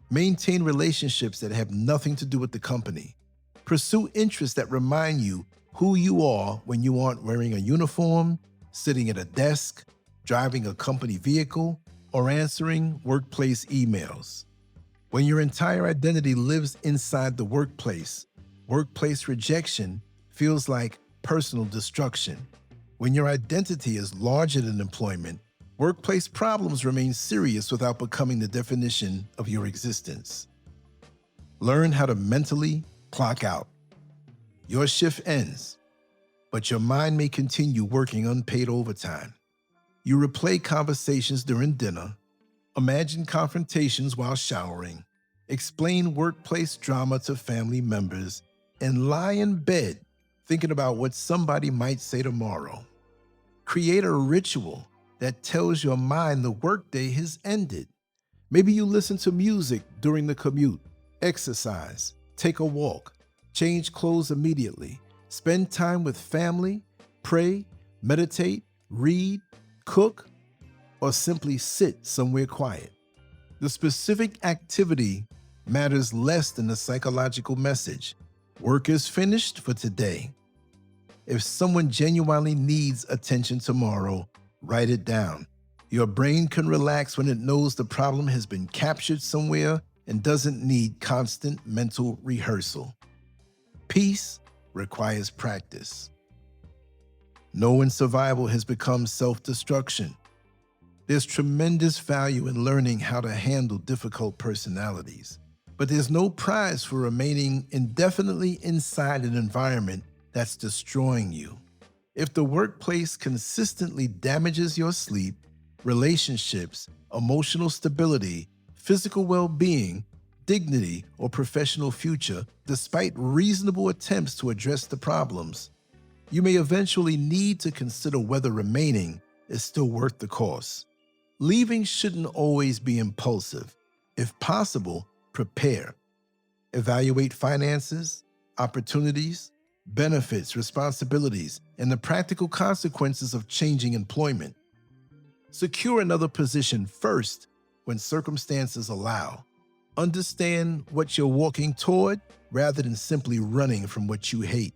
Maintain relationships that have nothing to do with the company. Pursue interests that remind you who you are when you aren't wearing a uniform, sitting at a desk, driving a company vehicle, or answering workplace emails. When your entire identity lives inside the workplace, workplace rejection feels like personal destruction. When your identity is larger than employment, workplace problems remain serious without becoming the definition of your existence. Learn how to mentally clock out. Your shift ends, but your mind may continue working unpaid overtime. You replay conversations during dinner, imagine confrontations while showering, explain workplace drama to family members, and lie in bed thinking about what somebody might say tomorrow. Create a ritual that tells your mind the workday has ended. Maybe you listen to music during the commute, exercise, take a walk, change clothes immediately, spend time with family, pray, meditate, read, cook, or simply sit somewhere quiet. The specific activity matters less than the psychological message. Work is finished for today. If someone genuinely needs attention tomorrow, write it down. Your brain can relax when it knows the problem has been captured somewhere and doesn't need constant mental rehearsal. Peace requires practice. Knowing survival has become self-destruction. There's tremendous value in learning how to handle difficult personalities, but there's no prize for remaining indefinitely inside an environment that's destroying you. If the workplace consistently damages your sleep, relationships, emotional stability, physical well-being, dignity, or professional future, despite reasonable attempts to address the problems, you may eventually need to consider whether remaining is still worth the cost. Leaving shouldn't always be impulsive. If possible, prepare. Evaluate finances, opportunities, benefits, responsibilities, and the practical consequences of changing employment. Secure another position first when circumstances allow. Understand what you're walking toward rather than simply running from what you hate.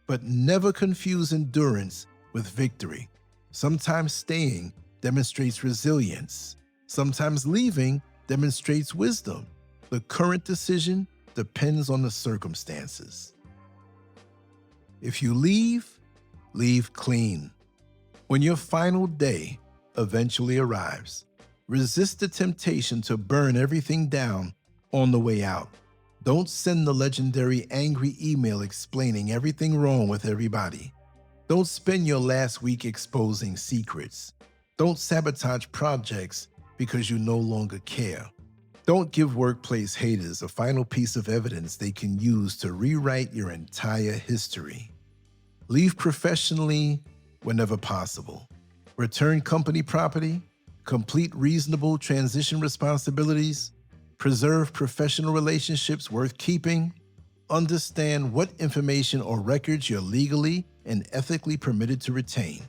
But never confuse endurance with victory. Sometimes staying demonstrates resilience. Sometimes leaving demonstrates wisdom. The current decision depends on the circumstances. If you leave, leave clean. When your final day eventually arrives, resist the temptation to burn everything down on the way out. Don't send the legendary angry email explaining everything wrong with everybody. Don't spend your last week exposing secrets. Don't sabotage projects because you no longer care. Don't give workplace haters a final piece of evidence they can use to rewrite your entire history. Leave professionally whenever possible. Return company property, complete reasonable transition responsibilities, preserve professional relationships worth keeping, understand what information or records you're legally and ethically permitted to retain.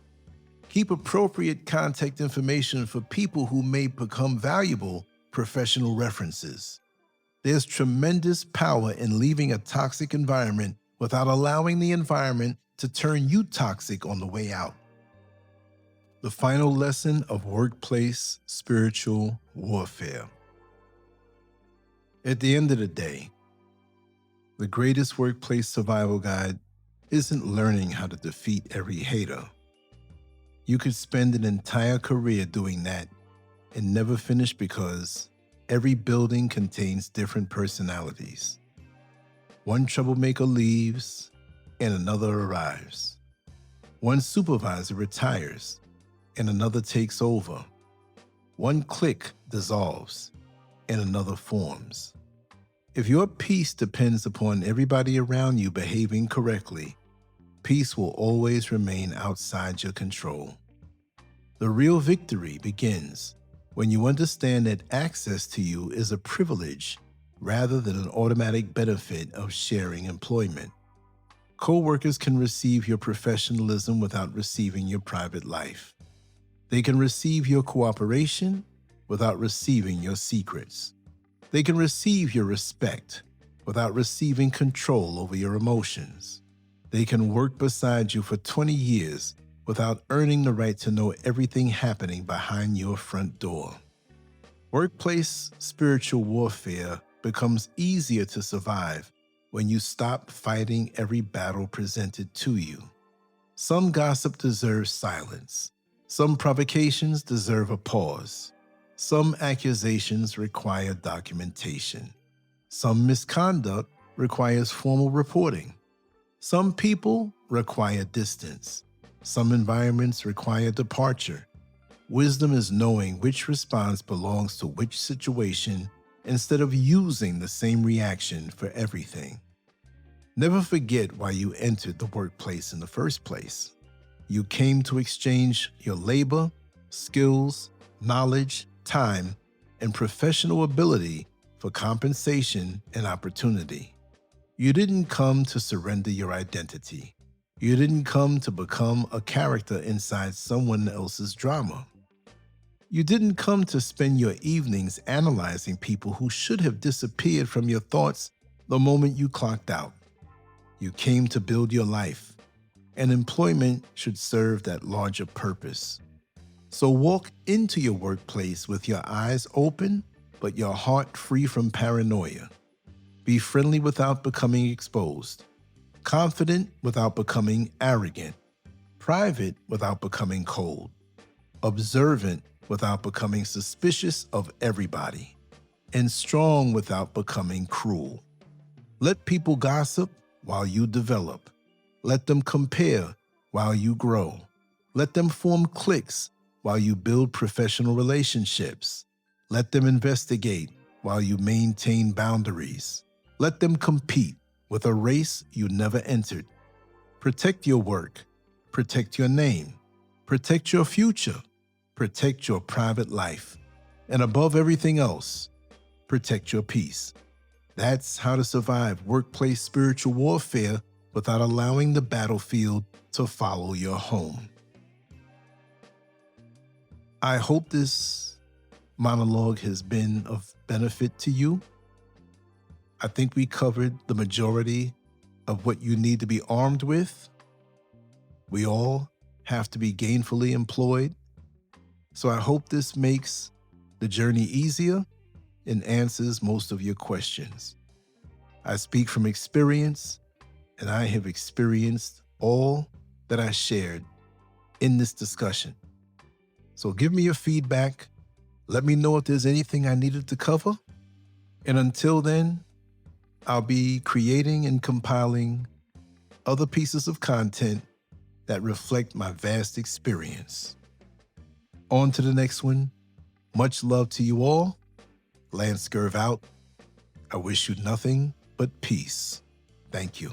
Keep appropriate contact information for people who may become valuable professional references. There's tremendous power in leaving a toxic environment without allowing the environment to turn you toxic on the way out. The final lesson of workplace spiritual warfare. At the end of the day, the greatest workplace survival guide isn't learning how to defeat every hater. You could spend an entire career doing that and never finish because every building contains different personalities. One troublemaker leaves and another arrives. One supervisor retires and another takes over. One clique dissolves and another forms. If your peace depends upon everybody around you behaving correctly, peace will always remain outside your control. The real victory begins when you understand that access to you is a privilege rather than an automatic benefit of sharing employment. Coworkers can receive your professionalism without receiving your private life. They can receive your cooperation without receiving your secrets. They can receive your respect without receiving control over your emotions. They can work beside you for 20 years without earning the right to know everything happening behind your front door. Workplace spiritual warfare becomes easier to survive when you stop fighting every battle presented to you. Some gossip deserves silence. Some provocations deserve a pause. Some accusations require documentation. Some misconduct requires formal reporting. Some people require distance. Some environments require departure. Wisdom is knowing which response belongs to which situation instead of using the same reaction for everything. Never forget why you entered the workplace in the first place. You came to exchange your labor, skills, knowledge, time, and professional ability for compensation and opportunity. You didn't come to surrender your identity. You didn't come to become a character inside someone else's drama. You didn't come to spend your evenings analyzing people who should have disappeared from your thoughts the moment you clocked out. You came to build your life, and employment should serve that larger purpose. So walk into your workplace with your eyes open, but your heart free from paranoia. Be friendly without becoming exposed, confident without becoming arrogant, private without becoming cold, observant without becoming suspicious of everybody, and strong without becoming cruel. Let people gossip while you develop. Let them compare while you grow. Let them form cliques while you build professional relationships. Let them investigate while you maintain boundaries. Let them compete with a race you never entered. Protect your work. Protect your name. Protect your future. Protect your private life. And above everything else, protect your peace. That's how to survive workplace spiritual warfare without allowing the battlefield to follow your home. I hope this monologue has been of benefit to you. I think we covered the majority of what you need to be armed with. We all have to be gainfully employed. So I hope this makes the journey easier and answers most of your questions. I speak from experience, and I have experienced all that I shared in this discussion. So give me your feedback. Let me know if there's anything I needed to cover. And until then, I'll be creating and compiling other pieces of content that reflect my vast experience. On to the next one. Much love to you all. LanceScurv out. I wish you nothing but peace. Thank you.